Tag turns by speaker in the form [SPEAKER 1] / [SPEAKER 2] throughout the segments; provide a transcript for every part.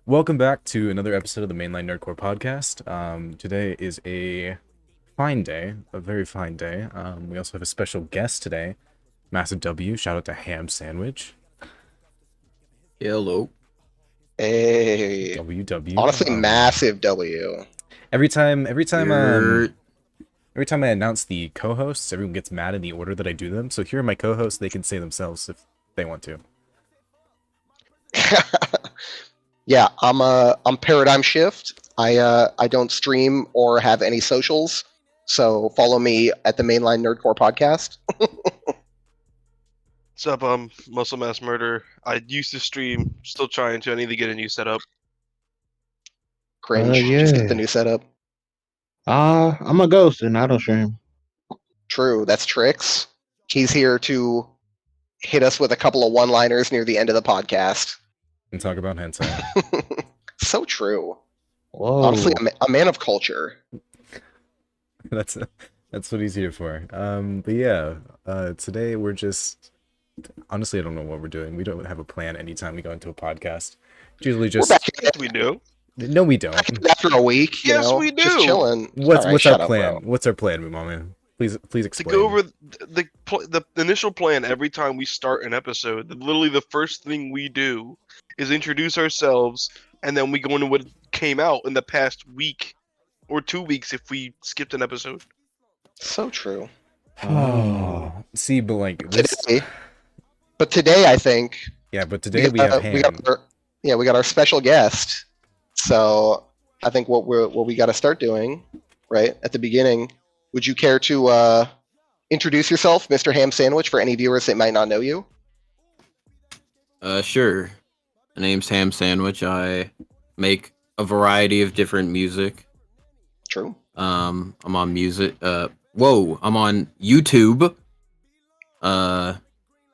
[SPEAKER 1] Welcome back to another episode of the Mainline Nerdcore podcast. Today is a fine day, a very fine day. We also have a special guest today, Massive W. Shout out to Ham Sandwich.
[SPEAKER 2] Hello.
[SPEAKER 1] W
[SPEAKER 2] Hey,
[SPEAKER 1] W.
[SPEAKER 2] honestly, massive W.
[SPEAKER 1] Every time,
[SPEAKER 2] You're
[SPEAKER 1] every time I announce the co-hosts, everyone gets mad in the order that I do them. So here are my co-hosts. They can say themselves if they want to.
[SPEAKER 2] Yeah, I'm Paradigm Shift. I don't stream or have any socials, so follow me at the Mainline Nerdcore podcast.
[SPEAKER 3] What's up, Muscle Mass Murder? I used to stream, still trying to. I need to get a new setup.
[SPEAKER 2] Cringe. Just get the
[SPEAKER 4] Yeah.
[SPEAKER 2] new setup.
[SPEAKER 4] I'm a ghost and I don't stream.
[SPEAKER 2] True, that's Tricks. He's here to hit us with a couple of one-liners near the end of the podcast.
[SPEAKER 1] And talk about hentai.
[SPEAKER 2] So true.
[SPEAKER 4] Whoa.
[SPEAKER 2] Honestly, a man of culture.
[SPEAKER 1] that's that's what he's here for. But yeah, today we're just honestly, I don't know what we're doing. We don't have a plan anytime we go into a podcast. It's usually
[SPEAKER 2] We're
[SPEAKER 1] just
[SPEAKER 2] back
[SPEAKER 3] Yes, we do.
[SPEAKER 1] no, we don't.
[SPEAKER 2] after a week. You
[SPEAKER 3] Yes,
[SPEAKER 2] know,
[SPEAKER 3] we
[SPEAKER 2] just
[SPEAKER 3] do.
[SPEAKER 2] chilling.
[SPEAKER 1] What's
[SPEAKER 2] All right,
[SPEAKER 1] what's
[SPEAKER 2] shut
[SPEAKER 1] our
[SPEAKER 2] up,
[SPEAKER 1] plan?
[SPEAKER 2] bro.
[SPEAKER 1] What's our plan, Mama? Please
[SPEAKER 3] To
[SPEAKER 1] explain.
[SPEAKER 3] go over the initial plan every time we start an episode, literally the first thing we do is introduce ourselves, and then we go into what came out in the past week or 2 weeks if we skipped an episode.
[SPEAKER 2] So true.
[SPEAKER 1] Oh, see, but like this,
[SPEAKER 2] Today, I think
[SPEAKER 1] yeah. But today we have
[SPEAKER 2] we got
[SPEAKER 1] Ham.
[SPEAKER 2] we got our special guest. So I think what we got to start doing right at the beginning. Would you care to introduce yourself, Mr. Ham Sandwich, for any viewers that might not know you?
[SPEAKER 4] Sure.
[SPEAKER 2] My
[SPEAKER 4] name's Ham Sandwich. I make a variety of different music.
[SPEAKER 2] True.
[SPEAKER 4] I'm on music. I'm on YouTube.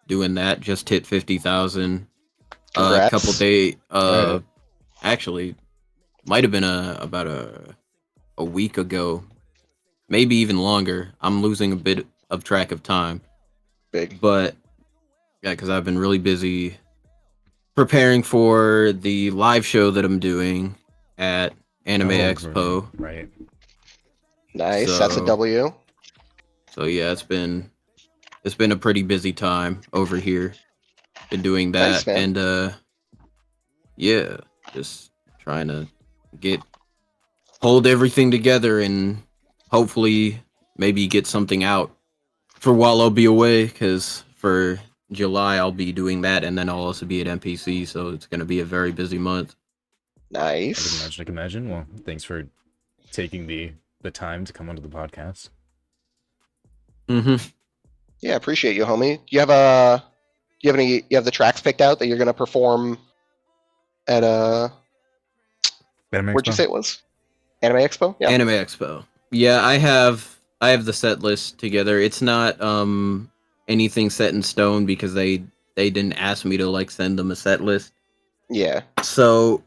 [SPEAKER 4] Doing that. Just hit 50,000. A couple days.
[SPEAKER 1] Right.
[SPEAKER 4] Actually, might have been about a week ago, maybe even longer. I'm losing a bit of track of time.
[SPEAKER 2] Big.
[SPEAKER 4] But yeah, because I've been really busy preparing for the live show that I'm doing at Anime Expo.
[SPEAKER 1] Right.
[SPEAKER 2] Nice. That's a
[SPEAKER 4] So-
[SPEAKER 2] W.
[SPEAKER 4] So yeah, it's been a pretty busy time over here. Been doing
[SPEAKER 2] Nice,
[SPEAKER 4] that,
[SPEAKER 2] man.
[SPEAKER 4] and yeah, just trying to hold everything together and hopefully maybe get something out for while I'll be away, because for July I'll be doing that, and then I'll also be at NPC, so it's going to be a very busy month.
[SPEAKER 2] Nice.
[SPEAKER 1] I can imagine. Well, thanks for taking the time to come onto the podcast.
[SPEAKER 2] Yeah, appreciate you, homie. You have the tracks picked out that you're gonna perform at
[SPEAKER 1] Anime
[SPEAKER 2] where'd you
[SPEAKER 1] Expo?
[SPEAKER 2] say it was? Anime Expo? Yeah.
[SPEAKER 4] Anime Expo. Yeah, I have the set list together. It's not anything set in stone because they didn't ask me to like send them a set list.
[SPEAKER 2] Yeah.
[SPEAKER 4] So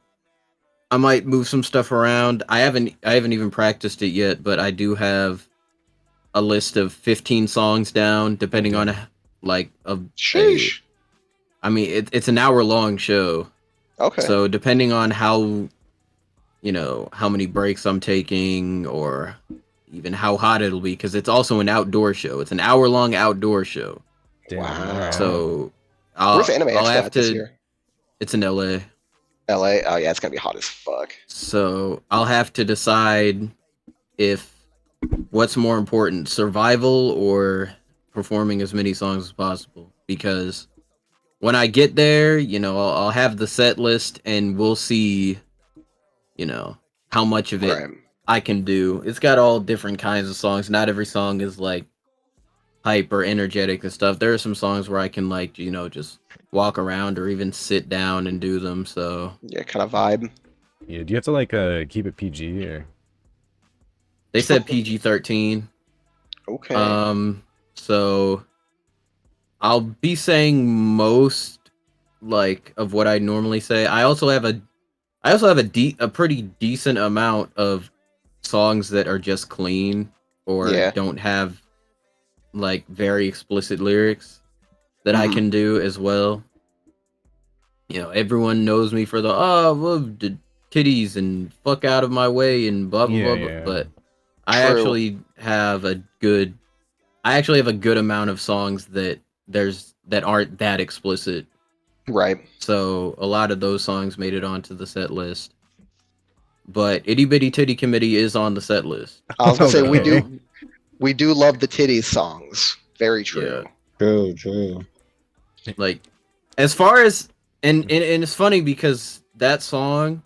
[SPEAKER 4] I might move some stuff around. I haven't even practiced it yet, but I do have a list of 15 songs down, depending on like
[SPEAKER 2] Sheesh.
[SPEAKER 4] I mean, it's an hour-long show.
[SPEAKER 2] Okay.
[SPEAKER 4] So depending on how many breaks I'm taking, or even how hot it'll be, because it's also an outdoor show. It's an hour-long outdoor show.
[SPEAKER 1] Damn,
[SPEAKER 2] Wow.
[SPEAKER 1] alright.
[SPEAKER 4] So
[SPEAKER 2] Where's Anime
[SPEAKER 4] I'll
[SPEAKER 2] Expo
[SPEAKER 4] have
[SPEAKER 2] at this
[SPEAKER 4] to.
[SPEAKER 2] year?
[SPEAKER 4] It's in LA.
[SPEAKER 2] LA? Oh yeah, it's gonna be hot as fuck.
[SPEAKER 4] So I'll have to decide if what's more important, survival or performing as many songs as possible. Because when I get there, I'll have the set list and we'll see, how much of it
[SPEAKER 2] Right.
[SPEAKER 4] I can do. It's got all different kinds of songs. Not every song is like hype or energetic and stuff. There are some songs where I can like, just walk around or even sit down and do them. So
[SPEAKER 2] Yeah, kind of vibe.
[SPEAKER 1] Yeah, do you have to like keep it PG or?
[SPEAKER 4] they said PG-13.
[SPEAKER 2] Okay.
[SPEAKER 4] So I'll be saying most like of what I normally say. I also have a pretty decent amount of songs that are just clean or
[SPEAKER 2] Yeah.
[SPEAKER 4] don't have like very explicit lyrics that I
[SPEAKER 2] Mhm.
[SPEAKER 4] can do as well. everyone knows me for the the titties and fuck out of my way and blah blah
[SPEAKER 1] Yeah,
[SPEAKER 4] blah. Blah.
[SPEAKER 1] yeah.
[SPEAKER 4] But I
[SPEAKER 2] True.
[SPEAKER 4] actually have a good, I actually have a good amount of songs that aren't that explicit.
[SPEAKER 2] Right.
[SPEAKER 4] So a lot of those songs made it onto the set list. But Itty Bitty Titty Committee is on the set list.
[SPEAKER 2] I was gonna say
[SPEAKER 1] Okay.
[SPEAKER 2] we do love the titties songs. Very
[SPEAKER 4] Yeah.
[SPEAKER 2] true.
[SPEAKER 5] True.
[SPEAKER 4] Like, as far as and it's funny because that song,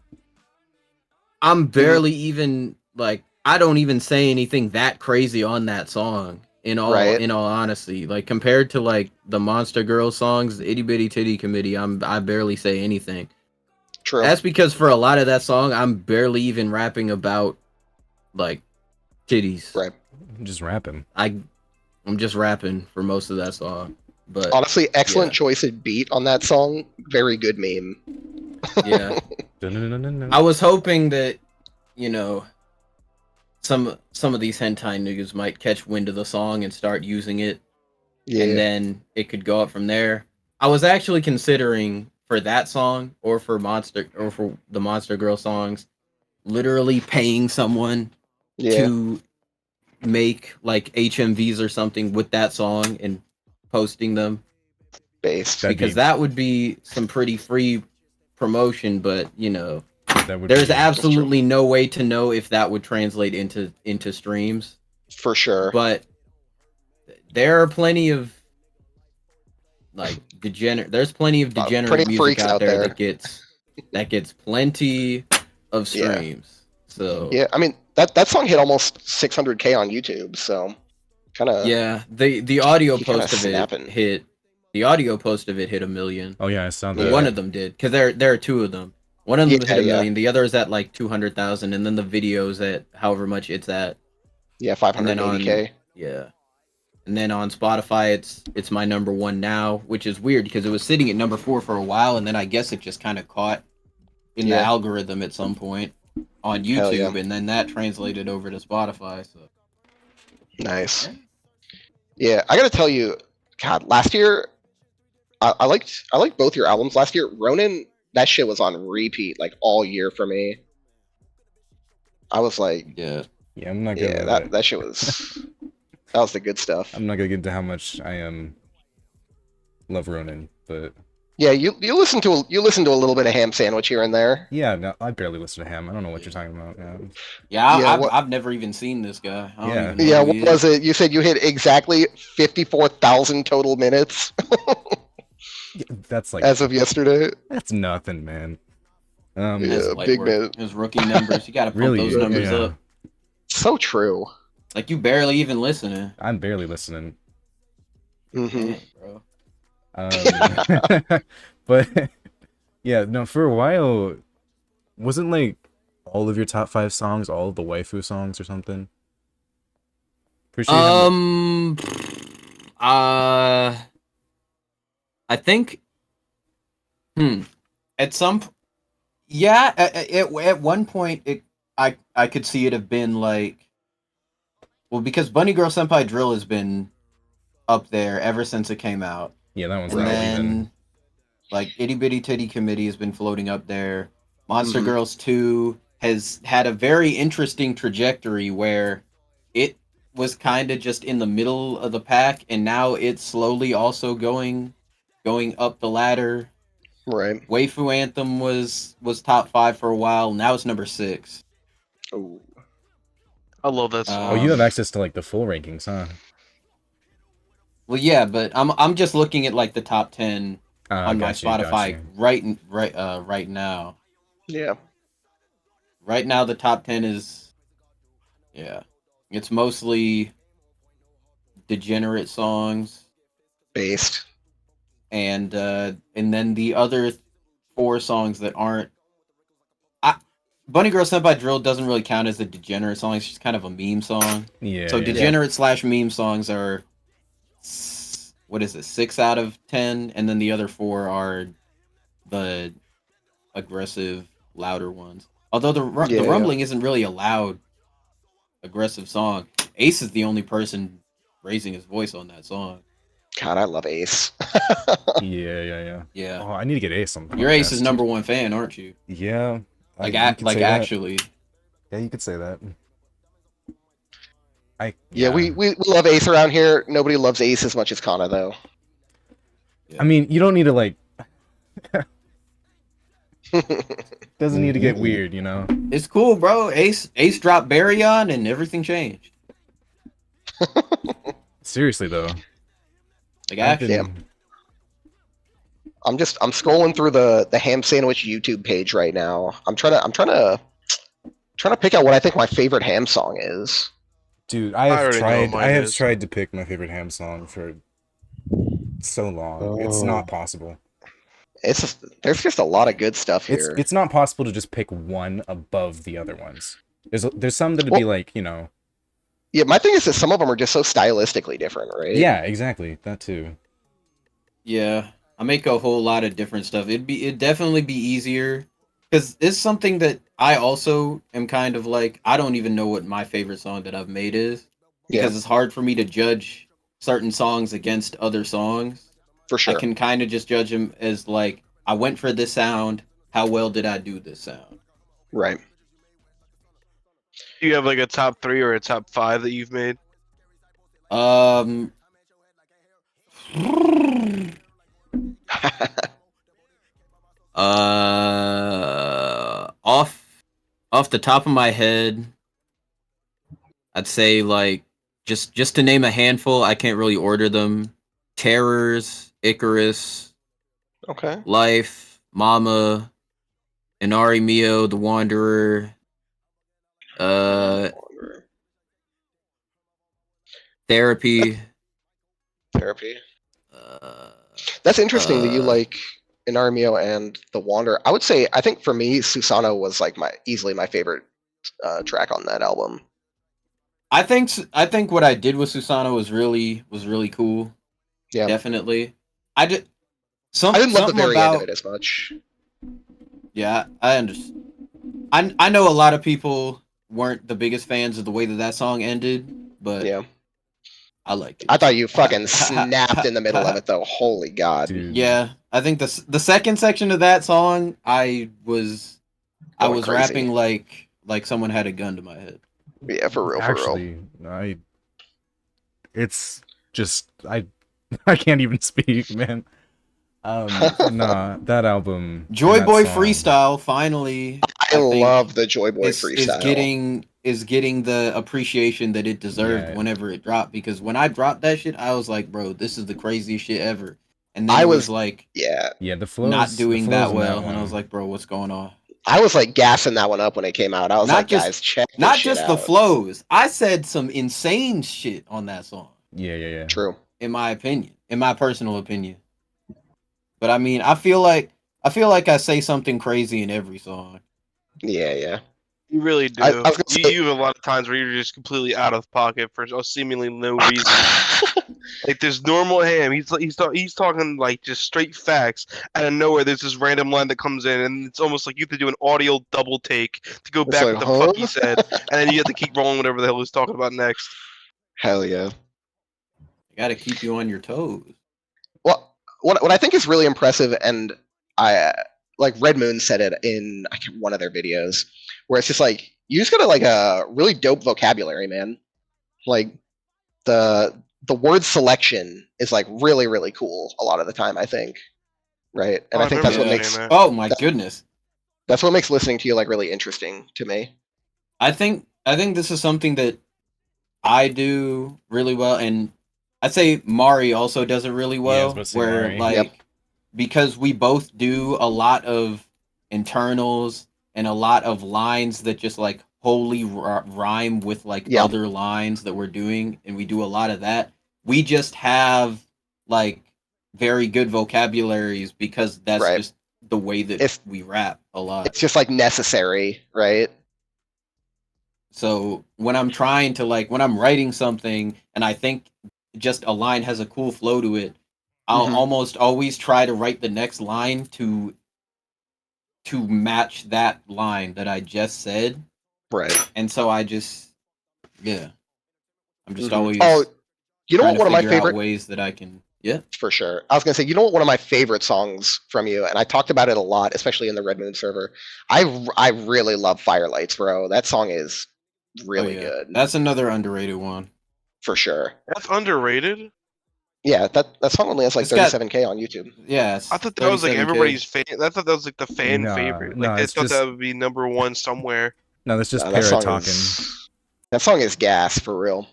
[SPEAKER 4] I'm barely even like, I don't even say anything that crazy on that song.
[SPEAKER 2] Right.
[SPEAKER 4] In all honesty, like compared to like the Monster Girls songs, the Itty Bitty Titty Committee, I barely say anything.
[SPEAKER 2] True.
[SPEAKER 4] That's because for a lot of that song, I'm barely even rapping about like titties.
[SPEAKER 2] Right.
[SPEAKER 1] Just rapping.
[SPEAKER 4] I'm just rapping for most of that song. But
[SPEAKER 2] Honestly, excellent
[SPEAKER 4] yeah.
[SPEAKER 2] choice of beat on that song. Very good meme.
[SPEAKER 4] Yeah,
[SPEAKER 1] Dun-dun-dun-dun-dun.
[SPEAKER 4] I was hoping that you know some of these hentai niggas might catch wind of the song and start using it, and
[SPEAKER 2] Yeah.
[SPEAKER 4] then it could go up from there. I was actually considering for that song or for the Monster Girl songs, literally paying someone
[SPEAKER 2] Yeah.
[SPEAKER 4] to make like HMVs or something with that song and posting them,
[SPEAKER 2] Based.
[SPEAKER 1] That'd
[SPEAKER 4] because
[SPEAKER 1] be-
[SPEAKER 4] that would be some pretty free promotion. But
[SPEAKER 1] that would
[SPEAKER 4] there's
[SPEAKER 1] be
[SPEAKER 4] absolutely no way to know if that would translate into streams.
[SPEAKER 2] For sure.
[SPEAKER 4] But there are plenty of like there's plenty of degenerate
[SPEAKER 2] pretty
[SPEAKER 4] music
[SPEAKER 2] freaks
[SPEAKER 4] out
[SPEAKER 2] out
[SPEAKER 4] there
[SPEAKER 2] there.
[SPEAKER 4] that gets plenty of
[SPEAKER 2] Yeah.
[SPEAKER 4] streams. So
[SPEAKER 2] Yeah. I mean that song hit almost 600K on YouTube. So kind of.
[SPEAKER 4] yeah, the audio
[SPEAKER 2] He kinda
[SPEAKER 4] post of
[SPEAKER 2] snapping.
[SPEAKER 4] it hit the audio post of it hit 1 million.
[SPEAKER 1] Oh yeah, I saw
[SPEAKER 4] Well,
[SPEAKER 1] that.
[SPEAKER 4] one of them did, because there are two of them. One of them
[SPEAKER 2] Yeah,
[SPEAKER 4] hit a
[SPEAKER 2] yeah.
[SPEAKER 4] million. The other is at like 200,000, and then the video's at however much it's at.
[SPEAKER 2] Yeah.
[SPEAKER 4] And then
[SPEAKER 2] 580K.
[SPEAKER 4] yeah, and then on Spotify, it's my number one now, which is weird because it was sitting at number 4 for a while, and then I guess it just kind of caught in the
[SPEAKER 2] Yeah.
[SPEAKER 4] algorithm at some point on
[SPEAKER 2] Hell yeah.
[SPEAKER 4] YouTube, and then that translated over to Spotify. So
[SPEAKER 2] Nice. Yeah. I gotta tell you, God, last year I liked both your albums last year. Ronin, that shit was on repeat like all year for me. I was like,
[SPEAKER 4] yeah,
[SPEAKER 1] Yeah, I'm not gonna.
[SPEAKER 2] yeah, that shit was that was the good stuff.
[SPEAKER 1] I'm not gonna get into how much I love Ronin, but
[SPEAKER 2] Yeah, you listen to a little bit of Ham Sandwich here and there.
[SPEAKER 1] yeah, no, I barely listen to him. I don't know what you're talking about. Yeah.
[SPEAKER 2] Yeah, what-
[SPEAKER 4] I've never even seen this guy. I don't
[SPEAKER 1] Yeah.
[SPEAKER 4] even know
[SPEAKER 2] Yeah,
[SPEAKER 4] who
[SPEAKER 2] what
[SPEAKER 4] he
[SPEAKER 2] was
[SPEAKER 4] is.
[SPEAKER 2] it? You said you hit exactly 54,000 total minutes
[SPEAKER 1] Yeah, that's like
[SPEAKER 2] as of yesterday.
[SPEAKER 1] that's nothing, man.
[SPEAKER 2] Yeah.
[SPEAKER 4] That's light
[SPEAKER 2] big
[SPEAKER 4] work.
[SPEAKER 2] man.
[SPEAKER 4] His rookie numbers. You got to pump
[SPEAKER 1] Really,
[SPEAKER 4] those numbers
[SPEAKER 1] yeah.
[SPEAKER 4] up.
[SPEAKER 2] So true.
[SPEAKER 4] Like you barely even listening.
[SPEAKER 1] I'm barely listening.
[SPEAKER 2] Hmm.
[SPEAKER 4] Dang, bro.
[SPEAKER 1] But yeah, no, for a while, wasn't like all of your top 5 songs all of the waifu songs or something? Pretty sure you had,
[SPEAKER 4] I think. At some. Yeah. At one point, I could see it have been like. Well, because Bunny Girl Senpai Drill has been up there ever since it came out.
[SPEAKER 1] yeah, that one's
[SPEAKER 4] And
[SPEAKER 1] not
[SPEAKER 4] then,
[SPEAKER 1] even.
[SPEAKER 4] like, Itty Bitty Titty Committee has been floating up there. Monster
[SPEAKER 2] Mhm.
[SPEAKER 4] Girls 2 has had a very interesting trajectory where it was kind of just in the middle of the pack, and now it's slowly also going up the ladder.
[SPEAKER 2] Right.
[SPEAKER 4] Waifu Anthem was top 5 for a while. Now it's number 6.
[SPEAKER 2] Ooh.
[SPEAKER 3] I love that song.
[SPEAKER 1] Oh, you have access to like the full rankings, huh?
[SPEAKER 4] Well, yeah, but I'm just looking at like the top 10 on my
[SPEAKER 1] got you, got
[SPEAKER 4] Spotify
[SPEAKER 1] you.
[SPEAKER 4] right now.
[SPEAKER 2] Yeah.
[SPEAKER 4] Right now, the top 10 is, yeah, it's mostly degenerate songs,
[SPEAKER 2] Based.
[SPEAKER 4] and then the other 4 songs that aren't. Bunny Girl Senpai Drill doesn't really count as a degenerate song. It's just kind of a meme song.
[SPEAKER 1] Yeah.
[SPEAKER 4] So
[SPEAKER 1] yeah.
[SPEAKER 4] degenerate slash meme songs are, what is it, 6 out of 10, and then the other 4 are the aggressive, louder ones. Although the
[SPEAKER 2] Yeah.
[SPEAKER 4] rumbling isn't really a loud, aggressive song. Ace is the only person raising his voice on that song.
[SPEAKER 2] God, I love Ace.
[SPEAKER 1] Yeah.
[SPEAKER 4] Yeah.
[SPEAKER 1] Oh, I need to get Ace on the
[SPEAKER 4] You're Ace's
[SPEAKER 1] podcast.
[SPEAKER 4] number one fan, aren't you?
[SPEAKER 1] Yeah.
[SPEAKER 4] Like,
[SPEAKER 1] You could say that.
[SPEAKER 4] actually.
[SPEAKER 1] Yeah, you could say that.
[SPEAKER 2] Yeah, we love Ace around here. Nobody loves Ace as much as Kana, though.
[SPEAKER 4] Yeah.
[SPEAKER 1] I mean, you don't need to like. Doesn't need to get weird, you know.
[SPEAKER 4] It's cool, bro. Ace dropped Baryon and everything changed.
[SPEAKER 1] Seriously though,
[SPEAKER 4] Like,
[SPEAKER 1] I've
[SPEAKER 4] actually.
[SPEAKER 1] been.
[SPEAKER 2] I'm scrolling through the ham sandwich YouTube page right now. I'm trying to pick out what I think my favorite ham song is.
[SPEAKER 1] Dude,
[SPEAKER 3] I already know what mine
[SPEAKER 1] I have
[SPEAKER 3] is.
[SPEAKER 1] tried to pick my favorite ham song for so long. It's not possible.
[SPEAKER 2] There's just a lot of good stuff here.
[SPEAKER 1] It's not possible to just pick one above the other ones. There's some that'd be like, you know.
[SPEAKER 2] Yeah, my thing is that some of them are just so stylistically different, right?
[SPEAKER 1] Yeah, exactly. That too.
[SPEAKER 4] Yeah, I make a whole lot of different stuff. It'd definitely be easier because it's something that I also am kind of like. I don't even know what my favorite song that I've made is because it's hard for me to judge certain songs against other songs.
[SPEAKER 2] For sure.
[SPEAKER 4] I can kind of just judge them as like I went for this sound. How well did I do this sound?
[SPEAKER 2] Right.
[SPEAKER 3] Do you have like a top 3 or a top 5 that you've made?
[SPEAKER 4] Off the top of my head, I'd say like just to name a handful. I can't really order them. Terrors, Icarus,
[SPEAKER 2] Okay.
[SPEAKER 4] Life, Mama, Inari Mio, The Wanderer, Therapy.
[SPEAKER 2] Therapy. That's interesting that you like Inarmio and The Wanderer. I would say, I think for me, Susano was like easily my favorite track on that album.
[SPEAKER 4] I think what I did with Susano was really cool.
[SPEAKER 2] Yeah,
[SPEAKER 4] definitely.
[SPEAKER 2] I didn't love the very end of it as much.
[SPEAKER 4] Yeah, I understand. I know a lot of people weren't the biggest fans of the way that song ended, but
[SPEAKER 2] yeah,
[SPEAKER 4] I liked it.
[SPEAKER 2] I thought you fucking snapped in the middle of it, though. Holy God.
[SPEAKER 1] Dude.
[SPEAKER 4] Yeah, I think the second section of that song, I was
[SPEAKER 2] Crazy.
[SPEAKER 4] rapping like someone had a gun to my head.
[SPEAKER 2] Yeah, for real.
[SPEAKER 1] Actually, it's just I can't even speak, man. Nah, that album.
[SPEAKER 4] Joy
[SPEAKER 1] that
[SPEAKER 4] Boy
[SPEAKER 1] song,
[SPEAKER 4] Freestyle finally.
[SPEAKER 2] I love the Joy Boy freestyle.
[SPEAKER 4] Is getting the appreciation that it deserved whenever it dropped. Because when I dropped that shit, I was like, bro, this is the craziest shit ever. And then I was like,
[SPEAKER 2] yeah,
[SPEAKER 1] the flows
[SPEAKER 4] not doing that well,
[SPEAKER 1] and
[SPEAKER 4] I was like, bro, what's going on?
[SPEAKER 2] I was like gassing that one up when it came out. I was
[SPEAKER 4] Not
[SPEAKER 2] like,
[SPEAKER 4] just-
[SPEAKER 2] guys, check this
[SPEAKER 4] Not
[SPEAKER 2] shit
[SPEAKER 4] just
[SPEAKER 2] out.
[SPEAKER 4] the flows. I said some insane shit on that song.
[SPEAKER 1] Yeah.
[SPEAKER 2] True.
[SPEAKER 4] In my personal opinion. But I mean, I feel like I say something crazy in every song.
[SPEAKER 2] Yeah.
[SPEAKER 3] You really do.
[SPEAKER 2] I was gonna say-
[SPEAKER 3] You have a lot of times where you're just completely out of pocket for seemingly no reason. Like there's normal ham. He's talking like just straight facts. Out of nowhere, there's this random line that comes in, and it's almost like you have to do an audio double take to go back
[SPEAKER 2] like,
[SPEAKER 3] what the fuck he said, and then you have to keep rolling whatever the hell he's talking about next.
[SPEAKER 2] Hell yeah.
[SPEAKER 4] I gotta keep you on your toes.
[SPEAKER 2] Well, what I think is really impressive, and I like Red Moon said it in one of their videos, where it's just like you just got like a really dope vocabulary, man. Like the word selection is like really cool a lot of the time, I think. Right, and I think that's what makes
[SPEAKER 4] Oh my goodness.
[SPEAKER 2] That's what makes listening to you like really interesting to me.
[SPEAKER 4] I think this is something that I do really well, and I'd say Mari also does it really well. Where
[SPEAKER 1] Mari.
[SPEAKER 4] like because we both do a lot of internals and a lot of lines that just like wholly rhyme with like other lines that we're doing, and we do a lot of that. We just have like very good vocabularies because that's just the way that we rap a lot.
[SPEAKER 2] It's just like necessary, right?
[SPEAKER 4] So when I'm trying to when I'm writing something and I think just a line has a cool flow to it, I'll almost always try to write the next line to match that line that I just said.
[SPEAKER 2] Right.
[SPEAKER 4] And so I just I'm just always
[SPEAKER 2] you know what, one of my favorite
[SPEAKER 4] ways that I can Yeah.
[SPEAKER 2] For sure. I was gonna say, you know what? One of my favorite songs from you, and I talked about it a lot, especially in the Red Moon server. I really love Firelights, bro. That song is really good,
[SPEAKER 4] That's another underrated one.
[SPEAKER 2] for sure.
[SPEAKER 3] That's underrated.
[SPEAKER 2] Yeah, that song only has like
[SPEAKER 4] It's got
[SPEAKER 2] 37K on YouTube.
[SPEAKER 4] yeah.
[SPEAKER 3] I thought that was like
[SPEAKER 4] 37K.
[SPEAKER 3] everybody's fan. I thought that was like the fan
[SPEAKER 1] No,
[SPEAKER 3] favorite.
[SPEAKER 1] no,
[SPEAKER 3] Like I
[SPEAKER 1] it's
[SPEAKER 3] thought
[SPEAKER 1] just
[SPEAKER 3] that would be number one somewhere.
[SPEAKER 1] no. That's just
[SPEAKER 2] That
[SPEAKER 1] Para
[SPEAKER 2] song
[SPEAKER 1] talking.
[SPEAKER 2] that song is gas for real.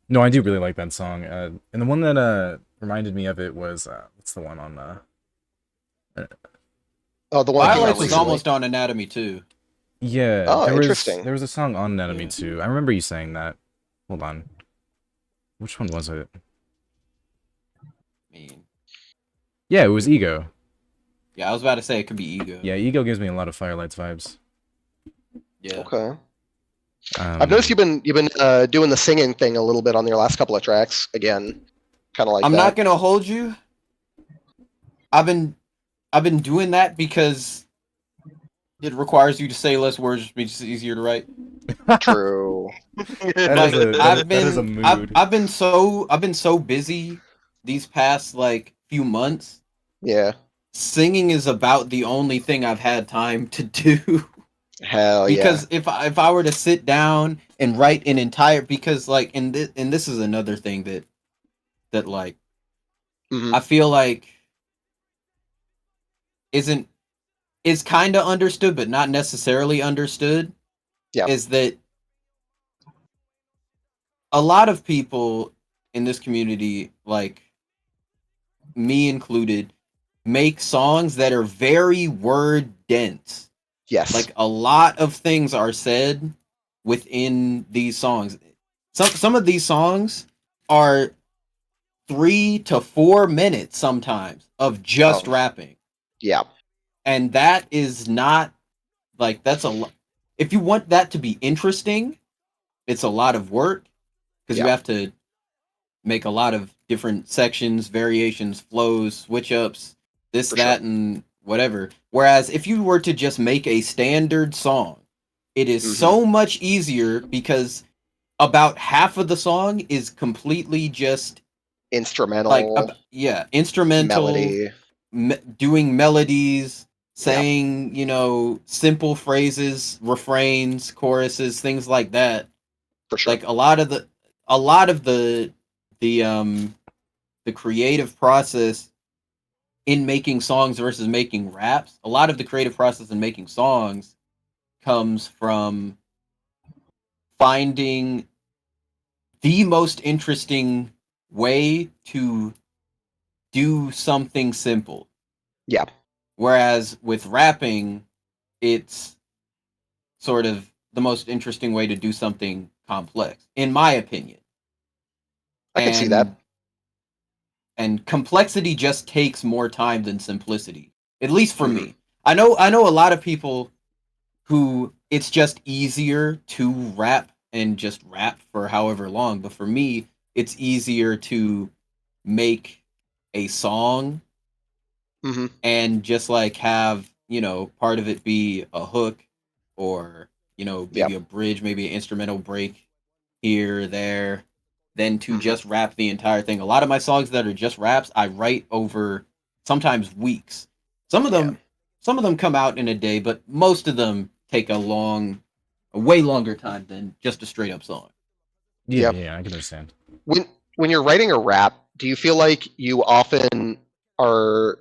[SPEAKER 1] No, I do really like that song. And the one that reminded me of it was what's the one on
[SPEAKER 2] Oh, the one that came out
[SPEAKER 4] Firelights was
[SPEAKER 2] recently.
[SPEAKER 4] almost on Anatomy too.
[SPEAKER 1] yeah,
[SPEAKER 2] Oh,
[SPEAKER 1] there was
[SPEAKER 2] interesting.
[SPEAKER 1] there was a song on Anatomy
[SPEAKER 4] Yeah.
[SPEAKER 1] too. I remember you saying that. Hold on. Which one was it?
[SPEAKER 4] I mean,
[SPEAKER 1] Yeah, it was Ego.
[SPEAKER 4] yeah, I was about to say it could be Ego.
[SPEAKER 1] Yeah, Ego gives me a lot of Firelights vibes.
[SPEAKER 4] Yeah.
[SPEAKER 2] Okay. I've noticed you've been doing the singing thing a little bit on your last couple of tracks. Again, kind of like
[SPEAKER 4] I'm
[SPEAKER 2] that.
[SPEAKER 4] not gonna hold you. I've been doing that because it requires you to say less words, which makes it easier to write.
[SPEAKER 2] True.
[SPEAKER 1] That
[SPEAKER 4] Like
[SPEAKER 1] that is a mood.
[SPEAKER 4] I've been so busy these past like few months.
[SPEAKER 2] Yeah.
[SPEAKER 4] Singing is about the only thing I've had time to do.
[SPEAKER 2] Hell yeah.
[SPEAKER 4] Because if I were to sit down and write an entire, because like and this is another thing that like
[SPEAKER 2] Mhm.
[SPEAKER 4] I feel like isn't is kind of understood but not necessarily understood,
[SPEAKER 2] Yeah.
[SPEAKER 4] is that a lot of people in this community, like me included, make songs that are very word dense.
[SPEAKER 2] Yes.
[SPEAKER 4] Like a lot of things are said within these songs. Some of these songs are 3 to 4 minutes sometimes of just
[SPEAKER 2] Oh,
[SPEAKER 4] rapping,
[SPEAKER 2] yeah.
[SPEAKER 4] and that is not like that's a lot. If you want that to be interesting, it's a lot of work because you
[SPEAKER 2] Yeah.
[SPEAKER 4] have to make a lot of different sections, variations, flows, switch ups, this,
[SPEAKER 2] For
[SPEAKER 4] that,
[SPEAKER 2] sure.
[SPEAKER 4] and whatever. Whereas if you were to just make a standard song, it is
[SPEAKER 2] Mhm.
[SPEAKER 4] so much easier because about half of the song is completely just
[SPEAKER 2] Instrumental
[SPEAKER 4] instrumental,
[SPEAKER 2] melody.
[SPEAKER 4] doing melodies,
[SPEAKER 2] Yeah.
[SPEAKER 4] saying, simple phrases, refrains, choruses, things like that.
[SPEAKER 2] For sure.
[SPEAKER 4] Like a lot of the creative process in making songs versus making raps, a lot of the creative process in making songs comes from finding the most interesting way to do something simple.
[SPEAKER 2] Yeah.
[SPEAKER 4] Whereas with rapping, it's sort of the most interesting way to do something complex, in my opinion.
[SPEAKER 2] I can see that.
[SPEAKER 4] And complexity just takes more time than simplicity, at least for
[SPEAKER 2] Mhm.
[SPEAKER 4] me. I know a lot of people who it's just easier to rap and just rap for however long, but for me it's easier to make a song
[SPEAKER 2] Mhm.
[SPEAKER 4] and just like have part of it be a hook, or
[SPEAKER 2] Yeah.
[SPEAKER 4] maybe a bridge, maybe an instrumental break here, there, than to
[SPEAKER 2] Mhm.
[SPEAKER 4] just rap the entire thing. A lot of my songs that are just raps, I write over sometimes weeks. Some of
[SPEAKER 2] Yeah.
[SPEAKER 4] them, some of them come out in a day, but most of them take a way longer time than just a straight up song.
[SPEAKER 1] Yeah,
[SPEAKER 2] Yeah.
[SPEAKER 1] yeah, I can understand.
[SPEAKER 2] When you're writing a rap, do you feel like you often are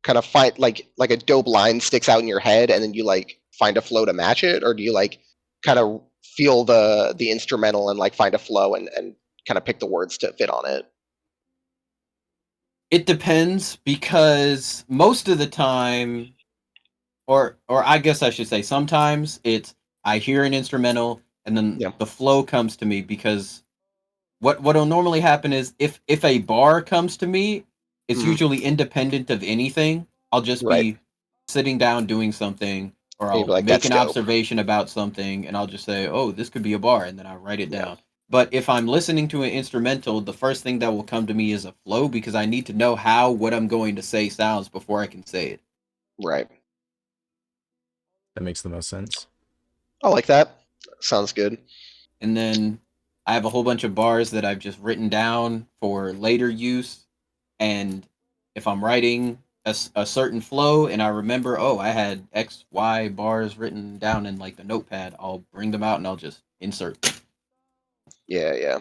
[SPEAKER 2] kind of find like a dope line sticks out in your head and then you like find a flow to match it, or do you like kind of feel the instrumental and like find a flow and kind of pick the words to fit on it?
[SPEAKER 4] It depends because most of the time, or I guess I should say sometimes, it's I hear an instrumental and then
[SPEAKER 2] Yeah.
[SPEAKER 4] the flow comes to me, because what'll normally happen is if a bar comes to me, it's
[SPEAKER 2] Mhm.
[SPEAKER 4] usually independent of anything. I'll just
[SPEAKER 2] Right.
[SPEAKER 4] be sitting down doing something, or
[SPEAKER 2] And you'd be
[SPEAKER 4] I'll
[SPEAKER 2] like,
[SPEAKER 4] make
[SPEAKER 2] that's
[SPEAKER 4] an
[SPEAKER 2] dope.
[SPEAKER 4] observation about something and I'll just say, "Oh, this could be a bar," and then I write it
[SPEAKER 2] Yeah.
[SPEAKER 4] down. But if I'm listening to an instrumental, the first thing that will come to me is a flow, because I need to know how what I'm going to say sounds before I can say it.
[SPEAKER 2] Right.
[SPEAKER 1] That makes the most sense.
[SPEAKER 2] I like that. Sounds good.
[SPEAKER 4] And then I have a whole bunch of bars that I've just written down for later use, and if I'm writing a certain flow and I remember, oh, I had X, Y bars written down in like the notepad, I'll bring them out and I'll just insert them.
[SPEAKER 2] Yeah.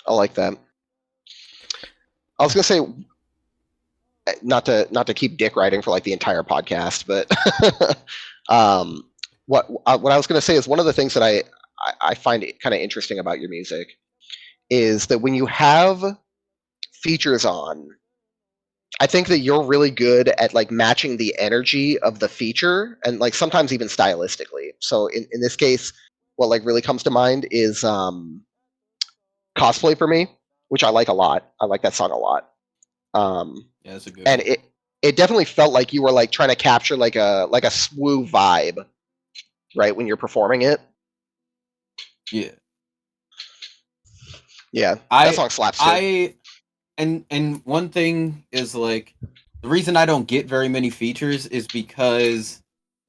[SPEAKER 2] I like that. I was gonna say, not to keep dick riding for like the entire podcast, but what I was gonna say is one of the things that I find kind of interesting about your music is that when you have features on, I think that you're really good at like matching the energy of the feature and like sometimes even stylistically. So in this case, what like really comes to mind is cosplay for me, which I like a lot. I like that song a lot.
[SPEAKER 4] Yeah, that's a good
[SPEAKER 2] And
[SPEAKER 4] one.
[SPEAKER 2] it definitely felt like you were like trying to capture like a swoo vibe, right, when you're performing it.
[SPEAKER 4] Yeah.
[SPEAKER 2] Yeah, that
[SPEAKER 4] I
[SPEAKER 2] song slaps too.
[SPEAKER 4] I and one thing is like the reason I don't get very many features is because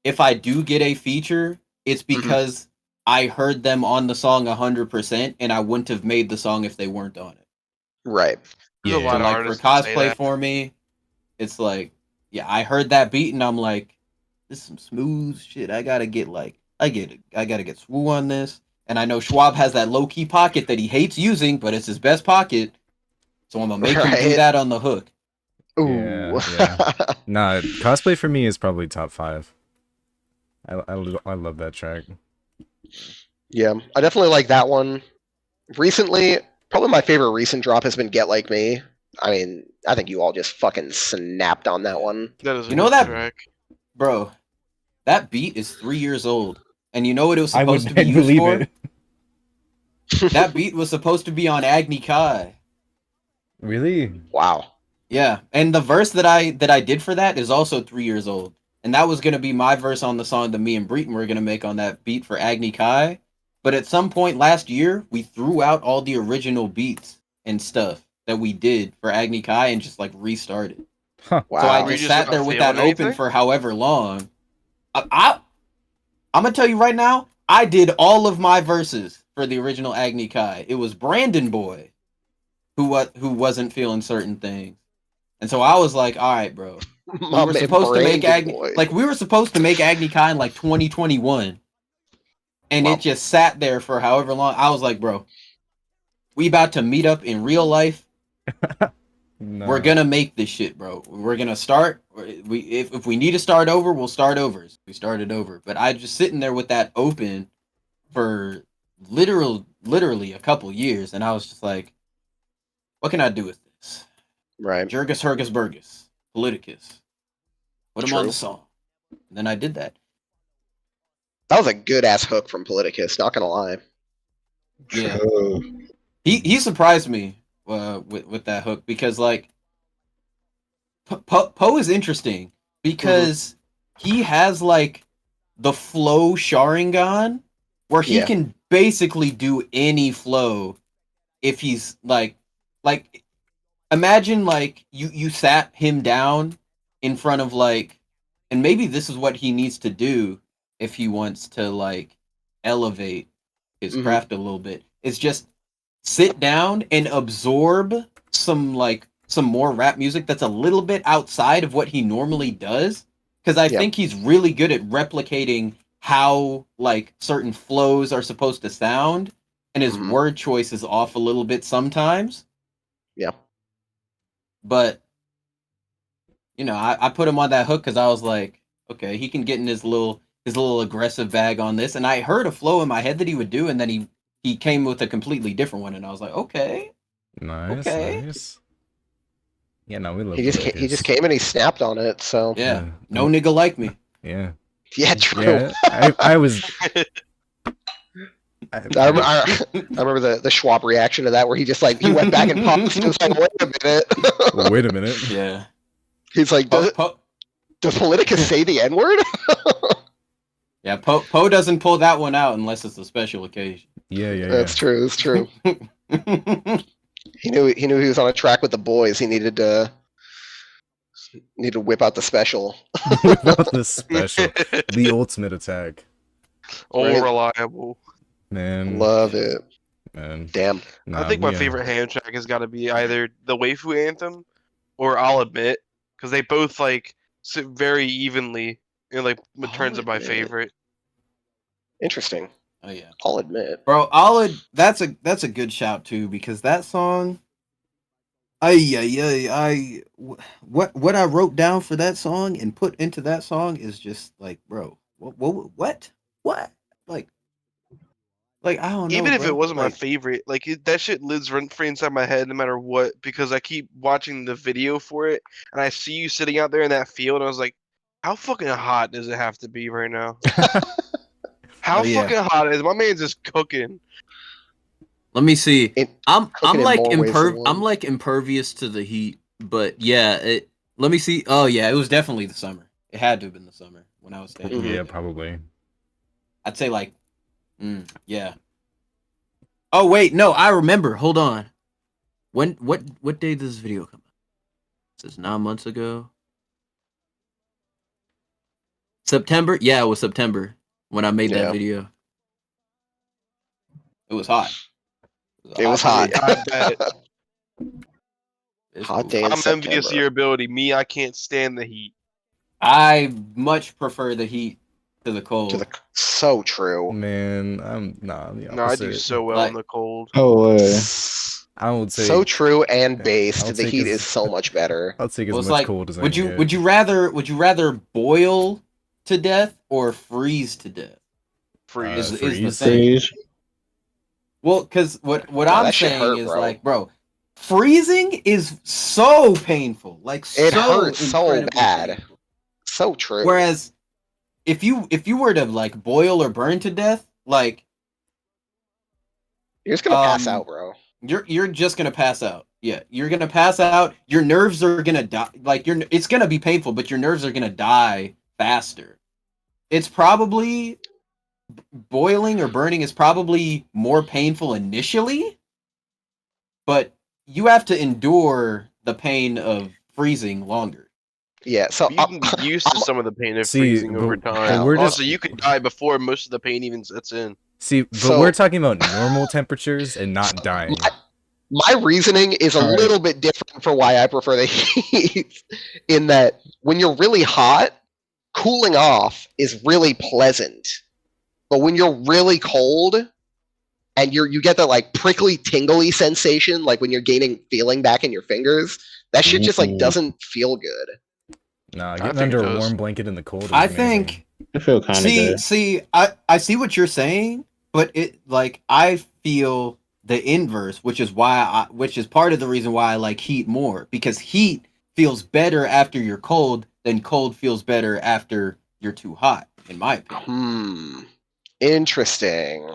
[SPEAKER 4] if I do get a feature, it's
[SPEAKER 2] Mhm.
[SPEAKER 4] because I heard them on the song 100% and I wouldn't have made the song if they weren't on it.
[SPEAKER 2] Right.
[SPEAKER 3] There's a
[SPEAKER 1] Yeah.
[SPEAKER 3] lot
[SPEAKER 4] So
[SPEAKER 3] of
[SPEAKER 4] like for
[SPEAKER 3] artists that say
[SPEAKER 4] cosplay
[SPEAKER 3] that.
[SPEAKER 4] for me, it's like yeah, I heard that beat and I'm like this is some smooth shit. I got to get swoo on this. And I know Schwab has that low key pocket that he hates using, but it's his best pocket. So I'm gonna make him do
[SPEAKER 2] Right.
[SPEAKER 4] that on the hook.
[SPEAKER 2] Ooh.
[SPEAKER 1] Yeah. Nah, cosplay for me is probably top 5. I love that track.
[SPEAKER 2] Yeah, I definitely like that one. Recently, probably my favorite recent drop has been Get Like Me. I mean, I think you all just fucking snapped on that
[SPEAKER 4] Yeah.
[SPEAKER 2] one.
[SPEAKER 3] That is a
[SPEAKER 4] You know
[SPEAKER 3] good
[SPEAKER 4] that,
[SPEAKER 3] track.
[SPEAKER 4] bro? That beat is 3 years old, and you know what it was
[SPEAKER 1] I
[SPEAKER 4] supposed
[SPEAKER 1] would
[SPEAKER 4] to be
[SPEAKER 1] I'd
[SPEAKER 4] used
[SPEAKER 1] believe
[SPEAKER 4] for?
[SPEAKER 1] it.
[SPEAKER 4] That beat was supposed to be on Agni Kai.
[SPEAKER 1] Really?
[SPEAKER 2] Wow.
[SPEAKER 4] Yeah, and the verse that I did for that is also 3 years old, and that was gonna be my verse on the song that me and Breton were gonna make on that beat for Agni Kai. But at some point last year, we threw out all the original beats and stuff that we did for Agni Kai and just like restarted.
[SPEAKER 1] Huh.
[SPEAKER 4] So I
[SPEAKER 3] Were you
[SPEAKER 2] Wow.
[SPEAKER 4] just
[SPEAKER 3] just
[SPEAKER 4] sat
[SPEAKER 3] not
[SPEAKER 4] there with that
[SPEAKER 3] feeling
[SPEAKER 4] open
[SPEAKER 3] anything?
[SPEAKER 4] for however long. I'm gonna tell you right now, I did all of my verses for the original Agni Kai. It was Brandon Boy who wasn't feeling certain things. And so I was like, all right, bro. We
[SPEAKER 2] My
[SPEAKER 4] were
[SPEAKER 2] man,
[SPEAKER 4] supposed to make
[SPEAKER 2] Brandon
[SPEAKER 4] Agni
[SPEAKER 2] boy.
[SPEAKER 4] like we were supposed to make Agni Kai in like 2021. And it
[SPEAKER 2] Wow.
[SPEAKER 4] just sat there for however long. I was like, bro, we about to meet up in real life. We're
[SPEAKER 1] Nah.
[SPEAKER 4] gonna make this shit, bro. We're gonna start. If we need to start over, we'll start over. So we started over. But I just sitting there with that open for literally a couple years, and I was just like, what can I do with this?
[SPEAKER 2] Right.
[SPEAKER 4] Jurgis Hergus Burgess, Politicus. Put him on
[SPEAKER 2] True.
[SPEAKER 4] the song. And then I did that.
[SPEAKER 2] That was a good ass hook from Politicus, not gonna lie.
[SPEAKER 4] Yeah. He surprised me with that hook because like Poe is interesting
[SPEAKER 2] Mhm.
[SPEAKER 4] because he has like the flow Sharingan where he
[SPEAKER 2] Yeah.
[SPEAKER 4] can basically do any flow if he's like imagine like you sat him down in front of like and maybe this is what he needs to do if he wants to like elevate his
[SPEAKER 2] Mhm.
[SPEAKER 4] craft a little bit. It's just sit down and absorb some more rap music that's a little bit outside of what he normally does because I
[SPEAKER 2] Yeah.
[SPEAKER 4] think he's really good at replicating how like certain flows are supposed to sound and his
[SPEAKER 2] Mhm.
[SPEAKER 4] word choice is off a little bit sometimes,
[SPEAKER 2] Yeah.
[SPEAKER 4] but you know I put him on that hook because I was like okay he can get in his little aggressive bag on this and I heard a flow in my head that he would do and then he came with a completely different one and I was like okay.
[SPEAKER 1] Nice,
[SPEAKER 4] Okay.
[SPEAKER 1] nice. Yeah, no, we love
[SPEAKER 2] He just
[SPEAKER 1] Politicus.
[SPEAKER 2] came and he snapped on it. So
[SPEAKER 4] Yeah.
[SPEAKER 1] Yeah.
[SPEAKER 4] No nigga like me.
[SPEAKER 1] Yeah.
[SPEAKER 2] yeah, true.
[SPEAKER 1] Yeah. I was
[SPEAKER 2] I, rem-
[SPEAKER 1] I
[SPEAKER 2] I, I remember the Schwab reaction to that, where he just like he went back and paused. He was like, "Wait a minute."
[SPEAKER 1] wait a minute.
[SPEAKER 4] Yeah.
[SPEAKER 2] He's like,
[SPEAKER 4] Poe
[SPEAKER 2] "Does Politicus say the N word?"
[SPEAKER 4] yeah, Poe doesn't pull that one out unless it's a special occasion.
[SPEAKER 1] Yeah, yeah, yeah.
[SPEAKER 2] That's true. That's true. He knew he was on a track with the boys. He needed to whip out the special.
[SPEAKER 1] Without the special. The ultimate attack.
[SPEAKER 3] All
[SPEAKER 2] Right.
[SPEAKER 3] reliable.
[SPEAKER 1] Man.
[SPEAKER 2] Love it.
[SPEAKER 1] man.
[SPEAKER 2] Damn.
[SPEAKER 3] I
[SPEAKER 1] Nah,
[SPEAKER 3] think my
[SPEAKER 1] we,
[SPEAKER 3] favorite ham track has got to be either the Waifu Anthem or I'll Admit, because they both like sit very evenly in like in terms of my
[SPEAKER 2] Admit.
[SPEAKER 3] favorite.
[SPEAKER 2] Interesting.
[SPEAKER 4] Oh yeah,
[SPEAKER 2] I'll admit.
[SPEAKER 4] bro. That's a good shout too, because that song. What I wrote down for that song and put into that song is just like, bro, what, like, I don't know,
[SPEAKER 3] Even if it
[SPEAKER 4] bro.
[SPEAKER 3] wasn't my
[SPEAKER 4] Like,
[SPEAKER 3] favorite, like that shit lives rent free inside my head no matter what, because I keep watching the video for it and I see you sitting out there in that field and I was like, how fucking hot does it have to be right now? How
[SPEAKER 4] Oh, yeah.
[SPEAKER 3] fucking hot is my man's just cooking?
[SPEAKER 4] let me see.
[SPEAKER 2] It,
[SPEAKER 4] I'm
[SPEAKER 2] cooking in more ways than one.
[SPEAKER 4] I'm like impervious to the heat, but yeah, let me see. Oh yeah, it was definitely the summer. It had to have been the summer when I was staying.
[SPEAKER 2] Mhm.
[SPEAKER 1] yeah, probably.
[SPEAKER 4] I'd say like, yeah. Oh wait, no, I remember. Hold on. What day did this video come out? This is 9 months ago. September? Yeah, it was September when I made that
[SPEAKER 2] Yeah.
[SPEAKER 4] video. It was hot.
[SPEAKER 2] It was hot.
[SPEAKER 3] Yeah, I bet.
[SPEAKER 4] It's
[SPEAKER 2] Hot
[SPEAKER 4] cool.
[SPEAKER 2] day in
[SPEAKER 3] I'm envious
[SPEAKER 2] September.
[SPEAKER 3] of your ability. Me, I can't stand the heat.
[SPEAKER 4] I much prefer the heat to the cold.
[SPEAKER 2] To the so true.
[SPEAKER 1] Man, I'm the
[SPEAKER 3] No, I do
[SPEAKER 1] opposite.
[SPEAKER 3] so well in the cold.
[SPEAKER 5] Oh,
[SPEAKER 1] I would say
[SPEAKER 2] So true and
[SPEAKER 1] I'll
[SPEAKER 2] based. The
[SPEAKER 1] take
[SPEAKER 2] heat
[SPEAKER 1] as-
[SPEAKER 2] is so much better.
[SPEAKER 1] I'll take as
[SPEAKER 4] Well, it's
[SPEAKER 1] much
[SPEAKER 4] like,
[SPEAKER 1] cold as I
[SPEAKER 4] would
[SPEAKER 1] can
[SPEAKER 4] you
[SPEAKER 1] get.
[SPEAKER 4] would you rather boil to death or freeze to death?
[SPEAKER 3] Freeze.
[SPEAKER 4] Is the
[SPEAKER 1] freeze.
[SPEAKER 4] thing.
[SPEAKER 5] freeze.
[SPEAKER 4] Well, because what
[SPEAKER 2] Nah,
[SPEAKER 4] I'm
[SPEAKER 2] that shit
[SPEAKER 4] saying
[SPEAKER 2] hurt,
[SPEAKER 4] is
[SPEAKER 2] bro.
[SPEAKER 4] like, bro, freezing is so painful, like
[SPEAKER 2] It
[SPEAKER 4] so
[SPEAKER 2] hurts so
[SPEAKER 4] incredibly
[SPEAKER 2] bad.
[SPEAKER 4] painful.
[SPEAKER 2] So true.
[SPEAKER 4] Whereas if you were to like boil or burn to death, like
[SPEAKER 2] You're just gonna pass out, bro.
[SPEAKER 4] you're just gonna pass out. Yeah, you're gonna pass out. Your nerves are gonna die. Like it's gonna be painful, but your nerves are gonna die faster. It's probably boiling or burning is probably more painful initially, but you have to endure the pain of freezing longer.
[SPEAKER 2] Yeah. So
[SPEAKER 3] You can get used to some of the pain of
[SPEAKER 1] See,
[SPEAKER 3] freezing over
[SPEAKER 1] but
[SPEAKER 3] time.
[SPEAKER 1] we're
[SPEAKER 3] Also,
[SPEAKER 1] just
[SPEAKER 3] you could die before most of the pain even sets in.
[SPEAKER 1] see, but
[SPEAKER 2] So-
[SPEAKER 1] we're talking about normal temperatures and not dying.
[SPEAKER 2] my reasoning is a
[SPEAKER 5] All right.
[SPEAKER 2] little bit different for why I prefer the heat. In that when you're really hot, cooling off is really pleasant. But when you're really cold and you get that like prickly tingly sensation, like when you're gaining feeling back in your fingers, that shit just like
[SPEAKER 5] Ooh.
[SPEAKER 2] doesn't feel good.
[SPEAKER 1] Nah,
[SPEAKER 3] I
[SPEAKER 1] getting
[SPEAKER 3] think it
[SPEAKER 1] under a
[SPEAKER 3] does.
[SPEAKER 1] warm blanket in the cold is
[SPEAKER 4] I
[SPEAKER 1] amazing.
[SPEAKER 4] think
[SPEAKER 5] I feel kind of good.
[SPEAKER 4] see, I see what you're saying, but it like I feel the inverse, which is part of the reason why I like heat more, because heat feels better after you're cold than cold feels better after you're too hot, in my opinion.
[SPEAKER 2] Interesting.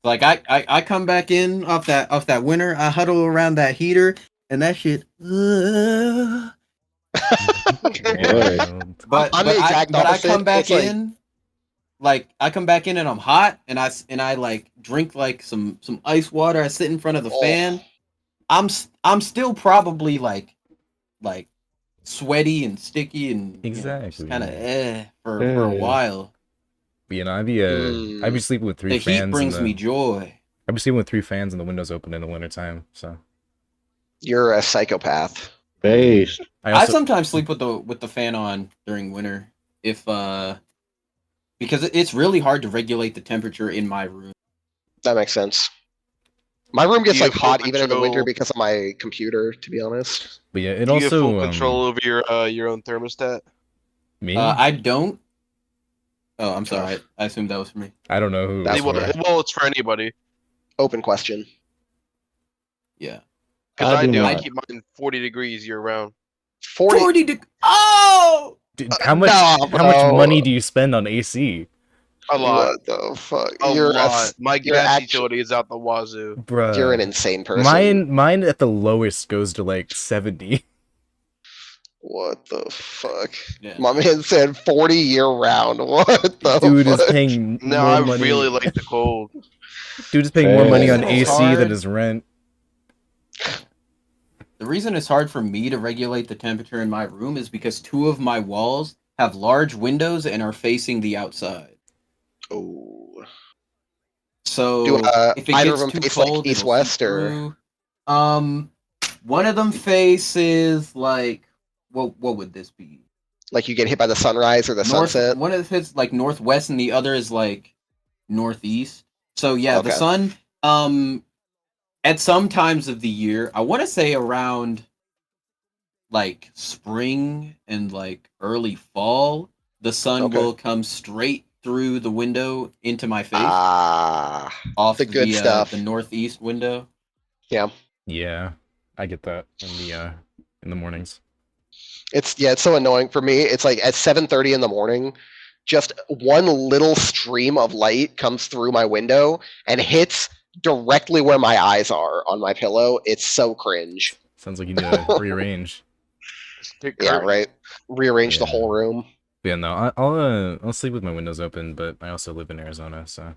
[SPEAKER 4] Like I come back in off that winter, I huddle around that heater, and that shit.
[SPEAKER 1] Wild.
[SPEAKER 4] But
[SPEAKER 2] I'm the exact
[SPEAKER 4] I
[SPEAKER 2] opposite.
[SPEAKER 4] come back
[SPEAKER 2] It's like-
[SPEAKER 4] in, like I come back in and I'm hot, and I like drink like some ice water. I sit in front of the
[SPEAKER 2] Oh.
[SPEAKER 4] fan. I'm still probably like sweaty and sticky and
[SPEAKER 1] Exactly.
[SPEAKER 4] kind of for a while.
[SPEAKER 1] But, you know, I'd be sleeping with three
[SPEAKER 4] The
[SPEAKER 1] fans.
[SPEAKER 4] heat brings me joy.
[SPEAKER 1] I'd be sleeping with three fans and the windows open in the wintertime. So
[SPEAKER 2] You're a psychopath.
[SPEAKER 5] Based.
[SPEAKER 4] I sometimes sleep with the fan on during winter if because it's really hard to regulate the temperature in my room.
[SPEAKER 2] That makes sense. My room gets
[SPEAKER 3] Do you
[SPEAKER 2] like
[SPEAKER 3] have
[SPEAKER 2] hot
[SPEAKER 3] full
[SPEAKER 2] even in the winter
[SPEAKER 3] control-
[SPEAKER 2] because of my computer, to be honest.
[SPEAKER 1] But yeah, it
[SPEAKER 3] Do you have full
[SPEAKER 1] also
[SPEAKER 3] control over your own thermostat?
[SPEAKER 1] me.
[SPEAKER 4] I don't. Oh, I'm sorry. I assumed that was for me.
[SPEAKER 1] I don't know who.
[SPEAKER 2] That's
[SPEAKER 1] it's
[SPEAKER 3] well,
[SPEAKER 1] for.
[SPEAKER 3] well, it's for anybody.
[SPEAKER 2] Open question.
[SPEAKER 4] Yeah.
[SPEAKER 3] Because
[SPEAKER 5] I
[SPEAKER 3] I
[SPEAKER 5] do
[SPEAKER 3] do. I
[SPEAKER 5] not.
[SPEAKER 3] keep mine 40 degrees year round.
[SPEAKER 2] 40.
[SPEAKER 4] Oh!
[SPEAKER 1] Dude, how much?
[SPEAKER 2] Nah,
[SPEAKER 1] how much
[SPEAKER 2] bro.
[SPEAKER 1] money do you spend on AC,
[SPEAKER 3] A lot.
[SPEAKER 2] What the fuck?
[SPEAKER 3] A
[SPEAKER 2] You're
[SPEAKER 3] lot. My
[SPEAKER 2] you're
[SPEAKER 3] gas
[SPEAKER 2] actu-
[SPEAKER 3] utility is out the wazoo.
[SPEAKER 1] bruh?
[SPEAKER 2] You're an insane person.
[SPEAKER 1] Mine at the lowest goes to like 70.
[SPEAKER 2] What the fuck?
[SPEAKER 4] Yeah.
[SPEAKER 2] My man said 40 year round. What the
[SPEAKER 1] Dude is
[SPEAKER 2] fuck?
[SPEAKER 1] paying
[SPEAKER 3] No,
[SPEAKER 1] more
[SPEAKER 3] I
[SPEAKER 1] money.
[SPEAKER 3] really like the cold.
[SPEAKER 1] Dude is paying more money on
[SPEAKER 5] Fair.
[SPEAKER 4] It's
[SPEAKER 1] AC than
[SPEAKER 4] hard.
[SPEAKER 1] his rent.
[SPEAKER 4] The reason it's hard for me to regulate the temperature in my room is because two of my walls have large windows and are facing the outside.
[SPEAKER 2] Oh.
[SPEAKER 4] So if it
[SPEAKER 2] either
[SPEAKER 4] gets
[SPEAKER 2] of them
[SPEAKER 4] too
[SPEAKER 2] face like
[SPEAKER 4] cold, it'll
[SPEAKER 2] east-west,
[SPEAKER 4] seep
[SPEAKER 2] or
[SPEAKER 4] through. One of them faces like what would this be?
[SPEAKER 2] like you get hit by the sunrise or the sunset?
[SPEAKER 4] One of it's like northwest, and the other is like northeast. So yeah, the
[SPEAKER 2] Okay.
[SPEAKER 4] sun. At some times of the year, I want to say around like spring and like early fall, the sun
[SPEAKER 2] Okay.
[SPEAKER 4] will come straight through the window into my face
[SPEAKER 2] Ah,
[SPEAKER 4] off
[SPEAKER 2] the good stuff.
[SPEAKER 4] the northeast window.
[SPEAKER 2] Yeah.
[SPEAKER 1] Yeah, I get that in the mornings.
[SPEAKER 2] It's so annoying for me. It's like at 7:30 in the morning, just one little stream of light comes through my window and hits directly where my eyes are on my pillow. It's so cringe.
[SPEAKER 1] Sounds like you need to rearrange.
[SPEAKER 2] Yeah, right. Rearrange the
[SPEAKER 1] Yeah.
[SPEAKER 2] whole room.
[SPEAKER 1] Yeah, no, I'll sleep with my windows open, but I also live in Arizona, so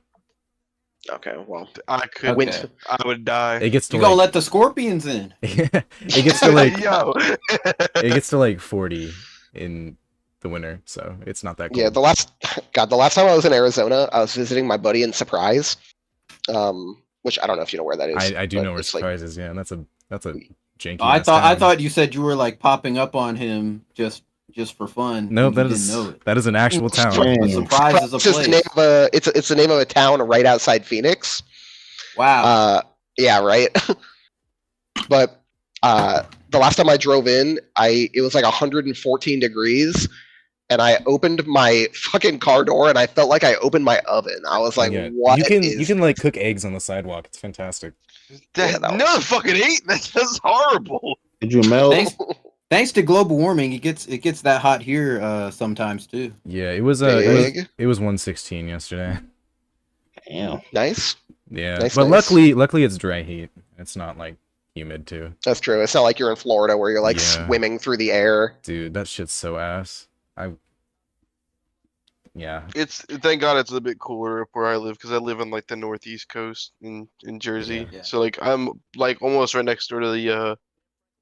[SPEAKER 2] Okay, well,
[SPEAKER 3] I could.
[SPEAKER 4] Okay.
[SPEAKER 3] I would die.
[SPEAKER 1] it gets to
[SPEAKER 4] You gonna
[SPEAKER 1] like
[SPEAKER 4] let the scorpions in?
[SPEAKER 1] it gets to like
[SPEAKER 3] Yo.
[SPEAKER 1] it gets to like 40 in the winter, so it's not that cold.
[SPEAKER 2] yeah. The last time I was in Arizona, I was visiting my buddy in Surprise, which I don't know if you know where that is.
[SPEAKER 1] I do
[SPEAKER 2] but
[SPEAKER 1] know where
[SPEAKER 2] it's like,
[SPEAKER 1] Surprise is, yeah, and that's a janky
[SPEAKER 4] I
[SPEAKER 1] ass
[SPEAKER 4] I
[SPEAKER 1] town.
[SPEAKER 4] thought you said you were like popping up on him just for fun.
[SPEAKER 1] Nope,
[SPEAKER 4] and you
[SPEAKER 1] that
[SPEAKER 4] didn't
[SPEAKER 1] is
[SPEAKER 4] know it.
[SPEAKER 1] that is an actual town.
[SPEAKER 5] Dang.
[SPEAKER 4] A surprise is a
[SPEAKER 2] it's just the
[SPEAKER 4] place.
[SPEAKER 2] name of a it's the name of a town right outside Phoenix.
[SPEAKER 4] Wow.
[SPEAKER 2] Yeah, right. But the last time I drove in, it was like 114 degrees, and I opened my fucking car door, and I felt like I opened my oven. I was like,
[SPEAKER 1] Yeah,
[SPEAKER 2] "What
[SPEAKER 1] you can like cook eggs on the sidewalk. It's fantastic.
[SPEAKER 2] Yeah, that
[SPEAKER 3] No,
[SPEAKER 2] was-
[SPEAKER 3] fucking hate. That's horrible.
[SPEAKER 5] Did you melt?
[SPEAKER 4] Thanks to global warming, it gets that hot here sometimes too.
[SPEAKER 1] Yeah, it was
[SPEAKER 2] Big.
[SPEAKER 1] it was 116 yesterday.
[SPEAKER 5] Damn.
[SPEAKER 2] Nice.
[SPEAKER 1] Yeah,
[SPEAKER 2] Nice,
[SPEAKER 1] but
[SPEAKER 2] nice.
[SPEAKER 1] luckily it's dry heat. It's not like humid too.
[SPEAKER 2] That's true. It's not like you're in Florida where you're like
[SPEAKER 1] Yeah.
[SPEAKER 2] swimming through the air.
[SPEAKER 1] Dude, that shit's so ass. Yeah.
[SPEAKER 3] It's thank God it's a bit cooler up where I live because I live on like the northeast coast in Jersey.
[SPEAKER 4] Yeah.
[SPEAKER 3] So like I'm like almost right next door to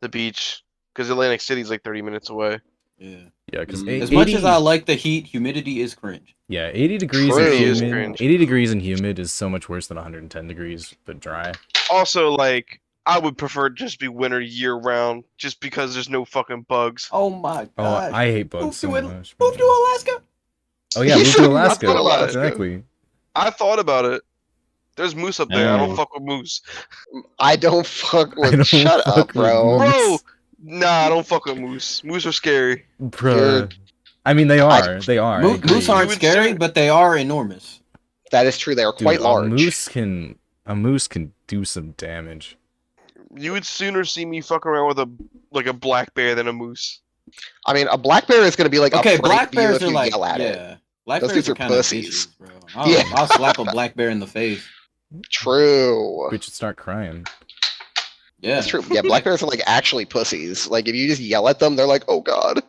[SPEAKER 3] the beach because Atlantic City's like 30 minutes away.
[SPEAKER 4] Yeah.
[SPEAKER 1] Yeah, because
[SPEAKER 4] As much as I like the heat, humidity is cringe.
[SPEAKER 1] yeah, 80 degrees
[SPEAKER 2] True.
[SPEAKER 1] and
[SPEAKER 2] It is
[SPEAKER 1] humid.
[SPEAKER 3] cringe.
[SPEAKER 1] 80 degrees and humid is so much worse than 110 degrees but dry.
[SPEAKER 3] Also, like I would prefer just be winter year round, just because there's no fucking bugs.
[SPEAKER 4] Oh my
[SPEAKER 1] Oh,
[SPEAKER 4] god.
[SPEAKER 1] I hate bugs
[SPEAKER 4] Move
[SPEAKER 1] so
[SPEAKER 4] to
[SPEAKER 1] much.
[SPEAKER 4] Move to Alaska.
[SPEAKER 1] Oh yeah, move to Alaska.
[SPEAKER 3] Move to Alaska.
[SPEAKER 1] Exactly.
[SPEAKER 3] I thought about it. There's moose up there. I don't
[SPEAKER 5] Dang.
[SPEAKER 3] fuck with moose.
[SPEAKER 2] I don't fuck
[SPEAKER 1] I
[SPEAKER 2] with.
[SPEAKER 1] don't
[SPEAKER 2] Shut
[SPEAKER 1] fuck
[SPEAKER 2] up,
[SPEAKER 1] with
[SPEAKER 2] bro.
[SPEAKER 1] moose.
[SPEAKER 3] Bro, nah, I don't fuck with moose. Moose are scary.
[SPEAKER 1] Bruh. I mean, they are. They are. I agree.
[SPEAKER 4] Moose aren't
[SPEAKER 3] You would
[SPEAKER 4] scary,
[SPEAKER 3] say-
[SPEAKER 4] but they are enormous.
[SPEAKER 2] That is true. They are
[SPEAKER 1] Dude,
[SPEAKER 2] quite large.
[SPEAKER 1] A moose can do some damage.
[SPEAKER 3] You would sooner see me fuck around with a black bear than a moose.
[SPEAKER 2] I mean, a black bear is going to be like
[SPEAKER 4] Okay,
[SPEAKER 2] afraid
[SPEAKER 4] black
[SPEAKER 2] of you
[SPEAKER 4] bears
[SPEAKER 2] if
[SPEAKER 4] are
[SPEAKER 2] you
[SPEAKER 4] like
[SPEAKER 2] yell at it.
[SPEAKER 4] yeah. Black
[SPEAKER 2] Those
[SPEAKER 4] bears
[SPEAKER 2] dudes
[SPEAKER 4] are
[SPEAKER 2] are
[SPEAKER 4] kind of
[SPEAKER 2] pussies.
[SPEAKER 4] bitches, bro. I'll,
[SPEAKER 2] Yeah.
[SPEAKER 4] I'll slap a black bear in the face.
[SPEAKER 2] True.
[SPEAKER 1] We should start crying.
[SPEAKER 4] Yeah.
[SPEAKER 2] That's true. Yeah, black bears are like actually pussies. Like if you just yell at them, they're like, "Oh God."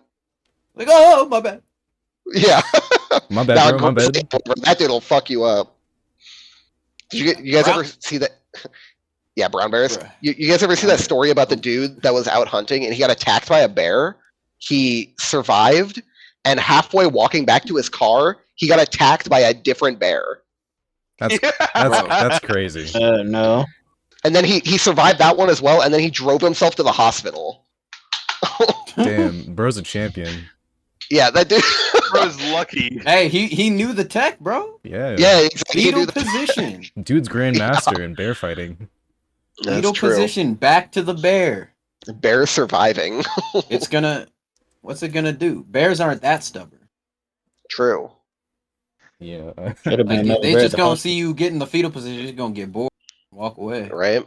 [SPEAKER 4] Like, oh my bad.
[SPEAKER 2] Yeah.
[SPEAKER 1] My bad,
[SPEAKER 2] Now,
[SPEAKER 1] bro. My bad.
[SPEAKER 2] that dude will fuck you up. Did you guys
[SPEAKER 4] Brown-
[SPEAKER 2] ever see that? Yeah, brown bears.
[SPEAKER 4] Bruh.
[SPEAKER 2] You guys ever see that story about the dude that was out hunting and he got attacked by a bear? He survived, and halfway walking back to his car, he got attacked by a different bear.
[SPEAKER 1] That's
[SPEAKER 3] Yeah.
[SPEAKER 1] that's crazy.
[SPEAKER 5] No.
[SPEAKER 2] And then he survived that one as well, and then he drove himself to the hospital.
[SPEAKER 1] Damn, bro's a champion.
[SPEAKER 2] Yeah, that dude.
[SPEAKER 3] Bro's lucky.
[SPEAKER 4] Hey, he knew the tech, bro.
[SPEAKER 1] Yeah.
[SPEAKER 2] Yeah, exactly. He
[SPEAKER 4] Fetal
[SPEAKER 2] knew that-
[SPEAKER 4] position.
[SPEAKER 1] Dude's grandmaster in bear fighting.
[SPEAKER 2] That's
[SPEAKER 4] Fetal
[SPEAKER 2] true.
[SPEAKER 4] position. Back to the bear.
[SPEAKER 2] Bear surviving.
[SPEAKER 4] It's gonna. What's it gonna do? Bears aren't that stubborn.
[SPEAKER 2] True.
[SPEAKER 1] Yeah.
[SPEAKER 5] Should have been
[SPEAKER 4] Like
[SPEAKER 5] another
[SPEAKER 4] they
[SPEAKER 5] bear
[SPEAKER 4] just
[SPEAKER 5] at the
[SPEAKER 4] gonna
[SPEAKER 5] hospital.
[SPEAKER 4] see you get in the fetal position, just gonna get bored, walk away.
[SPEAKER 2] Right.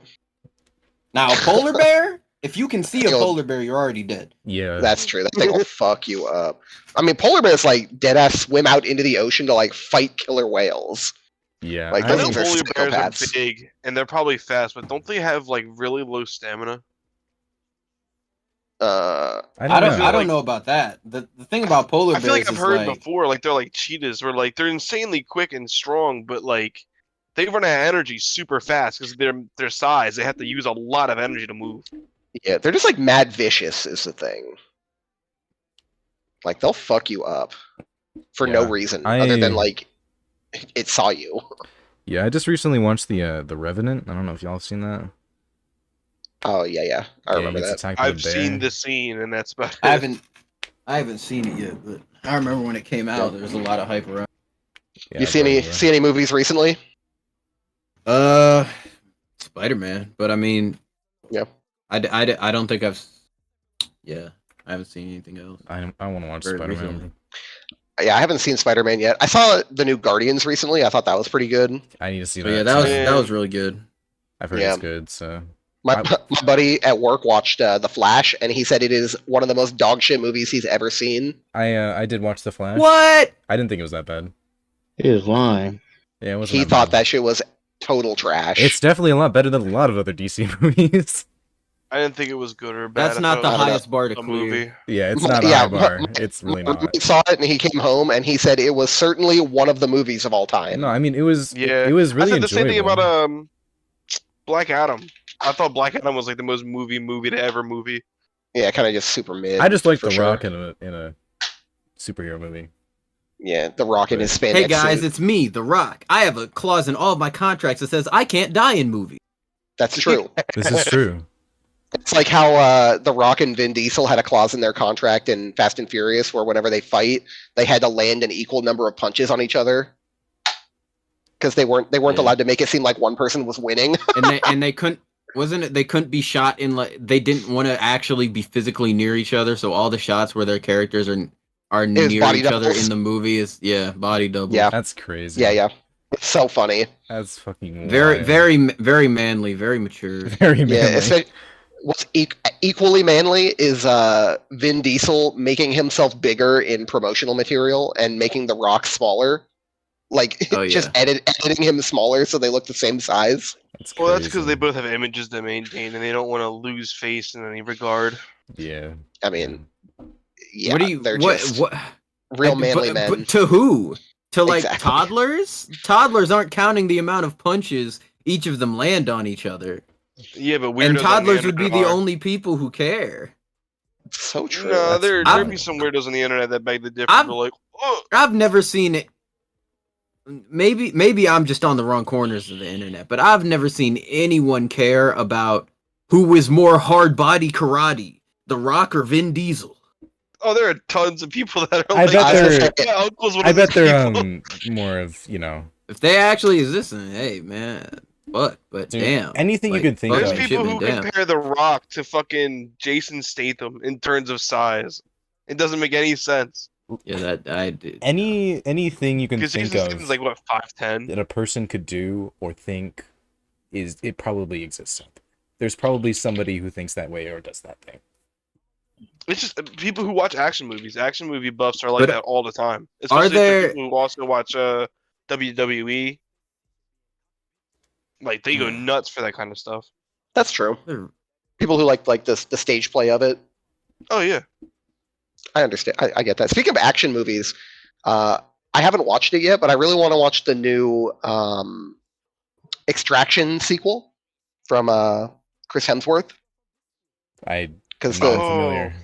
[SPEAKER 4] Now a polar bear, if you can see a
[SPEAKER 2] You'll-
[SPEAKER 4] polar bear, you're already dead.
[SPEAKER 1] Yeah.
[SPEAKER 2] That's true. That thing will fuck you up. I mean, polar bears like dead ass swim out into the ocean to like fight killer whales.
[SPEAKER 1] Yeah.
[SPEAKER 2] Like,
[SPEAKER 3] I
[SPEAKER 2] those
[SPEAKER 3] know
[SPEAKER 2] things are
[SPEAKER 3] polar bears are
[SPEAKER 2] psychopaths.
[SPEAKER 3] big and they're probably fast, but don't they have like really low stamina?
[SPEAKER 1] I
[SPEAKER 4] I
[SPEAKER 1] don't know.
[SPEAKER 4] don't know about that. The thing about polar
[SPEAKER 3] I
[SPEAKER 4] bears
[SPEAKER 3] feel like I've
[SPEAKER 4] is
[SPEAKER 3] heard
[SPEAKER 4] like,
[SPEAKER 3] before, like they're like cheetahs, where like they're insanely quick and strong, but like they run out of energy super fast because their size. They have to use a lot of energy to move.
[SPEAKER 2] Yeah, they're just like mad vicious is the thing. Like they'll fuck you up for no
[SPEAKER 1] Yeah,
[SPEAKER 2] reason
[SPEAKER 1] I-
[SPEAKER 2] other than like it saw you.
[SPEAKER 1] Yeah, I just recently watched the Revenant. I don't know if y'all have seen that.
[SPEAKER 2] Oh yeah. I
[SPEAKER 1] Yeah, he
[SPEAKER 2] remember
[SPEAKER 1] gets
[SPEAKER 2] that.
[SPEAKER 1] attacked by the
[SPEAKER 3] I've
[SPEAKER 1] bear.
[SPEAKER 3] seen the scene, and that's about it.
[SPEAKER 4] I haven't seen it yet, but I remember when it came out. There was a lot of hype around.
[SPEAKER 1] Yeah,
[SPEAKER 2] You see
[SPEAKER 1] bro.
[SPEAKER 2] any movies recently?
[SPEAKER 4] Spider-Man, but I mean,
[SPEAKER 2] Yeah.
[SPEAKER 4] I don't think yeah, I haven't seen anything else.
[SPEAKER 1] I want to watch
[SPEAKER 4] Very
[SPEAKER 1] Spider-Man.
[SPEAKER 4] recently.
[SPEAKER 2] Yeah, I haven't seen Spider-Man yet. I saw the new Guardians recently. I thought that was pretty good.
[SPEAKER 1] I need to see
[SPEAKER 4] But
[SPEAKER 1] that.
[SPEAKER 4] yeah, that
[SPEAKER 1] too.
[SPEAKER 4] was really good.
[SPEAKER 1] I've heard
[SPEAKER 2] Yeah.
[SPEAKER 1] it's good. So
[SPEAKER 2] My buddy at work watched The Flash, and he said it is one of the most dog shit movies he's ever seen.
[SPEAKER 1] I did watch The Flash.
[SPEAKER 4] What?
[SPEAKER 1] I didn't think it was that bad.
[SPEAKER 5] He was lying.
[SPEAKER 1] Yeah, it wasn't.
[SPEAKER 2] He
[SPEAKER 1] that
[SPEAKER 2] thought
[SPEAKER 1] bad.
[SPEAKER 2] that shit was total trash.
[SPEAKER 1] It's definitely a lot better than a lot of other DC movies.
[SPEAKER 3] I didn't think it was good or bad.
[SPEAKER 4] That's
[SPEAKER 3] I
[SPEAKER 4] not
[SPEAKER 3] thought
[SPEAKER 4] the
[SPEAKER 3] it was
[SPEAKER 4] highest bar to
[SPEAKER 3] a
[SPEAKER 4] clear.
[SPEAKER 3] movie.
[SPEAKER 1] Yeah, it's not a
[SPEAKER 2] Yeah,
[SPEAKER 1] high bar.
[SPEAKER 2] my-
[SPEAKER 1] It's really
[SPEAKER 2] My
[SPEAKER 1] not.
[SPEAKER 2] roommate saw it, and he came home, and he said it was certainly one of the movies of all time.
[SPEAKER 1] No, I mean it was.
[SPEAKER 3] Yeah,
[SPEAKER 1] It was really
[SPEAKER 3] I said the same thing
[SPEAKER 1] enjoyable.
[SPEAKER 3] about Black Adam. I thought Black Adam was like the most movie to ever movie.
[SPEAKER 2] Yeah, kind of just super mid.
[SPEAKER 1] I just like
[SPEAKER 2] for
[SPEAKER 1] The
[SPEAKER 2] sure.
[SPEAKER 1] Rock in a superhero movie.
[SPEAKER 2] Yeah, The Rock in his spandex
[SPEAKER 4] Hey guys,
[SPEAKER 2] suit.
[SPEAKER 4] it's me, The Rock. I have a clause in all of my contracts that says I can't die in movies.
[SPEAKER 2] That's true.
[SPEAKER 1] This is true.
[SPEAKER 2] It's like how The Rock and Vin Diesel had a clause in their contract in Fast and Furious where whenever they fight, they had to land an equal number of punches on each other because they weren't
[SPEAKER 4] Yeah.
[SPEAKER 2] allowed to make it seem like one person was winning.
[SPEAKER 4] And they couldn't they couldn't be shot in, like, they didn't want to actually be physically near each other, so all the shots where their characters are near
[SPEAKER 2] body
[SPEAKER 4] each other
[SPEAKER 2] doubles.
[SPEAKER 4] in the movie is body double.
[SPEAKER 2] Yeah.
[SPEAKER 1] That's crazy.
[SPEAKER 2] Yeah. It's so funny.
[SPEAKER 1] That's fucking
[SPEAKER 4] Very
[SPEAKER 1] wild.
[SPEAKER 4] very manly, very mature.
[SPEAKER 1] very
[SPEAKER 2] Yeah,
[SPEAKER 1] manly.
[SPEAKER 2] especially, what's equally manly is Vin Diesel making himself bigger in promotional material and making The Rock smaller. Like,
[SPEAKER 4] Oh, yeah.
[SPEAKER 2] just editing him smaller so they look the same size.
[SPEAKER 1] That's
[SPEAKER 3] Well, that's because
[SPEAKER 1] crazy.
[SPEAKER 3] they both have images to maintain, and they don't want to lose face in any regard.
[SPEAKER 1] Yeah.
[SPEAKER 2] I mean, yeah,
[SPEAKER 4] What do you
[SPEAKER 2] they're
[SPEAKER 4] what
[SPEAKER 2] just
[SPEAKER 4] what
[SPEAKER 2] real manly men.
[SPEAKER 4] But to who? To, like,
[SPEAKER 2] Exactly.
[SPEAKER 4] toddlers? Toddlers aren't counting the amount of punches each of them land on each other.
[SPEAKER 3] Yeah, but weirdos
[SPEAKER 4] And
[SPEAKER 3] on
[SPEAKER 4] toddlers would be
[SPEAKER 3] internet
[SPEAKER 4] the
[SPEAKER 3] are.
[SPEAKER 4] only people who care.
[SPEAKER 2] So true.
[SPEAKER 3] No,
[SPEAKER 1] That's
[SPEAKER 3] there
[SPEAKER 1] wild.
[SPEAKER 3] be some weirdos on the internet that beg the difference.
[SPEAKER 4] I've-
[SPEAKER 3] But like, oh,
[SPEAKER 4] I've never seen it. Maybe I'm just on the wrong corners of the internet, but I've never seen anyone care about who is more hard body karate, The Rock or Vin Diesel.
[SPEAKER 3] oh, there are tons of people that are
[SPEAKER 1] I
[SPEAKER 3] like,
[SPEAKER 1] bet
[SPEAKER 2] I was
[SPEAKER 1] they're.
[SPEAKER 2] gonna say,
[SPEAKER 3] my uncle's one
[SPEAKER 1] I
[SPEAKER 3] of
[SPEAKER 1] bet
[SPEAKER 3] these
[SPEAKER 1] they're
[SPEAKER 3] people.
[SPEAKER 1] more of
[SPEAKER 4] If they actually exist, then hey man, but
[SPEAKER 1] Dude,
[SPEAKER 4] damn.
[SPEAKER 1] anything you could think
[SPEAKER 3] There's
[SPEAKER 1] of.
[SPEAKER 4] fucking
[SPEAKER 3] people
[SPEAKER 4] shipment,
[SPEAKER 3] who
[SPEAKER 4] damn.
[SPEAKER 3] compare The Rock to fucking Jason Statham in terms of size. It doesn't make any sense.
[SPEAKER 4] Yeah, that I did.
[SPEAKER 1] Anything you can
[SPEAKER 3] Because
[SPEAKER 1] think
[SPEAKER 3] Jason Statham's
[SPEAKER 1] of
[SPEAKER 3] like what 5'10".
[SPEAKER 1] that a person could do or think it probably exists out there. There's probably somebody who thinks that way or does that thing.
[SPEAKER 3] It's just people who watch action movies. Action movie buffs are like
[SPEAKER 4] But
[SPEAKER 3] that all the time. Especially if
[SPEAKER 4] there-
[SPEAKER 3] they're people who also watch WWE. Like they go nuts for that kind of stuff.
[SPEAKER 2] That's true. People who like the stage play of it.
[SPEAKER 3] Oh yeah.
[SPEAKER 2] I understand. I get that. Speaking of action movies, I haven't watched it yet, but I really want to watch the new Extraction sequel from Chris Hemsworth.
[SPEAKER 1] I'm
[SPEAKER 2] Because
[SPEAKER 1] not
[SPEAKER 2] the
[SPEAKER 1] familiar.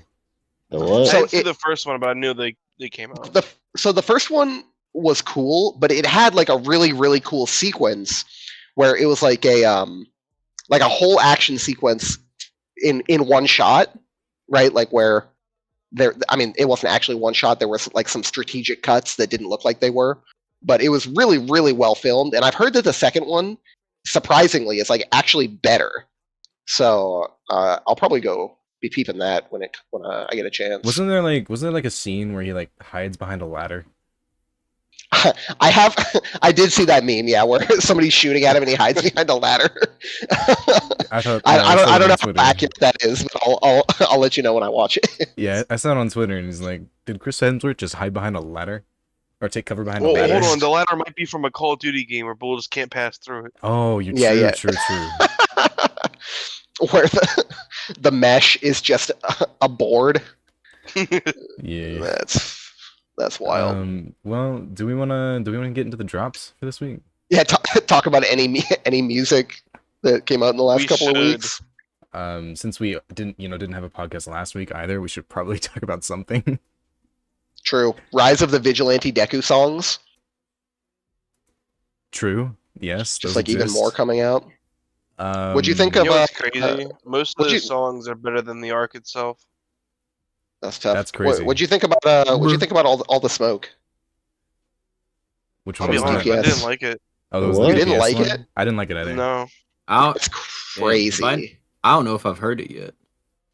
[SPEAKER 5] The
[SPEAKER 3] I
[SPEAKER 5] what?
[SPEAKER 2] So
[SPEAKER 3] didn't see
[SPEAKER 2] it-
[SPEAKER 3] the first one, but I knew they came out.
[SPEAKER 2] the first one was cool, but it had like a really cool sequence where it was like a whole action sequence in one shot, right? Like where there, I mean, it wasn't actually one shot. There was like some strategic cuts that didn't look like they were, but it was really well filmed. And I've heard that the second one, surprisingly, is like actually better. So I'll probably go be peeping that when I get a chance.
[SPEAKER 1] Wasn't there like a scene where he like hides behind a ladder?
[SPEAKER 2] I did see that meme, yeah, where somebody's shooting at him and he hides behind a ladder.
[SPEAKER 1] I thought
[SPEAKER 2] I don't know how
[SPEAKER 1] Twitter.
[SPEAKER 2] accurate that is, but I'll let you know when I watch it.
[SPEAKER 1] Yeah, I saw it on Twitter and he's like, "Did Chris Hemsworth just hide behind a ladder, or take cover behind a
[SPEAKER 3] Well,
[SPEAKER 1] ladder?"
[SPEAKER 3] hold on. The ladder might be from a Call of Duty game where bullets can't pass through it.
[SPEAKER 1] Oh, you're
[SPEAKER 2] Yeah,
[SPEAKER 1] true,
[SPEAKER 2] yeah.
[SPEAKER 1] true.
[SPEAKER 2] Where the mesh is just a board.
[SPEAKER 1] Yeah.
[SPEAKER 2] That's wild.
[SPEAKER 1] Well, do we wanna get into the drops for this week?
[SPEAKER 2] Yeah, talk about any music that came out in the last
[SPEAKER 3] We
[SPEAKER 2] couple of
[SPEAKER 3] should.
[SPEAKER 2] weeks.
[SPEAKER 1] Since we didn't have a podcast last week either, we should probably talk about something.
[SPEAKER 2] True. Rise of the Vigilante Deku songs.
[SPEAKER 1] True. Yes,
[SPEAKER 2] Just
[SPEAKER 1] those
[SPEAKER 2] like even
[SPEAKER 1] exist.
[SPEAKER 2] more coming out. What'd you think
[SPEAKER 3] You
[SPEAKER 2] of?
[SPEAKER 3] know what's crazy? Most of
[SPEAKER 2] what'd
[SPEAKER 3] the
[SPEAKER 2] you?
[SPEAKER 3] songs are better than the arc itself.
[SPEAKER 2] That's tough.
[SPEAKER 1] That's crazy.
[SPEAKER 2] What'd you think about? What'd you think about all the smoke
[SPEAKER 1] Which
[SPEAKER 3] I'll
[SPEAKER 1] one
[SPEAKER 3] be
[SPEAKER 2] on
[SPEAKER 1] was
[SPEAKER 2] the
[SPEAKER 3] honest, I
[SPEAKER 1] that?
[SPEAKER 3] didn't
[SPEAKER 2] DPS?
[SPEAKER 3] like it.
[SPEAKER 1] Oh, that
[SPEAKER 5] The
[SPEAKER 1] was the
[SPEAKER 2] You
[SPEAKER 5] what?
[SPEAKER 2] didn't
[SPEAKER 1] DPS
[SPEAKER 2] like
[SPEAKER 1] one?
[SPEAKER 2] it?
[SPEAKER 1] I didn't like it either.
[SPEAKER 3] No.
[SPEAKER 4] I don't,
[SPEAKER 2] That's
[SPEAKER 4] damn, if
[SPEAKER 2] crazy.
[SPEAKER 4] I don't know if I've heard it yet.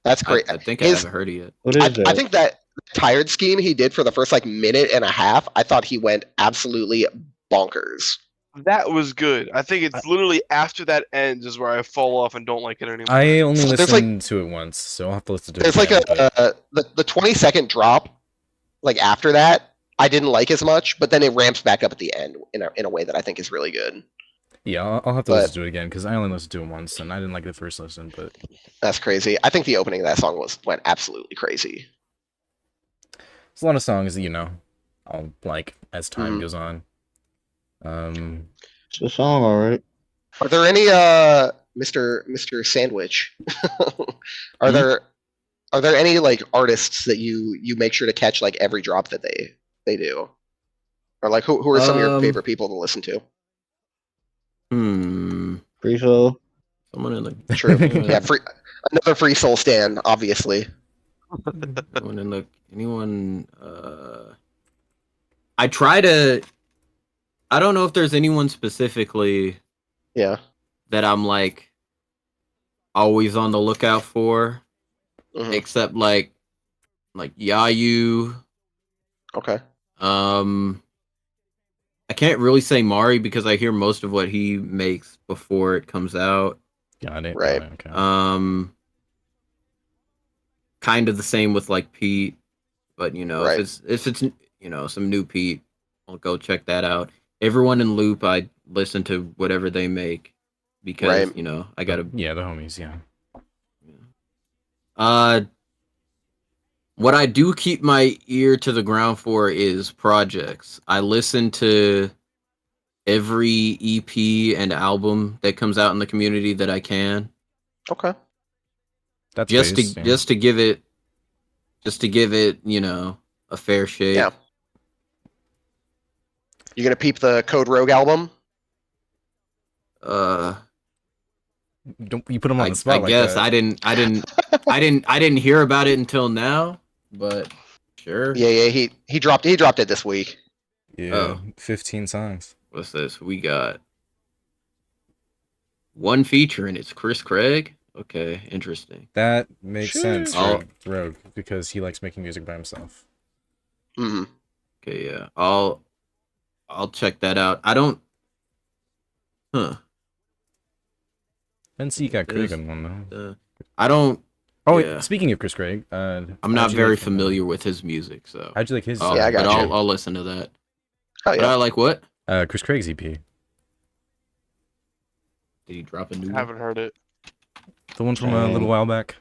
[SPEAKER 2] That's great.
[SPEAKER 4] I think I
[SPEAKER 2] His,
[SPEAKER 4] haven't heard it yet.
[SPEAKER 5] What is
[SPEAKER 2] I
[SPEAKER 5] that?
[SPEAKER 2] think that tired scheme he did for the first like minute and a half, I thought he went absolutely bonkers.
[SPEAKER 3] That was good. I think it's literally after that ends is where I fall off and don't like it anymore.
[SPEAKER 1] I only
[SPEAKER 2] So there's like
[SPEAKER 1] listened to it once, so I'll have to listen to it
[SPEAKER 2] there's like
[SPEAKER 1] again. But
[SPEAKER 2] the 20-second drop like after that I didn't like as much, but then it ramps back up at the end in a way that I think is really good.
[SPEAKER 1] yeah, I'll have to
[SPEAKER 2] But
[SPEAKER 1] listen to it again because I only listened to it once and I didn't like the first listen. But
[SPEAKER 2] that's crazy. I think the opening of that song went absolutely crazy.
[SPEAKER 1] it's a lot of songs that I'll like as time
[SPEAKER 2] Mhm.
[SPEAKER 1] goes on.
[SPEAKER 5] It's a song, alright.
[SPEAKER 2] Are there any Mr. Sandwich? Are
[SPEAKER 4] Hmm?
[SPEAKER 2] there any like artists that you make sure to catch like every drop that they do? Or like who are some of your favorite people to listen to?
[SPEAKER 5] Free Soul.
[SPEAKER 4] Someone in the
[SPEAKER 2] True.
[SPEAKER 4] anyone,
[SPEAKER 2] Yeah, another free soul stand, obviously.
[SPEAKER 4] anyone in the anyone. I try to. I don't know if there's anyone specifically
[SPEAKER 2] Yeah.
[SPEAKER 4] that I'm like always on the lookout for,
[SPEAKER 2] Mhm.
[SPEAKER 4] except like Yayu.
[SPEAKER 2] Okay.
[SPEAKER 4] I can't really say Mari because I hear most of what he makes before it comes out.
[SPEAKER 1] Got it.
[SPEAKER 2] Right.
[SPEAKER 1] Okay.
[SPEAKER 4] Kind of the same with like Pete, but
[SPEAKER 2] Right.
[SPEAKER 4] if it's some new Pete, I'll go check that out. Everyone in Loop, I listen to whatever they make because
[SPEAKER 2] Right.
[SPEAKER 4] I gotta.
[SPEAKER 1] Yeah, the homies. Yeah.
[SPEAKER 4] What I do keep my ear to the ground for is projects. I listen to every EP and album that comes out in the community that I can.
[SPEAKER 2] Okay.
[SPEAKER 1] That's
[SPEAKER 4] just
[SPEAKER 1] base.
[SPEAKER 4] to
[SPEAKER 1] Yeah.
[SPEAKER 4] just to give it a fair shake.
[SPEAKER 2] Yeah. You gonna peep the Code Rogue album?
[SPEAKER 1] Don't you put him on the
[SPEAKER 4] I
[SPEAKER 1] spot like
[SPEAKER 4] guess
[SPEAKER 1] that?
[SPEAKER 4] I didn't hear about it until now, but sure.
[SPEAKER 2] Yeah. He dropped it this week.
[SPEAKER 1] Yeah.
[SPEAKER 4] Oh.
[SPEAKER 1] 15 songs.
[SPEAKER 4] What's this? We got one feature and it's Chris Craig. Okay, interesting.
[SPEAKER 1] That makes sense
[SPEAKER 4] I'll-
[SPEAKER 1] for Rogue because he likes making music by himself.
[SPEAKER 2] Hmm.
[SPEAKER 4] Okay, yeah. I'll check that out. I don't. Huh.
[SPEAKER 1] And see, you got Craig
[SPEAKER 4] There's-
[SPEAKER 1] on one though.
[SPEAKER 4] I don't.
[SPEAKER 1] Oh,
[SPEAKER 4] yeah.
[SPEAKER 1] wait, speaking of Chris Craig,
[SPEAKER 4] I'm
[SPEAKER 1] how'd
[SPEAKER 4] not
[SPEAKER 1] you
[SPEAKER 4] very
[SPEAKER 1] like him?
[SPEAKER 4] familiar with his music, so.
[SPEAKER 1] How'd you like his?
[SPEAKER 2] Yeah, I got
[SPEAKER 4] but
[SPEAKER 2] you.
[SPEAKER 4] I'll listen to that.
[SPEAKER 2] Oh
[SPEAKER 4] But
[SPEAKER 2] yeah.
[SPEAKER 4] I like what?
[SPEAKER 1] Chris Craig's EP,
[SPEAKER 4] Did he drop a new
[SPEAKER 3] I
[SPEAKER 4] one?
[SPEAKER 3] haven't heard it.
[SPEAKER 1] the one from a little
[SPEAKER 5] Dang.
[SPEAKER 1] while back.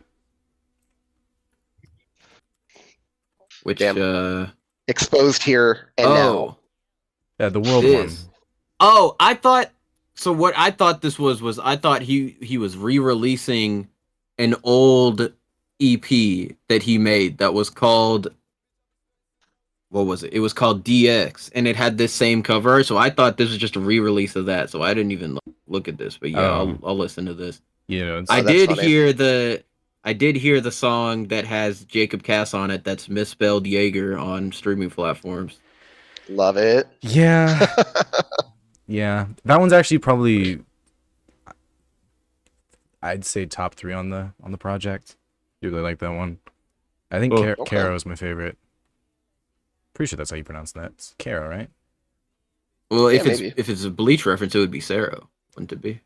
[SPEAKER 4] Which
[SPEAKER 2] Damn. Exposed here and now.
[SPEAKER 1] Yeah, the world
[SPEAKER 4] This. Oh, I thought. So what I thought this was I thought he was re-releasing an old EP that he made that was called. What was it? It was called DX, and it had this same cover. So I thought this was just a re-release of that. So I didn't even look at this. But yeah,
[SPEAKER 1] Oh.
[SPEAKER 4] I'll listen to this.
[SPEAKER 1] one. You know, it's,
[SPEAKER 4] I
[SPEAKER 2] that's
[SPEAKER 4] did
[SPEAKER 2] funny.
[SPEAKER 4] hear the song that has Jacob Cass on it. That's misspelled Jaeger on streaming platforms.
[SPEAKER 2] Love it.
[SPEAKER 1] yeah, yeah. That one's actually probably, I'd say top 3 on the project. I really like that one. I think
[SPEAKER 4] Oh,
[SPEAKER 2] okay.
[SPEAKER 1] Caro is my favorite. Pretty sure that's how you pronounce that. It's Caro, right?
[SPEAKER 4] Well,
[SPEAKER 2] Yeah, maybe.
[SPEAKER 4] if it's a Bleach reference, it would be Saro, wouldn't it be?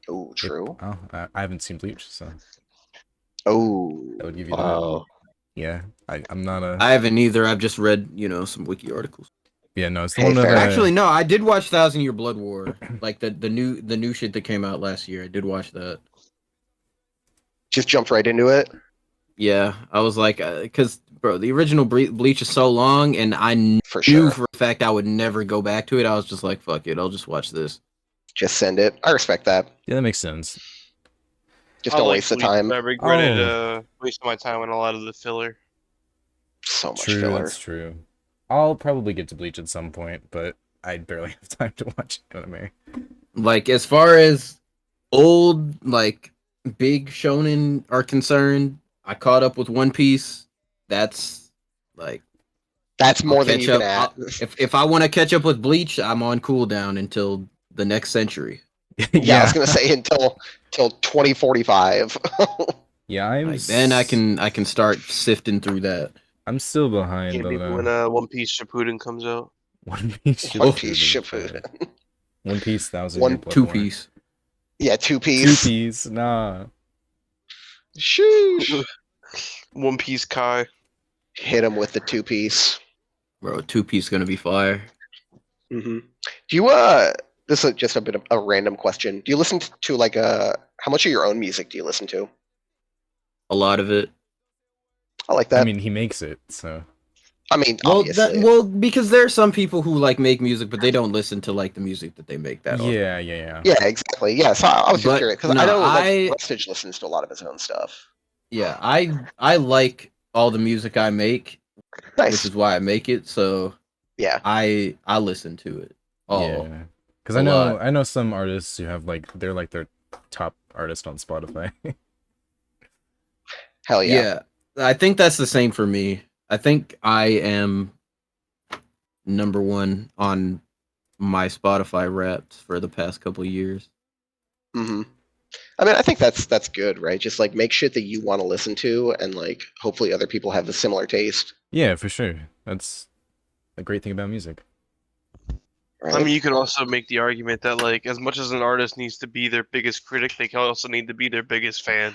[SPEAKER 2] Oh, true.
[SPEAKER 1] Oh, I haven't seen Bleach, so
[SPEAKER 2] Oh.
[SPEAKER 1] that would give you that.
[SPEAKER 5] Wow.
[SPEAKER 1] Yeah, I'm not a.
[SPEAKER 4] I haven't either. I've just read some wiki articles.
[SPEAKER 1] Yeah, no, it's the
[SPEAKER 2] Hey,
[SPEAKER 1] one with
[SPEAKER 2] fair.
[SPEAKER 4] Actually, no, I did watch 1,000 Year Blood War, like the new shit that came out last year. I did watch that.
[SPEAKER 2] Just jumped right into it.
[SPEAKER 4] Yeah, I was like, because bro, the original Bleach is so long, and I knew
[SPEAKER 2] For sure.
[SPEAKER 4] for a fact I would never go back to it. I was just like, fuck it, I'll just watch this.
[SPEAKER 2] Just send it. I respect that.
[SPEAKER 1] Yeah, that makes sense.
[SPEAKER 2] Just
[SPEAKER 3] I
[SPEAKER 2] don't
[SPEAKER 3] like
[SPEAKER 2] waste the
[SPEAKER 3] Bleach,
[SPEAKER 2] time.
[SPEAKER 3] but I regretted
[SPEAKER 1] Oh.
[SPEAKER 3] wasting my time on a lot of the filler.
[SPEAKER 2] So much
[SPEAKER 1] True,
[SPEAKER 2] filler.
[SPEAKER 1] that's true. I'll probably get to Bleach at some point, but I barely have time to watch anime.
[SPEAKER 4] Like as far as old like big shonen are concerned, I caught up with One Piece. That's like
[SPEAKER 2] That's
[SPEAKER 4] I'll
[SPEAKER 2] more than
[SPEAKER 4] catch
[SPEAKER 2] you can
[SPEAKER 4] up.
[SPEAKER 2] add.
[SPEAKER 4] If I want to catch up with Bleach, I'm on cooldown until the next century.
[SPEAKER 2] Yeah, I was
[SPEAKER 1] Yeah.
[SPEAKER 2] gonna say until 2045.
[SPEAKER 1] Yeah, I'm
[SPEAKER 4] Like then I can start sifting through that.
[SPEAKER 1] I'm still behind
[SPEAKER 3] Can't
[SPEAKER 1] on
[SPEAKER 3] be when One Piece Shippuden comes out.
[SPEAKER 1] One Piece
[SPEAKER 2] One
[SPEAKER 4] Oh.
[SPEAKER 2] Piece
[SPEAKER 1] Shippuden.
[SPEAKER 2] Shippuden.
[SPEAKER 1] One Piece 1,000 Year
[SPEAKER 2] One
[SPEAKER 1] Blood
[SPEAKER 4] Two
[SPEAKER 1] War.
[SPEAKER 4] Piece.
[SPEAKER 2] Yeah, Two
[SPEAKER 1] Two
[SPEAKER 2] Piece.
[SPEAKER 1] Piece, nah.
[SPEAKER 2] Shoosh.
[SPEAKER 3] One Piece Kai.
[SPEAKER 2] Hit him with the Two Piece.
[SPEAKER 4] Bro, Two Piece gonna be fire.
[SPEAKER 2] Do you this is just a bit of a random question. Do you listen to like how much of your own music do you listen to?
[SPEAKER 4] A lot of it.
[SPEAKER 2] I like
[SPEAKER 1] I
[SPEAKER 2] that.
[SPEAKER 1] mean, he makes it, so.
[SPEAKER 2] Obviously.
[SPEAKER 4] Because there are some people who like make music, but they don't listen to like the music that they make that often.
[SPEAKER 1] Yeah, yeah, yeah.
[SPEAKER 2] Yeah, exactly. Yeah, so I was just
[SPEAKER 4] But
[SPEAKER 2] curious because
[SPEAKER 4] no,
[SPEAKER 2] I know like Rustage listens to a lot of his own stuff.
[SPEAKER 4] yeah, I like all the music I make, which
[SPEAKER 2] Nice.
[SPEAKER 4] is why I make it. So
[SPEAKER 2] Yeah.
[SPEAKER 4] I listen to it all.
[SPEAKER 1] Yeah. Because
[SPEAKER 4] a lot.
[SPEAKER 1] I know some artists who have like they're like their top artist on Spotify.
[SPEAKER 2] Hell yeah.
[SPEAKER 4] Yeah, I think that's the same for me. I think I am number one on my Spotify Wrapped for the past couple years.
[SPEAKER 2] I mean, I think that's good, right? Just like make shit that you want to listen to, and like hopefully other people have the similar taste.
[SPEAKER 1] Yeah, for sure. That's a great thing about music.
[SPEAKER 2] Right?
[SPEAKER 3] I mean, you could also make the argument that, like, as much as an artist needs to be their biggest critic, they can also need to be their biggest fan,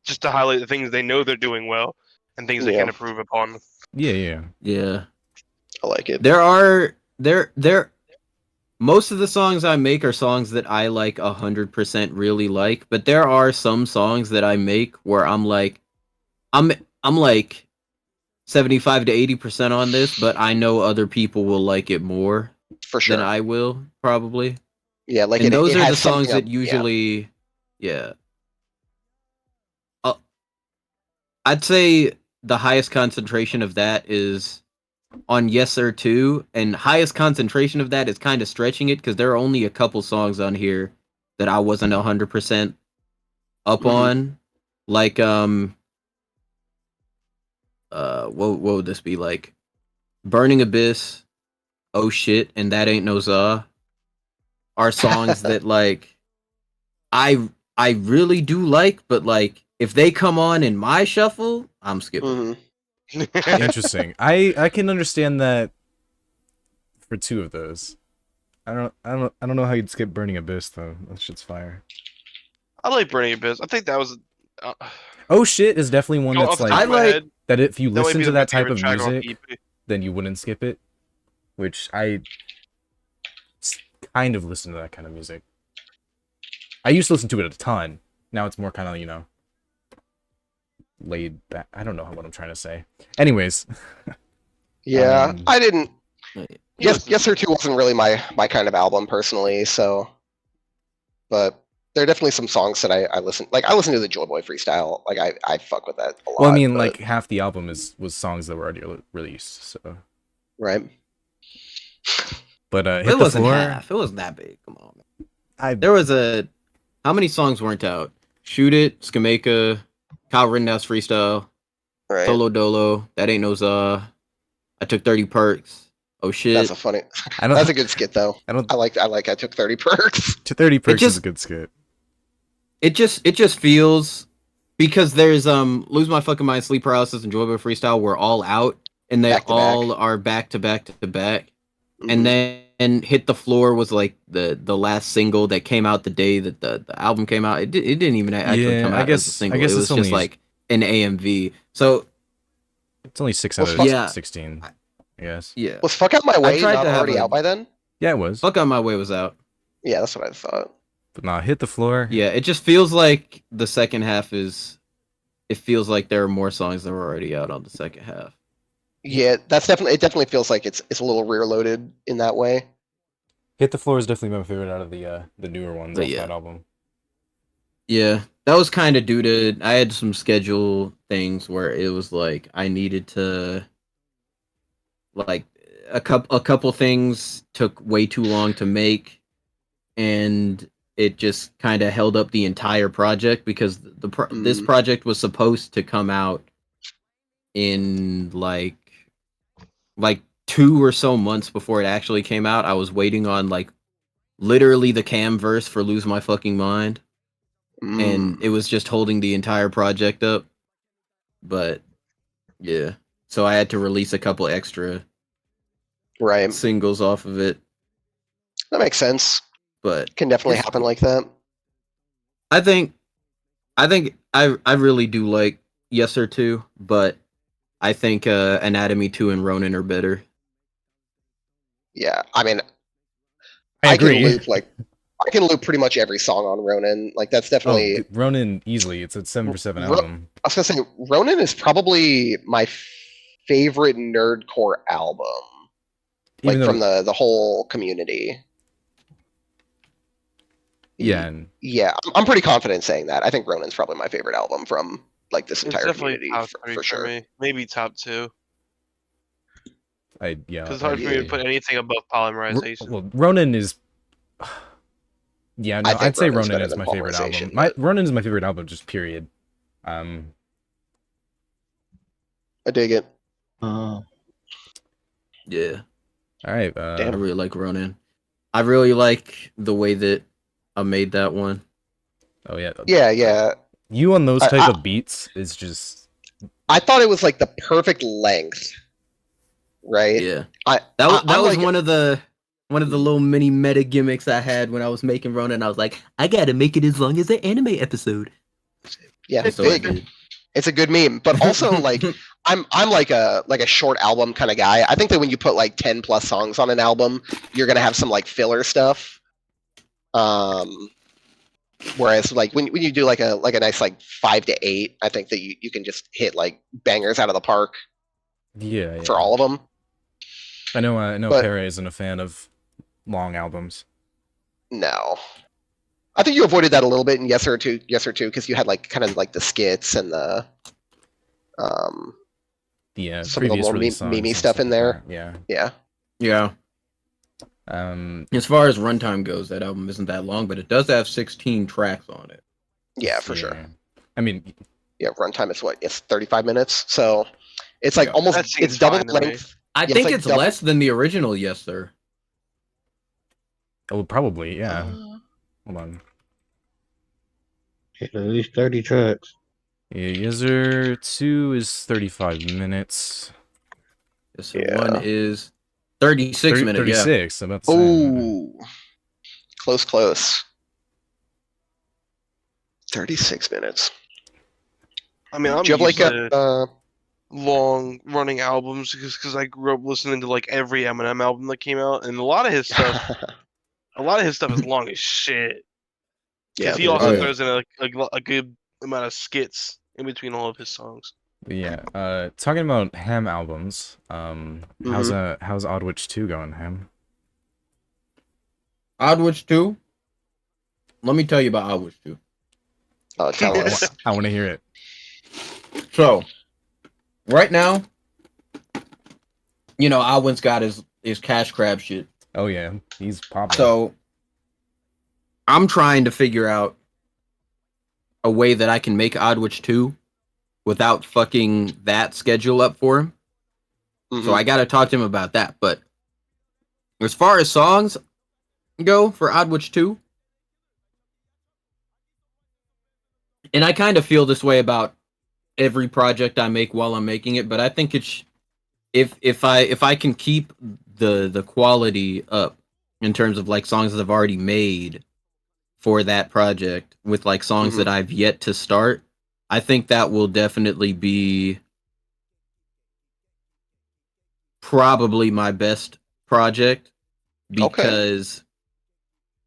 [SPEAKER 3] just to highlight the things they know they're doing well and things they
[SPEAKER 2] Yeah.
[SPEAKER 3] can improve upon.
[SPEAKER 1] Yeah, yeah.
[SPEAKER 4] Yeah.
[SPEAKER 2] I like it.
[SPEAKER 4] There most of the songs I make are songs that I like 100% really like, but there are some songs that I make where I'm like I'm like 75 to 80% on this, but I know other people will like it more
[SPEAKER 2] For sure.
[SPEAKER 4] than I will probably.
[SPEAKER 2] Yeah, like
[SPEAKER 4] And those
[SPEAKER 2] it
[SPEAKER 4] are the
[SPEAKER 2] has
[SPEAKER 4] songs
[SPEAKER 2] something
[SPEAKER 4] that
[SPEAKER 2] up,
[SPEAKER 4] usually yeah. I'd say the highest concentration of that is on Yes Sir 2, and highest concentration of that is kind of stretching it because there are only a couple songs on here that I wasn't 100% up on. Like what would this be like? Burning Abyss, Oh Shit, and That Ain't No Za are songs that like I really do like, but like if they come on in my shuffle, I'm skipping.
[SPEAKER 1] Interesting. I can understand that for two of those. I don't know how you'd skip Burning Abyss though. That shit's fire.
[SPEAKER 3] I like Burning Abyss. I think that was.
[SPEAKER 1] Oh shit is definitely one
[SPEAKER 3] Off
[SPEAKER 1] that's
[SPEAKER 3] the top
[SPEAKER 1] like
[SPEAKER 3] of my head,
[SPEAKER 1] that if you
[SPEAKER 3] that might
[SPEAKER 1] listen
[SPEAKER 3] be
[SPEAKER 1] to
[SPEAKER 3] my
[SPEAKER 1] that type
[SPEAKER 3] favorite
[SPEAKER 1] of
[SPEAKER 3] track off the
[SPEAKER 1] music,
[SPEAKER 3] EP.
[SPEAKER 1] then you wouldn't skip it. Which I kind of listen to that kind of music. I used to listen to it a ton. Now it's more kind of, you know, laid back. I don't know what I'm trying to say. Anyways.
[SPEAKER 2] Yeah, I didn't.
[SPEAKER 3] Yes,
[SPEAKER 2] Yes Sir 2 wasn't really my kind of album personally, so. But there are definitely some songs that I listen. Like I listen to the Joy Boy freestyle. Like I fuck with that a lot.
[SPEAKER 1] Well, I mean,
[SPEAKER 2] but,
[SPEAKER 1] like half the album was songs that were already released. So.
[SPEAKER 2] right.
[SPEAKER 1] But
[SPEAKER 4] It
[SPEAKER 1] Hit the
[SPEAKER 4] wasn't
[SPEAKER 1] Floor.
[SPEAKER 4] half. It wasn't that big. Come on. There was how many songs weren't out? Shoot It, Skameka, Kyle Rittenhouse freestyle,
[SPEAKER 2] Right.
[SPEAKER 4] Solo Dolo, That Ain't No Za. I took 30 perks. Oh shit.
[SPEAKER 2] That's a funny. That's a good skit though. I like. I took 30 perks.
[SPEAKER 1] To 30 perks is a good skit.
[SPEAKER 4] It just feels because there's Lose My Fucking Mind, Sleep Paralysis, and Joy Boy freestyle were all out and they all are back to back to back. And then Hit the Floor was like the last single that came out the day that the album came out. It didn't even actually come out as a single. It was just like an AMV. So
[SPEAKER 1] it's only 6 out of 16, I guess.
[SPEAKER 4] Yeah.
[SPEAKER 2] Was Fuck Out My Way not already out by then?
[SPEAKER 1] Yeah, it was.
[SPEAKER 4] Fuck Out My Way was out.
[SPEAKER 2] Yeah, that's what I thought.
[SPEAKER 1] But nah, Hit the Floor.
[SPEAKER 4] Yeah, it just feels like the second half is. It feels like there are more songs that were already out on the second half.
[SPEAKER 2] Yeah, it definitely feels like it's a little rear loaded in that way.
[SPEAKER 1] Hit the Floor is definitely my favorite out of the newer ones off that album.
[SPEAKER 4] Yeah, that was kind of due to I had some schedule things where it was like I needed to like a couple things took way too long to make, and it just kind of held up the entire project because this project was supposed to come out in like 2 or so months before it actually came out. I was waiting on like literally the cam verse for Lose My Fucking Mind, and it was just holding the entire project up. But yeah, so I had to release a couple extra
[SPEAKER 2] Right.
[SPEAKER 4] singles off of it.
[SPEAKER 2] That makes sense.
[SPEAKER 4] But
[SPEAKER 2] Can definitely
[SPEAKER 4] it's
[SPEAKER 2] happen
[SPEAKER 4] cool.
[SPEAKER 2] like that.
[SPEAKER 4] I think I really do like Yes or Two, but I think Anatomy 2 and Ronin are better.
[SPEAKER 2] Yeah, I mean,
[SPEAKER 1] I
[SPEAKER 2] can
[SPEAKER 1] agree.
[SPEAKER 2] loop pretty much every song on Ronin. Like that's definitely
[SPEAKER 1] Ronin easily. It's a 7-for-7 album.
[SPEAKER 2] I was gonna say Ronin is probably my favorite nerdcore album.
[SPEAKER 1] Even
[SPEAKER 2] Like
[SPEAKER 1] though,
[SPEAKER 2] from the whole community.
[SPEAKER 1] yeah, and
[SPEAKER 2] Yeah, I'm pretty confident saying that. I think Ronin's probably my favorite album from like this
[SPEAKER 3] It's
[SPEAKER 2] entire
[SPEAKER 3] definitely
[SPEAKER 2] community
[SPEAKER 3] top three
[SPEAKER 2] for sure.
[SPEAKER 3] me. Maybe top 2.
[SPEAKER 1] yeah,
[SPEAKER 3] Because it's hard for me to
[SPEAKER 2] yeah.
[SPEAKER 3] put anything above polymerization.
[SPEAKER 1] well, Ronin is. Yeah,
[SPEAKER 2] I
[SPEAKER 1] no,
[SPEAKER 2] think
[SPEAKER 1] I'd say
[SPEAKER 2] Ronin's
[SPEAKER 1] Ronin
[SPEAKER 2] better
[SPEAKER 1] is
[SPEAKER 2] than
[SPEAKER 1] my favorite album.
[SPEAKER 2] Polarization, but
[SPEAKER 1] Ronin is my favorite album, just period. Um,
[SPEAKER 2] I dig it.
[SPEAKER 4] Yeah,
[SPEAKER 1] all right.
[SPEAKER 4] I really like Ronin. I really like the way that I made that one.
[SPEAKER 1] Oh yeah.
[SPEAKER 2] Yeah.
[SPEAKER 1] You on those type of beats is just.
[SPEAKER 2] I thought it was like the perfect length, right?
[SPEAKER 4] Yeah,
[SPEAKER 2] that
[SPEAKER 4] was
[SPEAKER 2] like,
[SPEAKER 4] one of the little mini meta gimmicks I had when I was making Ronin. I was like, I gotta make it as long as an anime episode.
[SPEAKER 2] Yeah,
[SPEAKER 4] So I did.
[SPEAKER 2] it's a good meme, but also like I'm like a short album kind of guy. I think that when you put like 10 plus songs on an album, you're gonna have some like filler stuff. Whereas like when you do like a nice like 5 to 8, I think that you can just hit like bangers out of the park.
[SPEAKER 1] Yeah.
[SPEAKER 2] For all of them.
[SPEAKER 1] I know
[SPEAKER 2] But,
[SPEAKER 1] Pere isn't a fan of long albums.
[SPEAKER 2] No. I think you avoided that a little bit in Yes or Two, because you had like kind of like the skits and the some of the more meme stuff in there.
[SPEAKER 1] Like yeah.
[SPEAKER 4] Yeah. As far as runtime goes, that album isn't that long, but it does have 16 tracks on it.
[SPEAKER 2] Yeah, for sure.
[SPEAKER 1] I mean,
[SPEAKER 2] yeah, runtime is what? It's 35 minutes, so it's like almost it's double the length.
[SPEAKER 4] I think it's less than the original. Yes, sir.
[SPEAKER 1] Oh, probably yeah. Hold on.
[SPEAKER 5] At least 30 tracks.
[SPEAKER 1] Yeah, Yezer 2 is 35 minutes.
[SPEAKER 4] Yes, sir. Yeah. 1 is 36 minutes.
[SPEAKER 1] 36.
[SPEAKER 4] Yeah.
[SPEAKER 1] About the same.
[SPEAKER 2] Ooh, close. 36 minutes.
[SPEAKER 3] I mean, I'm
[SPEAKER 2] Do you have like
[SPEAKER 3] a long running albums because I grew up listening to like every Eminem album that came out, and a lot of his stuff is long as shit. Because he also throws in a good amount of skits in between all of his songs.
[SPEAKER 1] Yeah. Talking about Ham albums, how's Odd Witch 2 going, Ham?
[SPEAKER 4] Odd Witch 2? Let me tell you about Odd Witch 2.
[SPEAKER 2] Oh, tell us.
[SPEAKER 1] I want to hear it.
[SPEAKER 4] So, right now, Alwyn's got his cash crab shit.
[SPEAKER 1] Oh yeah, he's popping.
[SPEAKER 4] So, I'm trying to figure out a way that I can make Odd Witch 2 without fucking that schedule up for him. Mm-hmm. So I got to talk to him about that. But as far as songs go for Odd Witch 2, and I kind of feel this way about every project I make while I'm making it, but I think it's if I can keep the quality up in terms of like songs that I've already made for that project with like songs that I've yet to start, I think that will definitely be probably my best project because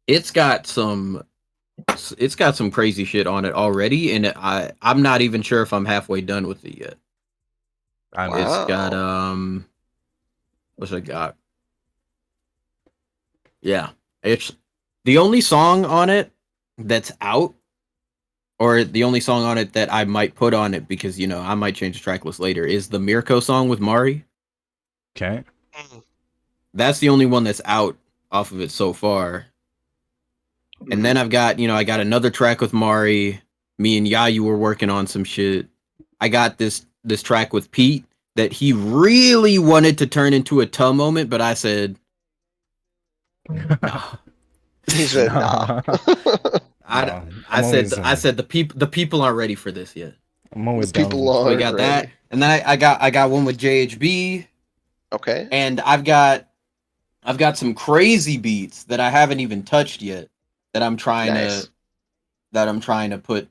[SPEAKER 4] it's got some crazy shit on it already, and I'm not even sure if I'm halfway done with it yet. It's got what's it got? Yeah, it's the only song on it that's out, or the only song on it that I might put on it because I might change the track list later is the Mirko song with Mari.
[SPEAKER 1] Okay,
[SPEAKER 4] that's the only one that's out off of it so far. And then I got another track with Mari. Me and Yayu were working on some shit. I got this track with Pete that he really wanted to turn into a Tuh moment, but I said, no.
[SPEAKER 2] He said, nah.
[SPEAKER 4] I said the people aren't ready for this yet.
[SPEAKER 1] I'm always
[SPEAKER 2] The people
[SPEAKER 1] down.
[SPEAKER 2] are-
[SPEAKER 4] We got
[SPEAKER 2] ready.
[SPEAKER 4] that, and then I got one with JHB,
[SPEAKER 2] Okay.
[SPEAKER 4] and I've got some crazy beats that I haven't even touched yet that I'm trying
[SPEAKER 2] Nice.
[SPEAKER 4] to put,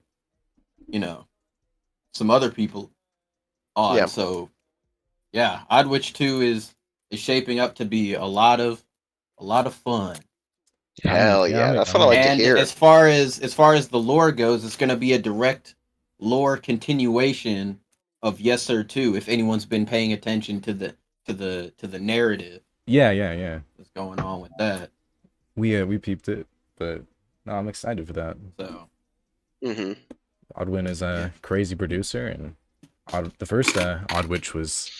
[SPEAKER 4] some other people on.
[SPEAKER 2] Yeah.
[SPEAKER 4] So yeah, Odd Witch 2 is shaping up to be a lot of fun.
[SPEAKER 2] Hell yeah. That's what I like to
[SPEAKER 4] And
[SPEAKER 2] hear.
[SPEAKER 4] as far as the lore goes, it's going to be a direct lore continuation of Yes Sir 2. If anyone's been paying attention to the narrative,
[SPEAKER 1] Yeah.
[SPEAKER 4] what's going on with that?
[SPEAKER 1] We peeped it, but no, I'm excited for that.
[SPEAKER 4] So
[SPEAKER 2] Mm-hmm.
[SPEAKER 1] Oddwin is a crazy producer, and the first Odd Witch was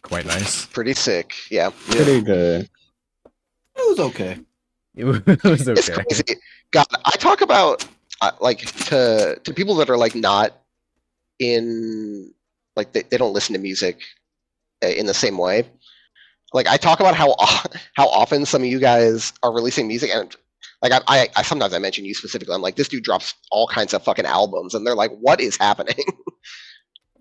[SPEAKER 1] quite nice.
[SPEAKER 2] Pretty sick. Yeah.
[SPEAKER 5] Pretty good.
[SPEAKER 4] it was okay.
[SPEAKER 1] It was
[SPEAKER 2] It's
[SPEAKER 1] okay.
[SPEAKER 2] crazy. God, I talk about like to people that are like not in like they don't listen to music in the same way. Like I talk about how often some of you guys are releasing music, and like I sometimes I mention you specifically. I'm like, this dude drops all kinds of fucking albums, and they're like, what is happening?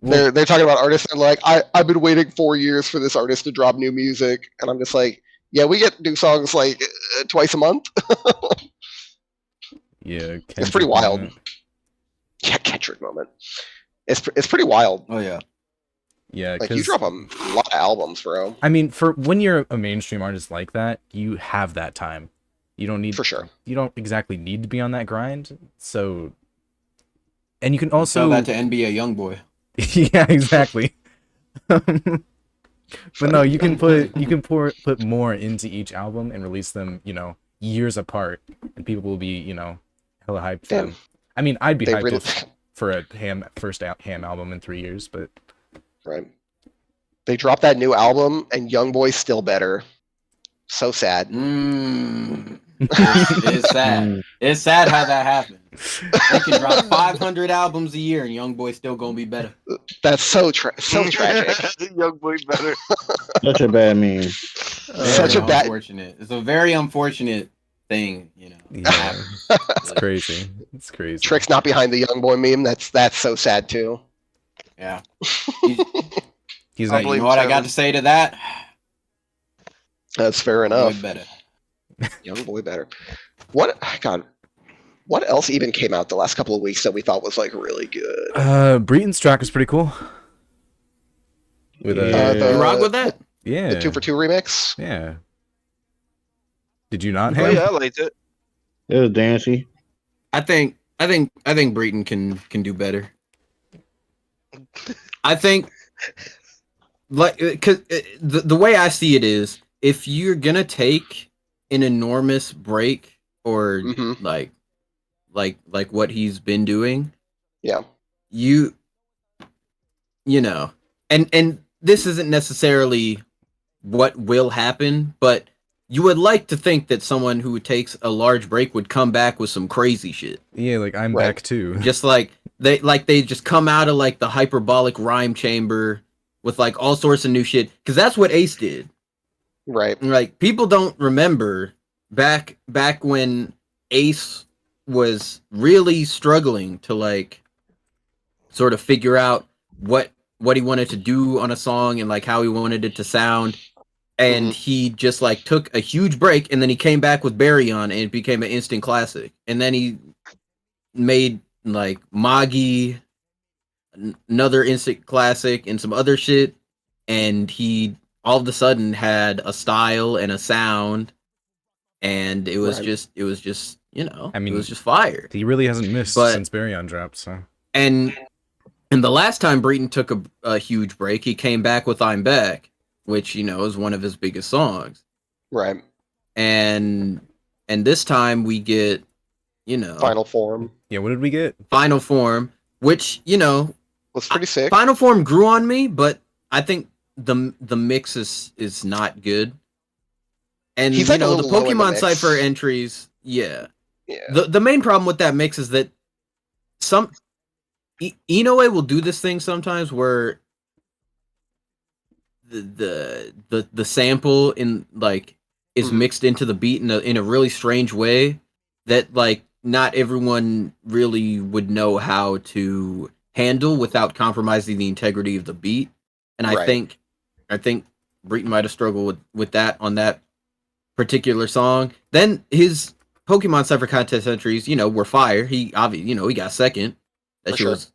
[SPEAKER 1] Well,
[SPEAKER 2] they're talking about artists and like I've been waiting 4 years for this artist to drop new music, and I'm just like, yeah, we get new songs like twice a month.
[SPEAKER 1] yeah,
[SPEAKER 2] It's pretty wild.
[SPEAKER 1] moment.
[SPEAKER 2] Yeah, Kendrick moment. It's pretty wild.
[SPEAKER 4] Oh yeah.
[SPEAKER 1] Yeah,
[SPEAKER 2] Like you
[SPEAKER 1] because
[SPEAKER 2] drop a lot of albums, bro.
[SPEAKER 1] I mean, for when you're a mainstream artist like that, you have that time. You don't need
[SPEAKER 2] For sure.
[SPEAKER 1] You don't exactly need to be on that grind. So, and you can
[SPEAKER 4] Tell
[SPEAKER 1] also
[SPEAKER 4] that to NBA YoungBoy.
[SPEAKER 1] yeah, exactly. But no, you can put put more into each album and release them, years apart, and people will be, hella hyped for
[SPEAKER 2] Damn.
[SPEAKER 1] them. I mean, I'd be
[SPEAKER 2] They
[SPEAKER 1] hyped
[SPEAKER 2] really
[SPEAKER 1] for a first Ham album in 3 years, but
[SPEAKER 2] right. They dropped that new album, and YoungBoy's still better. So sad.
[SPEAKER 4] It's sad. It's sad how that happened. They can drop 500 albums a year, and YoungBoy still gonna be better.
[SPEAKER 2] That's so tragic.
[SPEAKER 3] Young boy better.
[SPEAKER 5] Such a bad meme.
[SPEAKER 2] Such a
[SPEAKER 4] Very
[SPEAKER 2] bad-
[SPEAKER 4] unfortunate. It's a very unfortunate thing,
[SPEAKER 1] yeah, it's crazy. It's crazy.
[SPEAKER 2] Trick's not behind the YoungBoy meme. That's so sad too.
[SPEAKER 4] Yeah.
[SPEAKER 1] He's
[SPEAKER 3] I
[SPEAKER 1] like,
[SPEAKER 4] You
[SPEAKER 3] believe
[SPEAKER 4] know what I got
[SPEAKER 3] Kevin.
[SPEAKER 4] to say to that?
[SPEAKER 2] That's fair
[SPEAKER 4] Boy
[SPEAKER 2] enough.
[SPEAKER 4] better.
[SPEAKER 2] YoungBoy better. What God? What else even came out the last couple of weeks that we thought was like really good?
[SPEAKER 1] Breton's track was pretty cool. With
[SPEAKER 2] the-
[SPEAKER 4] You rock with that?
[SPEAKER 1] yeah,
[SPEAKER 2] The 2 for 2 remix.
[SPEAKER 1] yeah. Did you not,
[SPEAKER 3] Oh
[SPEAKER 1] Ham?
[SPEAKER 3] yeah, I liked it.
[SPEAKER 5] It was dancey.
[SPEAKER 4] I think Breton can do better. I think, like, cause the way I see it is, if you're gonna take an enormous break or
[SPEAKER 2] Mhm.
[SPEAKER 4] like what he's been doing,
[SPEAKER 2] Yeah.
[SPEAKER 4] you know, and this isn't necessarily what will happen, but you would like to think that someone who takes a large break would come back with some crazy shit.
[SPEAKER 1] Yeah, like I'm
[SPEAKER 2] Right.
[SPEAKER 1] back too.
[SPEAKER 4] Just like they just come out of like the hyperbolic rhyme chamber with like all sorts of new shit, because that's what Ace did.
[SPEAKER 2] Right.
[SPEAKER 4] Like, people don't remember back when Ace was really struggling to like sort of figure out what he wanted to do on a song and like how he wanted it to sound. And he just like took a huge break, and then he came back with Barry on, and it became an instant classic. And then he made like Magi, another instant classic, and some other shit. And he all of a sudden had a style and a sound, and it was
[SPEAKER 2] Right.
[SPEAKER 4] just
[SPEAKER 1] I mean,
[SPEAKER 4] it was just fire.
[SPEAKER 1] He really hasn't missed
[SPEAKER 4] But-
[SPEAKER 1] since Baryon dropped, so
[SPEAKER 4] And the last time Breton took a huge break, he came back with I'm Back, which is one of his biggest songs.
[SPEAKER 2] Right.
[SPEAKER 4] And this time we get
[SPEAKER 2] Final Form
[SPEAKER 1] yeah. What did we get?
[SPEAKER 4] Final Form, which
[SPEAKER 2] was pretty sick.
[SPEAKER 4] Final Form grew on me, but I think the mix is not good. And
[SPEAKER 2] He's like a
[SPEAKER 4] the
[SPEAKER 2] little low in the
[SPEAKER 4] Pokemon
[SPEAKER 2] mix.
[SPEAKER 4] Cypher entries, Yeah.
[SPEAKER 2] Yeah.
[SPEAKER 4] The main problem with that mix is that some Inoue will do this thing sometimes where the sample in like is
[SPEAKER 2] Mhm.
[SPEAKER 4] mixed into the beat in a really strange way that like not everyone really would know how to handle without compromising the integrity of the beat. And
[SPEAKER 2] Right.
[SPEAKER 4] I think Breton might have struggled with that on that particular song. Then his Pokemon Cypher contest entries, were fire. He obviously, he got second. That
[SPEAKER 2] For
[SPEAKER 4] shit
[SPEAKER 2] sure.
[SPEAKER 4] was,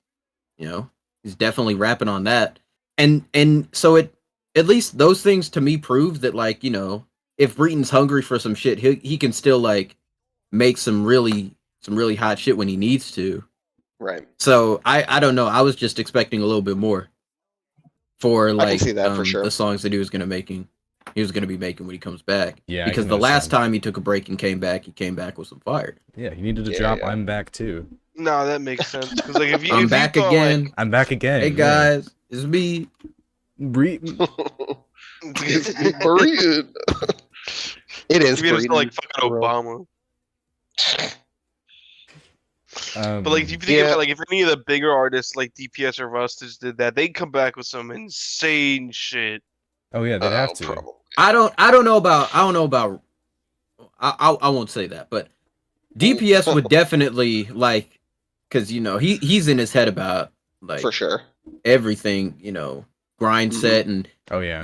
[SPEAKER 4] he's definitely rapping on that. And so it at least those things to me prove that like, if Breton's hungry for some shit, he can still like make some really hot shit when he needs to.
[SPEAKER 2] Right.
[SPEAKER 4] So I don't know. I was just expecting a little bit more for
[SPEAKER 2] I can
[SPEAKER 4] like
[SPEAKER 2] see that for sure.
[SPEAKER 4] the songs that he was gonna be making when he comes back.
[SPEAKER 1] Yeah, I
[SPEAKER 4] Because
[SPEAKER 1] can
[SPEAKER 4] the last
[SPEAKER 1] understand.
[SPEAKER 4] time he took a break and came back with some fire.
[SPEAKER 1] Yeah, he needed to
[SPEAKER 2] Yeah,
[SPEAKER 1] drop
[SPEAKER 2] yeah.
[SPEAKER 1] I'm back too.
[SPEAKER 3] No, that makes sense. Because like if you
[SPEAKER 4] I'm
[SPEAKER 3] if you
[SPEAKER 4] back
[SPEAKER 3] thought
[SPEAKER 4] again.
[SPEAKER 1] I'm back again.
[SPEAKER 4] Hey guys, it's me.
[SPEAKER 1] Breton.
[SPEAKER 2] It's Breton. It is
[SPEAKER 3] if you just
[SPEAKER 2] Breton.
[SPEAKER 3] like fucking
[SPEAKER 2] for real.
[SPEAKER 3] Obama. But like if you think
[SPEAKER 2] Yeah.
[SPEAKER 3] about like if any of the bigger artists like DPS or Rustage did that, they'd come back with some insane shit.
[SPEAKER 1] Oh yeah, they'd have to.
[SPEAKER 2] Probably.
[SPEAKER 4] I don't know about I won't say that, but DPS would definitely like because he's in his head about like
[SPEAKER 2] For sure.
[SPEAKER 4] everything, grind
[SPEAKER 2] Mhm.
[SPEAKER 4] set and
[SPEAKER 1] Oh yeah.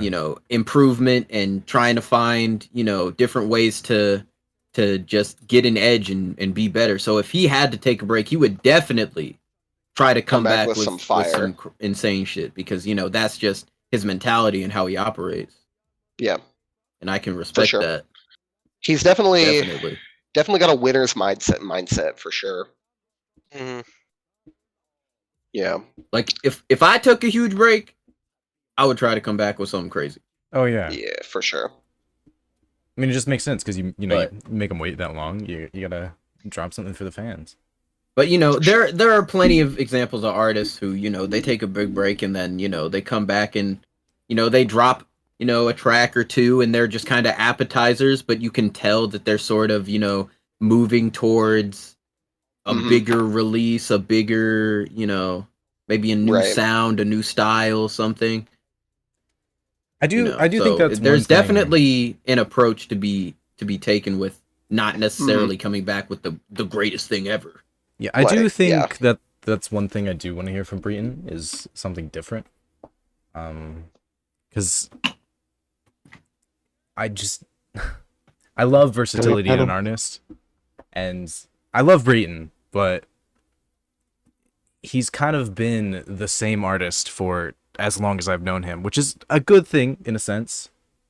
[SPEAKER 4] improvement and trying to find, different ways to just get an edge and be better. So if he had to take a break, he would definitely try to come back
[SPEAKER 2] with some fire.
[SPEAKER 4] insane shit because, that's just his mentality and how he operates.
[SPEAKER 2] Yeah.
[SPEAKER 4] And I can respect
[SPEAKER 2] sure.
[SPEAKER 4] that.
[SPEAKER 2] He's definitely
[SPEAKER 4] Definitely.
[SPEAKER 2] got a winner's mindset for sure.
[SPEAKER 3] Mhm.
[SPEAKER 2] Yeah.
[SPEAKER 4] Like if I took a huge break, I would try to come back with something crazy.
[SPEAKER 1] Oh yeah.
[SPEAKER 2] Yeah, for sure.
[SPEAKER 1] I mean, it just makes sense because you
[SPEAKER 4] But-
[SPEAKER 1] make them wait that long. You gotta drop something for the fans.
[SPEAKER 4] But there are plenty of examples of artists who, they take a big break and then, they come back and, they drop, a track or two and they're just kind of appetizers, but you can tell that they're sort of, moving towards a
[SPEAKER 2] Mhm.
[SPEAKER 4] bigger release, a bigger, maybe a new
[SPEAKER 2] Right.
[SPEAKER 4] sound, a new style, something.
[SPEAKER 1] I do
[SPEAKER 4] So
[SPEAKER 1] think that's
[SPEAKER 4] there's
[SPEAKER 1] one thing.
[SPEAKER 4] definitely an approach to be taken with not necessarily coming back with the greatest thing ever.
[SPEAKER 1] Yeah, I do
[SPEAKER 2] Like,
[SPEAKER 1] think that that's one thing I do want to hear from Breton is something different. Because I just I love versatility in an artist, and I love Breton, but he's kind of been the same artist for as long as I've known him, which is a good thing in a sense.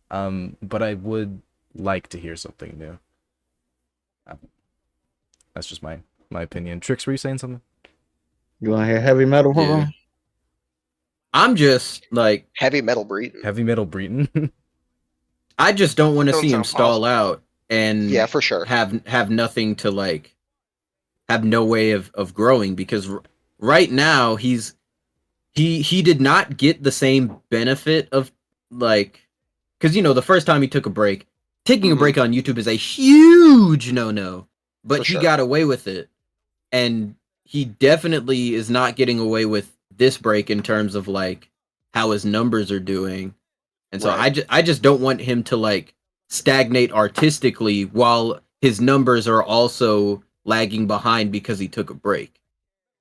[SPEAKER 1] But I would like to hear something new. That's just my opinion. Trix, were you saying something?
[SPEAKER 5] You want to hear heavy metal?
[SPEAKER 4] Yeah. I'm just like
[SPEAKER 2] Heavy metal Breton.
[SPEAKER 1] Heavy metal Breton.
[SPEAKER 4] I just don't want to
[SPEAKER 3] Don't
[SPEAKER 4] see him
[SPEAKER 3] sound
[SPEAKER 4] stall
[SPEAKER 3] possible.
[SPEAKER 4] out and
[SPEAKER 2] Yeah, for sure.
[SPEAKER 4] have nothing to like have no way of growing because right now he did not get the same benefit of like because the first time he took a break, taking a
[SPEAKER 2] Mhm.
[SPEAKER 4] break on YouTube is a huge no, but
[SPEAKER 2] For
[SPEAKER 4] he
[SPEAKER 2] sure.
[SPEAKER 4] got away with it, and he definitely is not getting away with this break in terms of like how his numbers are doing. And so
[SPEAKER 2] Right.
[SPEAKER 4] I just don't want him to like stagnate artistically while his numbers are also lagging behind because he took a break.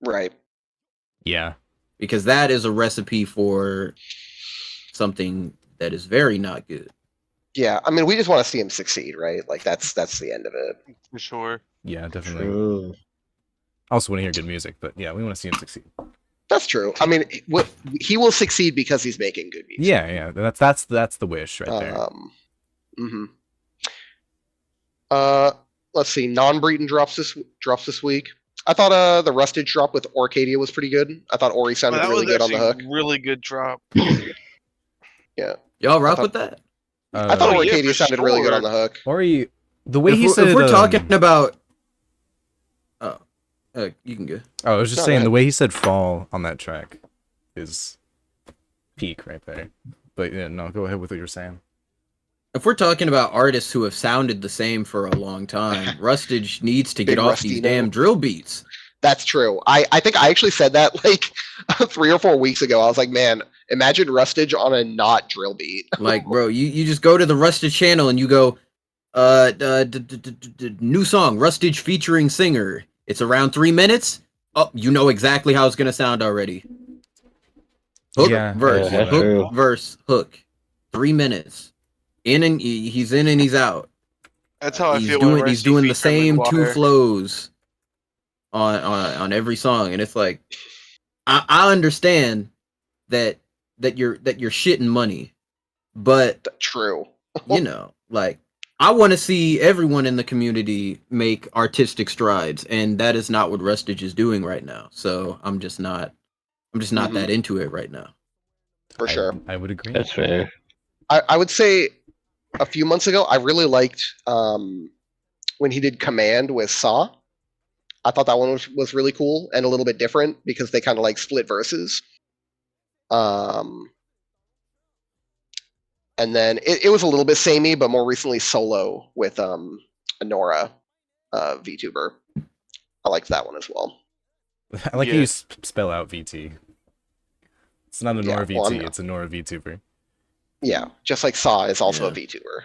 [SPEAKER 2] Right.
[SPEAKER 1] Yeah.
[SPEAKER 4] Because that is a recipe for something that is very not good.
[SPEAKER 2] Yeah. I mean, we just want to see him succeed, right? Like that's the end of it.
[SPEAKER 3] For sure.
[SPEAKER 1] Yeah, definitely.
[SPEAKER 5] True.
[SPEAKER 1] Also want to hear good music, but yeah, we want to see him succeed.
[SPEAKER 2] That's true. I mean, he will succeed because he's making good music.
[SPEAKER 1] Yeah. That's the wish right there.
[SPEAKER 2] Mhm. Let's see. Non-Breton drops this week. I thought the Rustage drop with Orcadia was pretty good. I thought Ori
[SPEAKER 3] Oh,
[SPEAKER 2] sounded
[SPEAKER 3] that
[SPEAKER 2] really
[SPEAKER 3] was
[SPEAKER 2] good on the hook.
[SPEAKER 3] actually really good drop.
[SPEAKER 4] Y'all rock
[SPEAKER 2] thought-
[SPEAKER 4] with that?
[SPEAKER 2] I thought
[SPEAKER 3] Oh, yeah,
[SPEAKER 2] Orcadia
[SPEAKER 3] for
[SPEAKER 2] sounded really good
[SPEAKER 3] sure.
[SPEAKER 2] on the hook.
[SPEAKER 1] Ori, the way he
[SPEAKER 4] If
[SPEAKER 1] said,
[SPEAKER 4] we're talking about, you can go.
[SPEAKER 1] oh, I was just
[SPEAKER 2] No,
[SPEAKER 1] saying
[SPEAKER 2] go
[SPEAKER 1] the way he said "fall" on that track is peak right there. But yeah, no, go ahead with what you were saying.
[SPEAKER 4] if we're talking about artists who have sounded the same for a long time, Rustage needs to
[SPEAKER 2] Big
[SPEAKER 4] get off these
[SPEAKER 2] Rustino.
[SPEAKER 4] damn drill beats.
[SPEAKER 2] That's true. I think I actually said that like 3 or 4 weeks ago. I was like, man, imagine Rustage on a not drill beat.
[SPEAKER 4] Like, bro, you just go to the Rustage channel and you go, new song, Rustage featuring singer. It's around 3 minutes. Oh, you know exactly how it's gonna sound already. Hook,
[SPEAKER 1] Yeah,
[SPEAKER 4] verse,
[SPEAKER 5] that's
[SPEAKER 4] hook,
[SPEAKER 5] true.
[SPEAKER 4] verse, hook. 3 minutes. He's in and he's out.
[SPEAKER 3] That's how I
[SPEAKER 4] He's
[SPEAKER 3] feel.
[SPEAKER 4] doing
[SPEAKER 3] whenever I
[SPEAKER 4] he's
[SPEAKER 3] see
[SPEAKER 4] doing the
[SPEAKER 3] feature
[SPEAKER 4] same two
[SPEAKER 3] McGuire.
[SPEAKER 4] flows on every song, and it's like I understand that you're shitting money, but
[SPEAKER 2] True.
[SPEAKER 4] you know, like I want to see everyone in the community make artistic strides, and that is not what Rustage is doing right now. So I'm just not
[SPEAKER 2] Mhm.
[SPEAKER 4] that into it right now.
[SPEAKER 2] For sure.
[SPEAKER 1] I would agree.
[SPEAKER 5] That's fair.
[SPEAKER 2] I would say a few months ago, I really liked when he did Command with Saw. I thought that one was really cool and a little bit different because they kind of like split verses. And then it was a little bit samey, but more recently solo with Nora, VTuber. I liked that one as well.
[SPEAKER 1] I like how
[SPEAKER 3] Yeah.
[SPEAKER 1] you spell out VT. It's not a
[SPEAKER 2] Yeah,
[SPEAKER 1] Nora
[SPEAKER 2] well,
[SPEAKER 1] VT,
[SPEAKER 2] I'm-
[SPEAKER 1] it's a Nora VTuber.
[SPEAKER 2] Yeah, just like Saw is also a
[SPEAKER 4] Yeah.
[SPEAKER 2] VTuber.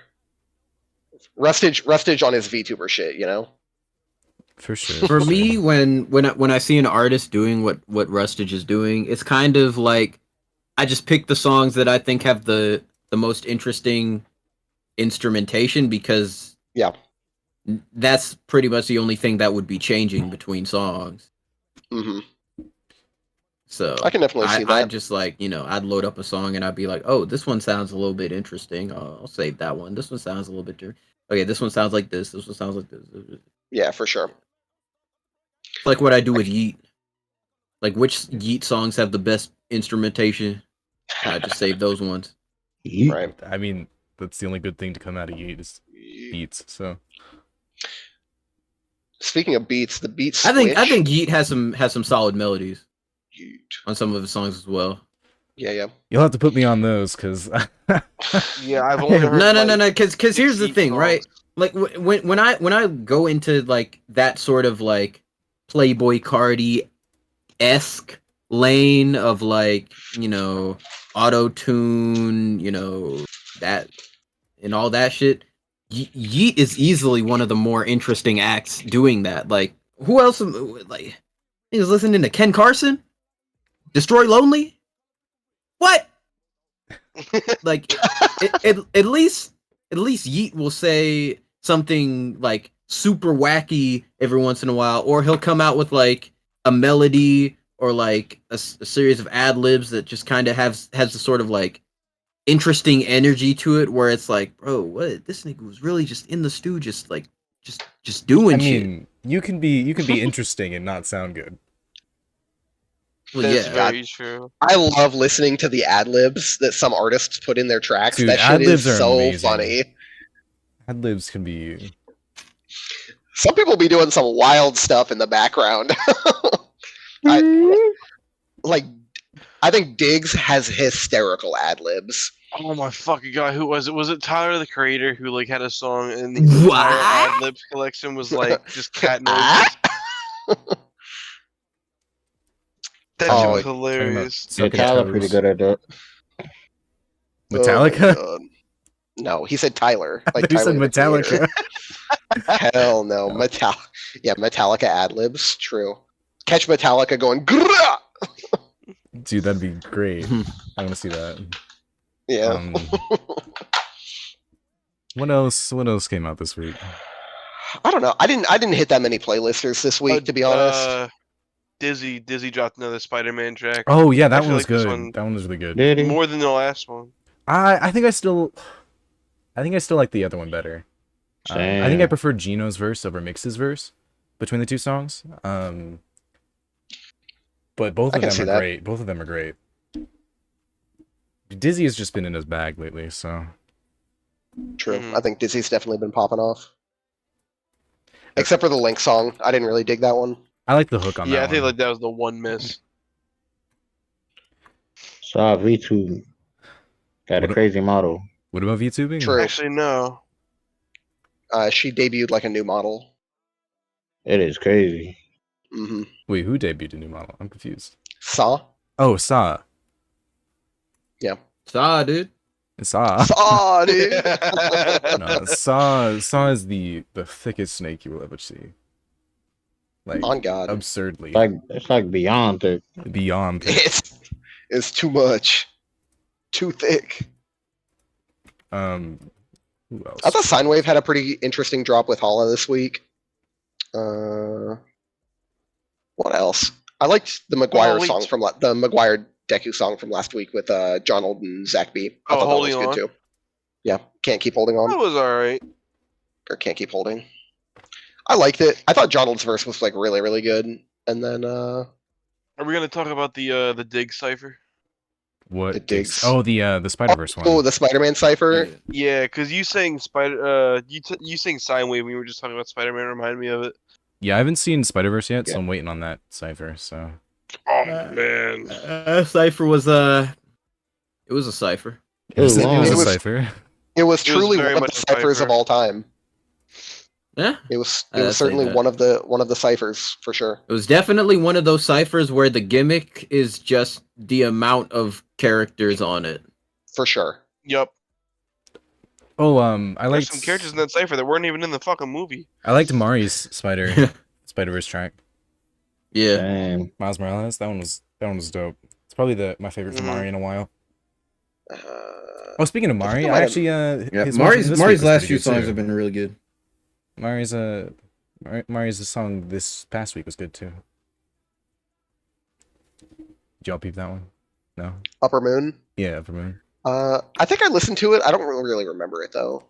[SPEAKER 2] Rustage on his VTuber shit, you know.
[SPEAKER 1] For sure.
[SPEAKER 4] For
[SPEAKER 1] sure.
[SPEAKER 4] me, when I see an artist doing what Rustage is doing, it's kind of like I just pick the songs that I think have the most interesting instrumentation because
[SPEAKER 2] Yeah.
[SPEAKER 4] that's pretty much the only thing that would be changing between songs.
[SPEAKER 2] Hmm.
[SPEAKER 4] So
[SPEAKER 2] I can definitely see that.
[SPEAKER 4] I'd just like, I'd load up a song and I'd be like, oh, this one sounds a little bit interesting. I'll save that one. This one sounds a little bit different. Okay, this one sounds like this. This one sounds like this.
[SPEAKER 2] Yeah, for sure.
[SPEAKER 4] It's like what I do with Yeet. Like which Yeet songs have the best instrumentation? I just save those ones.
[SPEAKER 2] Right.
[SPEAKER 1] I mean, that's the only good thing to come out of Yeet is beats. So
[SPEAKER 2] Speaking of beats, the beat
[SPEAKER 4] I
[SPEAKER 2] switch.
[SPEAKER 4] think Yeet has some solid melodies
[SPEAKER 2] Yeet.
[SPEAKER 4] on some of his songs as well.
[SPEAKER 2] Yeah.
[SPEAKER 1] you'll have to put me on those because
[SPEAKER 3] Yeah, I've only heard
[SPEAKER 4] No. Because here's the
[SPEAKER 3] Yeet
[SPEAKER 4] thing,
[SPEAKER 3] songs.
[SPEAKER 4] right? Like when I go into like that sort of like Playboy Cardi esque lane of like auto tune, that and all that shit. Yeet is easily one of the more interesting acts doing that. Like who else? Like he was listening to Ken Carson, Destroy Lonely. What? Like at least Yeet will say something like super wacky every once in a while, or he'll come out with like a melody or like a series of ad libs that just kind of has a sort of like interesting energy to it, where it's like, bro, what, this nigga was really just in the stew, just like just doing
[SPEAKER 1] I
[SPEAKER 4] shit.
[SPEAKER 1] mean, you can be interesting and not sound good.
[SPEAKER 4] Well,
[SPEAKER 3] That's
[SPEAKER 4] yeah,
[SPEAKER 3] very true.
[SPEAKER 2] I love listening to the ad libs that some artists put in their tracks.
[SPEAKER 1] Dude,
[SPEAKER 2] that shit is
[SPEAKER 1] ad-libs are
[SPEAKER 2] so
[SPEAKER 1] amazing.
[SPEAKER 2] funny.
[SPEAKER 1] Ad libs can be.
[SPEAKER 2] Some people be doing some wild stuff in the background. I think Diggs has hysterical ad libs.
[SPEAKER 3] Oh my fucking god, who was it? Was it Tyler the Creator who like had a song and the
[SPEAKER 4] What?
[SPEAKER 3] entire ad libs collection was like just cat noises?
[SPEAKER 2] Ah!
[SPEAKER 3] That
[SPEAKER 2] Oh,
[SPEAKER 3] shit was
[SPEAKER 1] talking about
[SPEAKER 3] hilarious.
[SPEAKER 1] Suck
[SPEAKER 5] Yeah,
[SPEAKER 1] at
[SPEAKER 5] Tyler pretty
[SPEAKER 1] Toes.
[SPEAKER 5] good at that.
[SPEAKER 1] Metallica?
[SPEAKER 2] Oh my God. No, he said Tyler.
[SPEAKER 1] I
[SPEAKER 2] Like
[SPEAKER 1] thought you said
[SPEAKER 2] Tyler the Creator.
[SPEAKER 1] Metallica.
[SPEAKER 2] Hell no.
[SPEAKER 1] No.
[SPEAKER 2] Metallica ad libs. True. Catch Metallica going. Grrrah!
[SPEAKER 1] Dude, that'd be great. I want to see that.
[SPEAKER 2] Yeah.
[SPEAKER 1] What else? What else came out this week?
[SPEAKER 2] I don't know. I didn't hit that many playlisters this week, to be honest.
[SPEAKER 3] Dizzy dropped another Spider-Man track.
[SPEAKER 1] Oh yeah, that
[SPEAKER 3] I
[SPEAKER 1] one
[SPEAKER 3] feel
[SPEAKER 1] was
[SPEAKER 3] like this
[SPEAKER 1] good.
[SPEAKER 3] one-
[SPEAKER 1] That one was really good.
[SPEAKER 5] Did he?
[SPEAKER 3] More than the last one.
[SPEAKER 1] I think I still like the other one better. I think I
[SPEAKER 5] Same.
[SPEAKER 1] prefer Gino's verse over Mix's verse between the two songs. But both
[SPEAKER 2] I
[SPEAKER 1] of
[SPEAKER 2] can
[SPEAKER 1] them
[SPEAKER 2] see
[SPEAKER 1] are
[SPEAKER 2] that.
[SPEAKER 1] great. Both of them are great. Dizzy has just been in his bag lately, so
[SPEAKER 2] True.
[SPEAKER 3] Mhm.
[SPEAKER 2] I think Dizzy's definitely been popping off. Except for the Link song. I didn't really dig that one.
[SPEAKER 1] I like the hook on
[SPEAKER 3] Yeah, I
[SPEAKER 1] that
[SPEAKER 3] think
[SPEAKER 1] one.
[SPEAKER 3] like that was the one miss.
[SPEAKER 5] Saw V2 got a
[SPEAKER 1] What-
[SPEAKER 5] crazy model.
[SPEAKER 1] What about VTubing?
[SPEAKER 2] True.
[SPEAKER 3] Actually, no.
[SPEAKER 2] She debuted like a new model.
[SPEAKER 5] It is crazy.
[SPEAKER 2] Mm-hmm.
[SPEAKER 1] Wait, who debuted a new model? I'm confused.
[SPEAKER 2] Saw.
[SPEAKER 1] Oh, Sa.
[SPEAKER 4] Saw, dude.
[SPEAKER 1] Sa.
[SPEAKER 2] Saw, dude.
[SPEAKER 1] No, Sa is the thickest snake you will ever see. Like,
[SPEAKER 2] On God.
[SPEAKER 1] absurdly.
[SPEAKER 5] It's like beyond it.
[SPEAKER 1] Beyond thick.
[SPEAKER 2] It's too much. Too thick.
[SPEAKER 1] Who else?
[SPEAKER 2] I thought Sine had a pretty interesting drop with Hala this week. What else? I liked the McGuire
[SPEAKER 3] wait.
[SPEAKER 2] song from the McGuire Deku song from last week with John Old and Zach B. I
[SPEAKER 3] Oh,
[SPEAKER 2] thought that was
[SPEAKER 3] Holding
[SPEAKER 2] good
[SPEAKER 3] On?
[SPEAKER 2] too. Yeah, can't keep holding on
[SPEAKER 3] That was alright.
[SPEAKER 2] or can't keep holding. I liked it. I thought John Old's verse was like really really good. And then
[SPEAKER 3] Are we gonna talk about the Dig cipher?
[SPEAKER 1] What
[SPEAKER 2] It digs.
[SPEAKER 1] Oh, the Spider-Verse one.
[SPEAKER 2] oh the Spider-Man cipher.
[SPEAKER 4] Yeah.
[SPEAKER 3] Yeah, because you saying Spider, you saying Sine Wave when we were just talking about Spider-Man reminded me of it.
[SPEAKER 1] Yeah, I haven't seen Spider-Verse yet,
[SPEAKER 5] Yeah.
[SPEAKER 1] so I'm waiting on that cipher. So
[SPEAKER 3] Oh man.
[SPEAKER 4] Cipher was it was a cipher.
[SPEAKER 5] It was
[SPEAKER 1] it
[SPEAKER 5] long.
[SPEAKER 1] was a
[SPEAKER 2] It was-
[SPEAKER 1] cipher.
[SPEAKER 2] It was truly
[SPEAKER 3] very
[SPEAKER 2] one of
[SPEAKER 3] much
[SPEAKER 2] the
[SPEAKER 3] a
[SPEAKER 2] ciphers
[SPEAKER 3] cipher.
[SPEAKER 2] of all time.
[SPEAKER 4] Yeah.
[SPEAKER 2] It was
[SPEAKER 4] I'd say
[SPEAKER 2] certainly
[SPEAKER 4] that.
[SPEAKER 2] one of the ciphers for sure.
[SPEAKER 4] It was definitely one of those ciphers where the gimmick is just the amount of characters on it.
[SPEAKER 2] For sure.
[SPEAKER 3] Yup.
[SPEAKER 1] Oh, I
[SPEAKER 3] There's
[SPEAKER 1] liked
[SPEAKER 3] some characters in that cipher that weren't even in the fucking movie.
[SPEAKER 1] I liked Mari's Spider-Verse track.
[SPEAKER 4] Yeah.
[SPEAKER 5] Damn.
[SPEAKER 1] Miles Morales. That one was dope. It's probably my favorite from
[SPEAKER 3] Mhm.
[SPEAKER 1] Mari in a while.
[SPEAKER 2] Uh,
[SPEAKER 1] Oh, speaking of
[SPEAKER 2] I think
[SPEAKER 1] Mari,
[SPEAKER 2] it
[SPEAKER 1] I
[SPEAKER 2] might have-
[SPEAKER 1] actually
[SPEAKER 4] Yeah.
[SPEAKER 1] his one from this week
[SPEAKER 4] Mari's
[SPEAKER 1] was
[SPEAKER 4] last
[SPEAKER 1] pretty
[SPEAKER 4] few
[SPEAKER 1] good,
[SPEAKER 4] songs
[SPEAKER 1] too.
[SPEAKER 4] have been really good.
[SPEAKER 1] Mari's song this past week was good too. Did y'all peep that one? No.
[SPEAKER 2] Upper Moon.
[SPEAKER 1] Yeah, for me.
[SPEAKER 2] I think I listened to it. I don't really remember it though.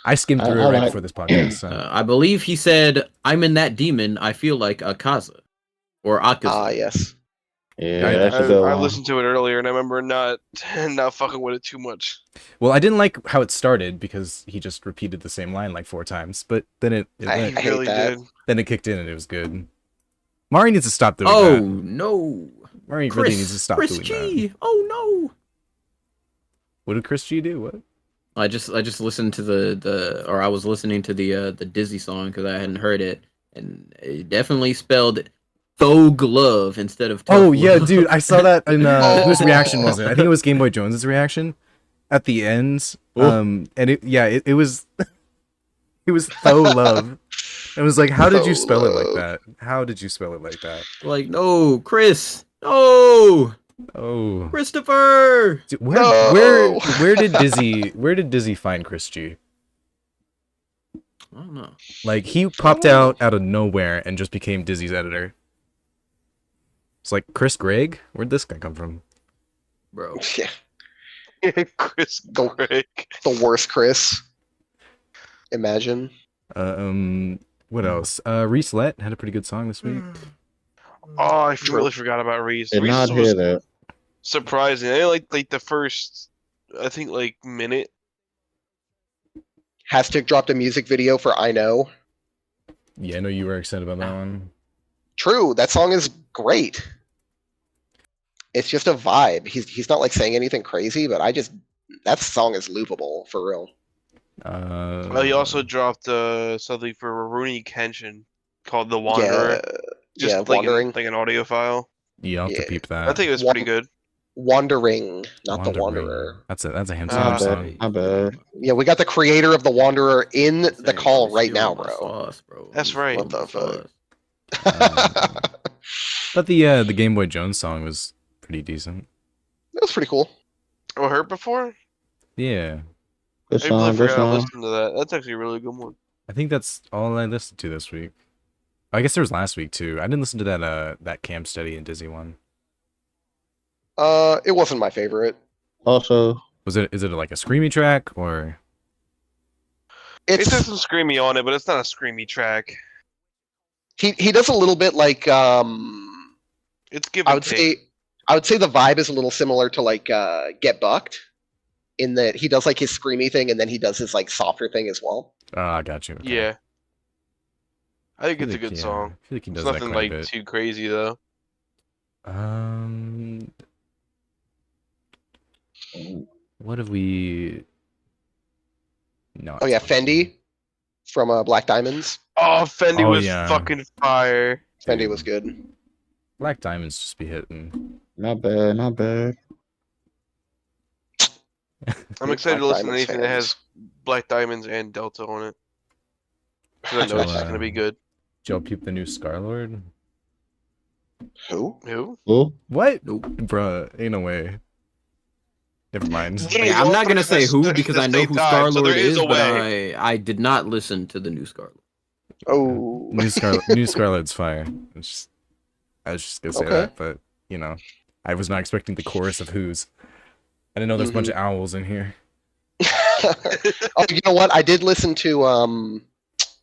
[SPEAKER 1] I skimmed through
[SPEAKER 5] I
[SPEAKER 1] it right
[SPEAKER 5] like-
[SPEAKER 1] before this podcast. So.
[SPEAKER 4] I believe he said, "I'm in that demon. I feel like Akaza or Akaza."
[SPEAKER 2] Ah, yes.
[SPEAKER 5] Yeah, that's a
[SPEAKER 3] I,
[SPEAKER 5] good
[SPEAKER 3] I
[SPEAKER 5] one.
[SPEAKER 3] listened to it earlier and I remember not fucking with it too much.
[SPEAKER 1] Well, I didn't like how it started because he just repeated the same line like 4 times, but then it
[SPEAKER 2] I
[SPEAKER 3] He
[SPEAKER 1] went-
[SPEAKER 2] hate
[SPEAKER 3] really
[SPEAKER 2] that.
[SPEAKER 3] did.
[SPEAKER 1] then it kicked in and it was good. Mari needs to stop doing
[SPEAKER 4] Oh
[SPEAKER 1] that.
[SPEAKER 4] no,
[SPEAKER 1] Mari
[SPEAKER 4] Chris!
[SPEAKER 1] really needs to stop
[SPEAKER 4] Chris
[SPEAKER 1] doing
[SPEAKER 4] G.
[SPEAKER 1] that.
[SPEAKER 4] Oh no.
[SPEAKER 1] What did Chris G do? What?
[SPEAKER 4] I just listened to I was listening to the Dizzy song because I hadn't heard it, and it definitely spelled faux glove instead of tough
[SPEAKER 1] Oh yeah,
[SPEAKER 4] love.
[SPEAKER 1] dude, I saw that in whose reaction was it? I think it
[SPEAKER 2] Oh.
[SPEAKER 1] was Game Boy Jones's reaction at the end.
[SPEAKER 4] Oh.
[SPEAKER 1] And it was it was faux love. It was like, how did you
[SPEAKER 2] Faux
[SPEAKER 1] spell it like
[SPEAKER 2] love.
[SPEAKER 1] that? How did you spell it like that?
[SPEAKER 4] Like, no, Chris, no,
[SPEAKER 1] Oh,
[SPEAKER 4] Christopher.
[SPEAKER 1] Dude, where
[SPEAKER 2] No.
[SPEAKER 1] where did Dizzy find Chris G?
[SPEAKER 4] I don't know.
[SPEAKER 1] Like he popped out of nowhere and just became Dizzy's editor. It's like Chris Gregg. Where'd this guy come from?
[SPEAKER 4] Bro.
[SPEAKER 2] Yeah,
[SPEAKER 3] Chris
[SPEAKER 2] Go-
[SPEAKER 3] Gregg.
[SPEAKER 2] the worst Chris. Imagine.
[SPEAKER 1] What else? Reese Lett had a pretty good song this week.
[SPEAKER 3] Oh, I
[SPEAKER 2] True.
[SPEAKER 3] really forgot about Reese.
[SPEAKER 5] Did
[SPEAKER 3] Reese
[SPEAKER 5] not
[SPEAKER 3] was
[SPEAKER 5] hear that.
[SPEAKER 3] surprising. I like the first, I think like minute.
[SPEAKER 2] Hastic dropped a music video for I Know.
[SPEAKER 1] Yeah, I know you were excited about that one.
[SPEAKER 2] True, that song is great. It's just a vibe. He's not like saying anything crazy, but that song is loopable for real.
[SPEAKER 3] He also dropped something for Rooney Kenshin called The Wanderer.
[SPEAKER 2] Yeah,
[SPEAKER 3] Just like
[SPEAKER 2] Wandering.
[SPEAKER 3] an audio file.
[SPEAKER 1] Yeah, I'll have to
[SPEAKER 2] Yeah.
[SPEAKER 1] peep that.
[SPEAKER 3] I think it was pretty good.
[SPEAKER 2] Wandering, not the
[SPEAKER 1] Wandering.
[SPEAKER 2] Wanderer.
[SPEAKER 1] That's a him
[SPEAKER 3] Ah.
[SPEAKER 5] My
[SPEAKER 1] song.
[SPEAKER 5] bad. My bad.
[SPEAKER 2] Yeah, we got the creator of the Wanderer in the
[SPEAKER 4] Dang,
[SPEAKER 2] call
[SPEAKER 4] he's
[SPEAKER 2] right
[SPEAKER 4] stealing
[SPEAKER 2] now,
[SPEAKER 4] my
[SPEAKER 2] bro.
[SPEAKER 4] sauce, bro.
[SPEAKER 3] That's
[SPEAKER 4] He's
[SPEAKER 3] right.
[SPEAKER 4] stealing
[SPEAKER 2] What the
[SPEAKER 4] my
[SPEAKER 2] fuck?
[SPEAKER 1] But the Game Boy Jones song was pretty decent.
[SPEAKER 2] That was pretty cool.
[SPEAKER 3] Oh, heard before?
[SPEAKER 1] Yeah,
[SPEAKER 5] Good
[SPEAKER 3] I really
[SPEAKER 5] song. Good
[SPEAKER 3] forgot to
[SPEAKER 5] song.
[SPEAKER 3] listen to that. That's actually a really good one.
[SPEAKER 1] I think that's all I listened to this week. I guess there was last week too. I didn't listen to that Camp Steady and Dizzy one.
[SPEAKER 2] It wasn't my favorite.
[SPEAKER 5] Also,
[SPEAKER 1] Is it like a screamy track or?
[SPEAKER 3] It
[SPEAKER 2] It's
[SPEAKER 3] has some screamy on it, but it's not a screamy track.
[SPEAKER 2] he does a little bit like
[SPEAKER 3] It's give
[SPEAKER 2] I
[SPEAKER 3] and
[SPEAKER 2] would
[SPEAKER 3] take.
[SPEAKER 2] say the vibe is a little similar to like Get Bucked, in that he does like his screamy thing and then he does his like softer thing as well.
[SPEAKER 1] I got you. Okay.
[SPEAKER 3] Yeah. I think
[SPEAKER 1] I
[SPEAKER 3] it's a
[SPEAKER 1] feel like,
[SPEAKER 3] good
[SPEAKER 1] yeah,
[SPEAKER 3] song.
[SPEAKER 1] I feel like he
[SPEAKER 3] It's
[SPEAKER 1] does that
[SPEAKER 3] nothing
[SPEAKER 1] quite a
[SPEAKER 3] like
[SPEAKER 1] bit.
[SPEAKER 3] too crazy though.
[SPEAKER 1] What have we? No.
[SPEAKER 2] Oh yeah, Fendi from Black Diamonds.
[SPEAKER 3] Oh, Fendi
[SPEAKER 1] Oh,
[SPEAKER 3] was
[SPEAKER 1] yeah.
[SPEAKER 3] fucking fire.
[SPEAKER 2] Fendi
[SPEAKER 1] Dude.
[SPEAKER 2] was good.
[SPEAKER 1] Black Diamonds just be hitting.
[SPEAKER 5] Not bad, not bad.
[SPEAKER 3] I'm
[SPEAKER 2] Big
[SPEAKER 3] excited to
[SPEAKER 2] Black
[SPEAKER 3] listen to
[SPEAKER 2] Diamonds
[SPEAKER 3] anything that
[SPEAKER 2] fans.
[SPEAKER 3] has Black Diamonds and Delta on it. Because I know
[SPEAKER 1] Joe,
[SPEAKER 3] it's just gonna be good.
[SPEAKER 1] Joe peep the new Star-Lord?
[SPEAKER 2] Who?
[SPEAKER 3] Who?
[SPEAKER 5] Cool.
[SPEAKER 1] What?
[SPEAKER 4] Nope.
[SPEAKER 1] Bruh, ain't no way. Never mind.
[SPEAKER 3] Literally,
[SPEAKER 4] Yeah, I'm
[SPEAKER 3] all
[SPEAKER 4] not
[SPEAKER 3] three
[SPEAKER 4] gonna
[SPEAKER 3] of
[SPEAKER 4] say
[SPEAKER 3] us
[SPEAKER 4] who
[SPEAKER 3] said it
[SPEAKER 4] because
[SPEAKER 3] at
[SPEAKER 4] I
[SPEAKER 3] the
[SPEAKER 4] know
[SPEAKER 3] same
[SPEAKER 4] who
[SPEAKER 3] time,
[SPEAKER 4] Star
[SPEAKER 3] so
[SPEAKER 4] Lord
[SPEAKER 3] there is
[SPEAKER 4] is,
[SPEAKER 3] a
[SPEAKER 4] but
[SPEAKER 3] way.
[SPEAKER 4] I did not listen to the new Star Lord.
[SPEAKER 2] Oh.
[SPEAKER 1] New Scarlet's fire. I was just gonna say
[SPEAKER 2] Okay.
[SPEAKER 1] that, but you know, I was not expecting the chorus of who's. I didn't know there's a bunch of owls in here.
[SPEAKER 2] Oh, you know what? I did listen to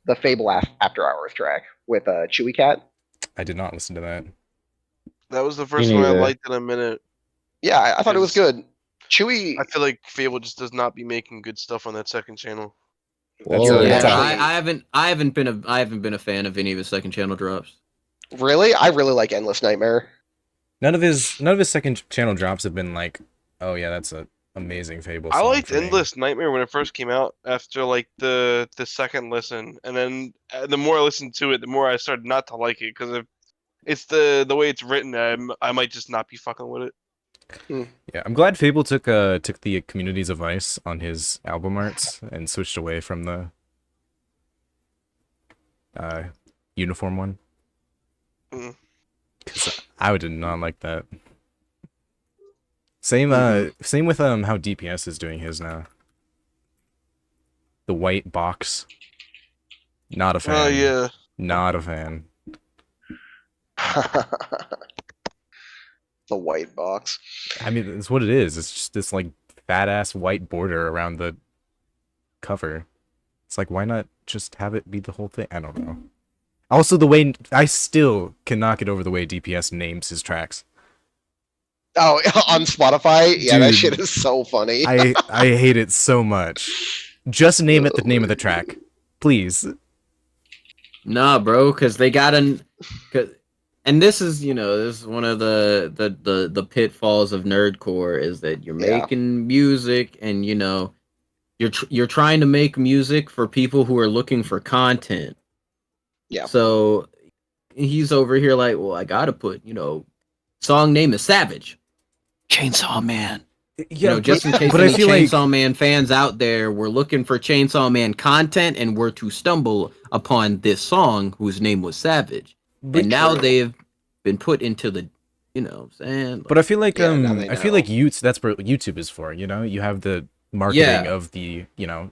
[SPEAKER 2] the Fable After Hours track with Chewy Cat.
[SPEAKER 1] I did not listen to that.
[SPEAKER 3] That was the
[SPEAKER 5] Me
[SPEAKER 3] first one I
[SPEAKER 5] neither.
[SPEAKER 3] liked in a minute.
[SPEAKER 2] Yeah, I thought it was
[SPEAKER 3] 'Cause
[SPEAKER 2] good. Chewy.
[SPEAKER 3] I feel like Fable just does not be making good stuff on that second channel.
[SPEAKER 1] That's
[SPEAKER 5] Whoa.
[SPEAKER 1] that's
[SPEAKER 4] Yeah,
[SPEAKER 2] actually-
[SPEAKER 4] I haven't been a fan of any of his second channel drops.
[SPEAKER 2] Really? I really like Endless Nightmare.
[SPEAKER 1] none of his second channel drops have been like, oh yeah, that's a amazing Fable
[SPEAKER 3] I
[SPEAKER 1] song
[SPEAKER 3] liked
[SPEAKER 1] for me.
[SPEAKER 3] Endless Nightmare when it first came out after like the second listen, and then the more I listened to it, the more I started not to like it because it's the way it's written. I might just not be fucking with it.
[SPEAKER 1] Yeah, I'm glad Fable took the Communities of Ice on his album arts and switched away from the uniform one.
[SPEAKER 3] Mm.
[SPEAKER 1] 'Cause I did not like that. Same same with how DPS is doing his now. The white box. Not a fan.
[SPEAKER 3] Oh yeah,
[SPEAKER 1] Not a fan.
[SPEAKER 2] The white box.
[SPEAKER 1] I mean, it's what it is. It's just this like fat ass white border around the cover. It's like, why not just have it be the whole thing? I don't know. Also, the way I still cannot get over the way DPS names his tracks.
[SPEAKER 2] Oh, on Spotify? Yeah, that
[SPEAKER 1] Dude.
[SPEAKER 2] shit is so funny.
[SPEAKER 1] I hate it so much. Just name it the name of the track, please.
[SPEAKER 4] Nah, bro, because they got and this is this is one of the pitfalls of nerdcore is that you're
[SPEAKER 2] Yeah.
[SPEAKER 4] making music and you're trying to make music for people who are looking for content.
[SPEAKER 2] Yeah.
[SPEAKER 4] So he's over here like, well, I gotta put song name is Savage, Chainsaw Man.
[SPEAKER 1] Yeah,
[SPEAKER 4] Just in case
[SPEAKER 1] but I
[SPEAKER 4] any
[SPEAKER 1] feel like
[SPEAKER 4] Chainsaw Man fans out there were looking for Chainsaw Man content and were to stumble upon this song whose name was Savage.
[SPEAKER 1] But-
[SPEAKER 4] And now
[SPEAKER 2] True.
[SPEAKER 4] they've been put into the, what I'm saying?
[SPEAKER 1] But I feel like
[SPEAKER 2] Yeah, now they
[SPEAKER 1] I feel
[SPEAKER 2] know.
[SPEAKER 1] like that's what YouTube is for, You have the marketing
[SPEAKER 4] Yeah.
[SPEAKER 1] of the,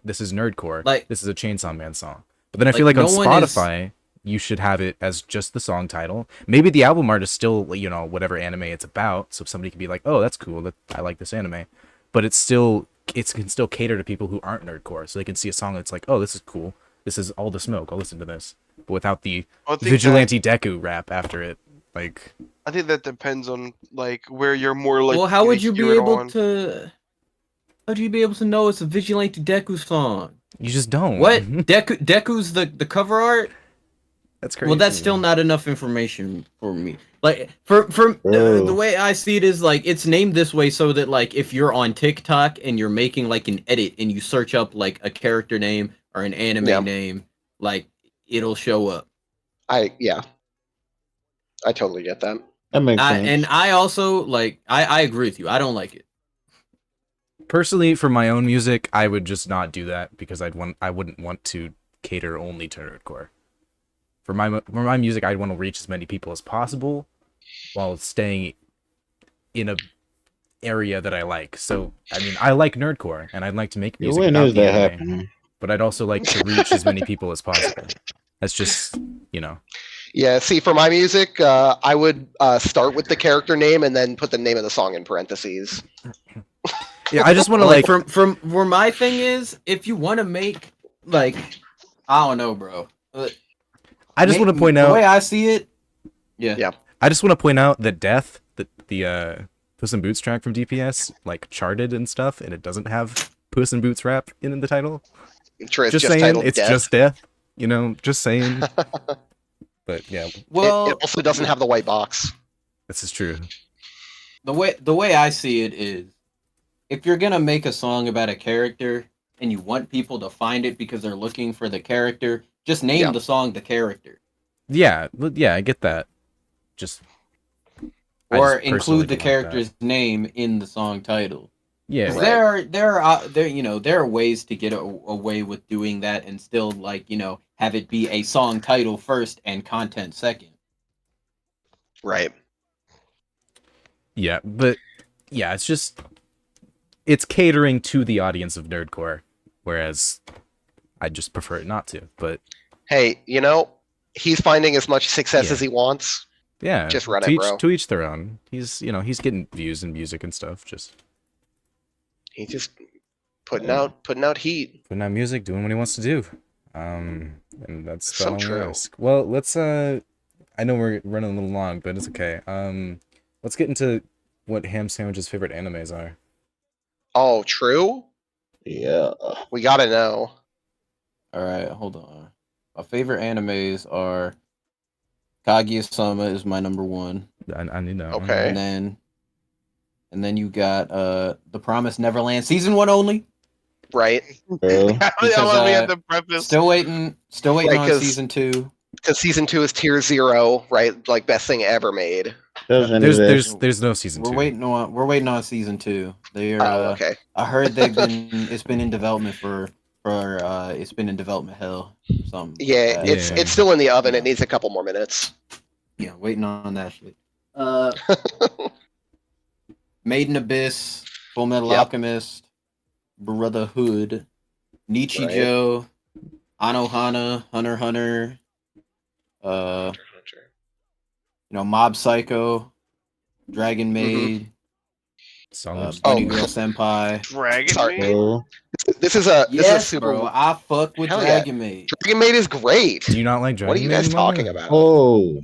[SPEAKER 1] this is nerdcore.
[SPEAKER 4] Like-
[SPEAKER 1] this is a Chainsaw Man song. But then I
[SPEAKER 4] Like,
[SPEAKER 1] feel like on
[SPEAKER 4] no one is-
[SPEAKER 1] Spotify, you should have it as just the song title. Maybe the album art is still, whatever anime it's about, so somebody can be like, "Oh, that's cool. I like this anime." But it can still cater to people who aren't nerdcore, so they can see a song that's like, "Oh, this is cool. This is All the Smoke. I'll listen to this." But without the
[SPEAKER 3] I think
[SPEAKER 1] vigilante Deku rap after it. Like,
[SPEAKER 3] I think that depends on like where you're more like.
[SPEAKER 4] Well, how would you be
[SPEAKER 3] hear it
[SPEAKER 4] able
[SPEAKER 3] on.
[SPEAKER 4] to? How'd you be able to know it's a Vigilante Deku song?
[SPEAKER 1] you just don't.
[SPEAKER 4] What Deku's the cover art?
[SPEAKER 1] That's crazy.
[SPEAKER 4] Well, that's still not enough information for me. Like for
[SPEAKER 5] Bro.
[SPEAKER 4] the way I see it is like it's named this way so that like if you're on TikTok and you're making like an edit and you search up like a character name or an anime
[SPEAKER 2] Yeah.
[SPEAKER 4] name, like it'll show up.
[SPEAKER 2] I totally get that.
[SPEAKER 5] That makes sense.
[SPEAKER 4] And I also like I agree with you. I don't like it.
[SPEAKER 1] Personally, for my own music, I would just not do that because I wouldn't want to cater only to nerdcore. For my music, I'd want to reach as many people as possible while staying in a area that I like. So, I mean, I like nerdcore and I'd like to make music
[SPEAKER 5] When
[SPEAKER 1] about
[SPEAKER 5] is
[SPEAKER 1] the
[SPEAKER 5] that
[SPEAKER 1] anime,
[SPEAKER 5] happening?
[SPEAKER 1] but I'd also like to reach as many people as possible. That's just,
[SPEAKER 2] Yeah, see, for my music, I would start with the character name and then put the name of the song in parentheses.
[SPEAKER 1] Yeah, I just want to
[SPEAKER 4] Like
[SPEAKER 1] like
[SPEAKER 4] from where my thing is, if you want to make like I don't know, bro.
[SPEAKER 1] I just want to point out
[SPEAKER 4] the way I see it.
[SPEAKER 2] Yeah.
[SPEAKER 1] I just want to point out that Death, the Puss in Boots track from DPS, like charted and stuff, and it doesn't have Puss in Boots rap in the title.
[SPEAKER 2] I'm sure it's
[SPEAKER 1] Just
[SPEAKER 2] just
[SPEAKER 1] saying,
[SPEAKER 2] titled
[SPEAKER 1] it's
[SPEAKER 2] Death.
[SPEAKER 1] just Death. Just saying. But yeah,
[SPEAKER 4] Well,
[SPEAKER 2] it also doesn't have the white box.
[SPEAKER 1] this is true.
[SPEAKER 4] the way I see it is, if you're gonna make a song about a character, and you want people to find it because they're looking for the character, just name the song the character.
[SPEAKER 1] Yeah, I get that. Just
[SPEAKER 4] or
[SPEAKER 1] just personally
[SPEAKER 4] include the
[SPEAKER 1] don't like that.
[SPEAKER 4] character's name in the song title.
[SPEAKER 1] Yeah,
[SPEAKER 2] Right.
[SPEAKER 4] There are ways to get away with doing that and still have it be a song title first and content second.
[SPEAKER 2] Right.
[SPEAKER 1] yeah, but yeah, it's catering to the audience of nerdcore, whereas I just prefer it not to. But
[SPEAKER 2] Hey, he's finding as much success as he wants.
[SPEAKER 1] yeah,
[SPEAKER 2] Just run it, bro.
[SPEAKER 1] to each their own. He's getting views and music and stuff. Just
[SPEAKER 2] He's just putting out heat.
[SPEAKER 1] putting out music, doing what he wants to do. And that's
[SPEAKER 2] So
[SPEAKER 1] all I
[SPEAKER 2] true.
[SPEAKER 1] ask. Well, let's I know we're running a little long, but it's okay. Let's get into what Ham Sandwich's favorite animes are.
[SPEAKER 2] Oh, true?
[SPEAKER 5] Yeah.
[SPEAKER 2] We gotta know.
[SPEAKER 4] All right, hold on. My favorite animes are Kaguya-sama is my number one.
[SPEAKER 1] I need that.
[SPEAKER 2] Okay.
[SPEAKER 4] And then you got The Promised Neverland season 1 only.
[SPEAKER 2] Right?
[SPEAKER 5] True.
[SPEAKER 3] I love we had the preface.
[SPEAKER 4] Still waiting
[SPEAKER 2] Right,
[SPEAKER 4] on season 2.
[SPEAKER 2] Because season 2 is tier 0, right? Like best thing ever made.
[SPEAKER 5] Doesn't exist.
[SPEAKER 1] There's no season
[SPEAKER 4] We're
[SPEAKER 1] 2.
[SPEAKER 4] waiting on season 2. They're
[SPEAKER 2] Okay.
[SPEAKER 4] I heard it's been in development for it's been in development hell or something.
[SPEAKER 2] Yeah,
[SPEAKER 4] like that.
[SPEAKER 2] it's still in the oven.
[SPEAKER 4] Yeah.
[SPEAKER 2] It needs a couple more minutes.
[SPEAKER 4] Yeah, waiting on that shit. Made in Abyss, Full Metal
[SPEAKER 2] Yep.
[SPEAKER 4] Alchemist, Brotherhood, Nichijou, Anohana, Hunter x Hunter, Mob Psycho, Dragon Maid,
[SPEAKER 1] Song of
[SPEAKER 4] Bunny
[SPEAKER 2] Oh.
[SPEAKER 4] Girl Senpai.
[SPEAKER 3] Dragon
[SPEAKER 2] Sorry.
[SPEAKER 3] Maid?
[SPEAKER 5] True.
[SPEAKER 2] This is a
[SPEAKER 4] Yes,
[SPEAKER 2] super.
[SPEAKER 4] bro, I fuck with
[SPEAKER 2] Hell yeah.
[SPEAKER 4] Dragon Maid.
[SPEAKER 2] Dragon Maid is great.
[SPEAKER 1] Do you not like Dragon
[SPEAKER 2] What are you
[SPEAKER 1] Maid,
[SPEAKER 2] guys
[SPEAKER 1] Manga?
[SPEAKER 2] talking about?
[SPEAKER 5] Oh.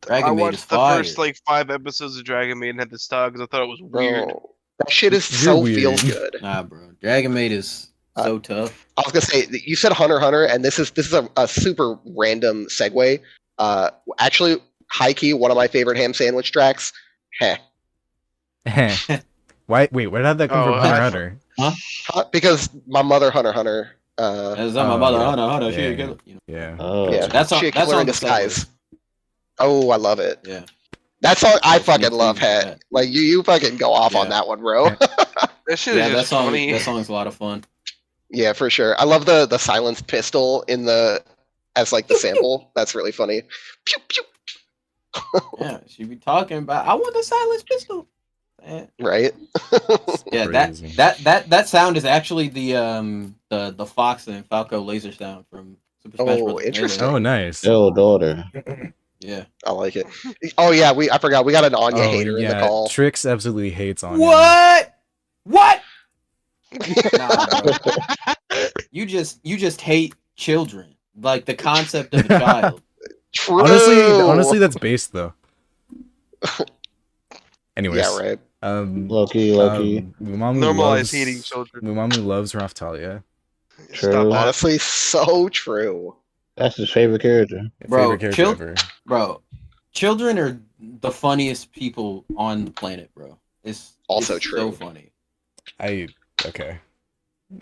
[SPEAKER 4] Dragon
[SPEAKER 3] I
[SPEAKER 4] Maid is
[SPEAKER 3] watched the
[SPEAKER 4] fire.
[SPEAKER 3] first like 5 episodes of Dragon Maid and had to stop because I thought it was weird.
[SPEAKER 2] Bro, that shit is
[SPEAKER 1] You're
[SPEAKER 2] so
[SPEAKER 1] weird.
[SPEAKER 2] feels good.
[SPEAKER 4] Nah, bro, Dragon Maid is so tough.
[SPEAKER 2] I was gonna say you said Hunter x Hunter, and this is a super random segue. Actually, high key, one of my favorite ham sandwich tracks. Heh.
[SPEAKER 1] Why? Wait, where did that come
[SPEAKER 3] Oh,
[SPEAKER 1] from? Hunter
[SPEAKER 3] I-
[SPEAKER 1] x Hunter.
[SPEAKER 2] Because my mother Hunter x Hunter.
[SPEAKER 4] As my
[SPEAKER 1] Oh,
[SPEAKER 4] mother,
[SPEAKER 1] yeah.
[SPEAKER 4] Hunter,
[SPEAKER 1] Yeah,
[SPEAKER 4] she
[SPEAKER 1] yeah.
[SPEAKER 4] you know.
[SPEAKER 1] Yeah.
[SPEAKER 5] Oh.
[SPEAKER 2] Yeah,
[SPEAKER 4] That's on
[SPEAKER 2] she a
[SPEAKER 4] that's
[SPEAKER 2] killer
[SPEAKER 4] on
[SPEAKER 2] in
[SPEAKER 4] the
[SPEAKER 2] disguise.
[SPEAKER 4] segue.
[SPEAKER 2] Oh, I love it.
[SPEAKER 4] Yeah,
[SPEAKER 2] That song, I
[SPEAKER 4] Yes, me
[SPEAKER 2] fucking love.
[SPEAKER 4] too,
[SPEAKER 2] Heh.
[SPEAKER 4] yeah.
[SPEAKER 2] Like you fucking go off on
[SPEAKER 4] Yeah.
[SPEAKER 2] that one, bro.
[SPEAKER 3] That shit
[SPEAKER 4] yeah,
[SPEAKER 3] is
[SPEAKER 4] that
[SPEAKER 3] just
[SPEAKER 4] song
[SPEAKER 3] funny.
[SPEAKER 4] that song's a lot of fun.
[SPEAKER 2] Yeah, for sure. I love the silenced pistol as like the sample. That's really funny. Pew pew.
[SPEAKER 4] Yeah, she be talking about I want the silenced pistol. Eh.
[SPEAKER 2] Right.
[SPEAKER 4] Yeah,
[SPEAKER 1] Crazy.
[SPEAKER 4] that sound is actually the Fox and Falco laser sound from Super Smash
[SPEAKER 2] Oh,
[SPEAKER 4] Bros.
[SPEAKER 2] interesting.
[SPEAKER 1] Oh, nice.
[SPEAKER 5] Yo, daughter.
[SPEAKER 4] Yeah.
[SPEAKER 2] I like it. Oh yeah, I forgot. We got an Anya
[SPEAKER 1] Oh,
[SPEAKER 2] hater in the
[SPEAKER 1] yeah.
[SPEAKER 2] call.
[SPEAKER 1] Trix absolutely hates on
[SPEAKER 4] What? What? Nah, bro. You just hate children. Like the concept of a child.
[SPEAKER 2] True.
[SPEAKER 1] Honestly, that's based though. Anyways,
[SPEAKER 2] Yeah, right.
[SPEAKER 5] Loki.
[SPEAKER 1] Umami
[SPEAKER 3] Normalize
[SPEAKER 1] loves,
[SPEAKER 3] hating children.
[SPEAKER 1] Umami loves Raftalia.
[SPEAKER 5] True.
[SPEAKER 3] Stop that.
[SPEAKER 2] Honestly, so true.
[SPEAKER 5] That's his favorite character.
[SPEAKER 1] Favorite character ever.
[SPEAKER 4] Bro, children are the funniest people on the planet, bro. It's
[SPEAKER 2] Also
[SPEAKER 4] it's
[SPEAKER 2] true.
[SPEAKER 4] so funny.
[SPEAKER 1] Okay.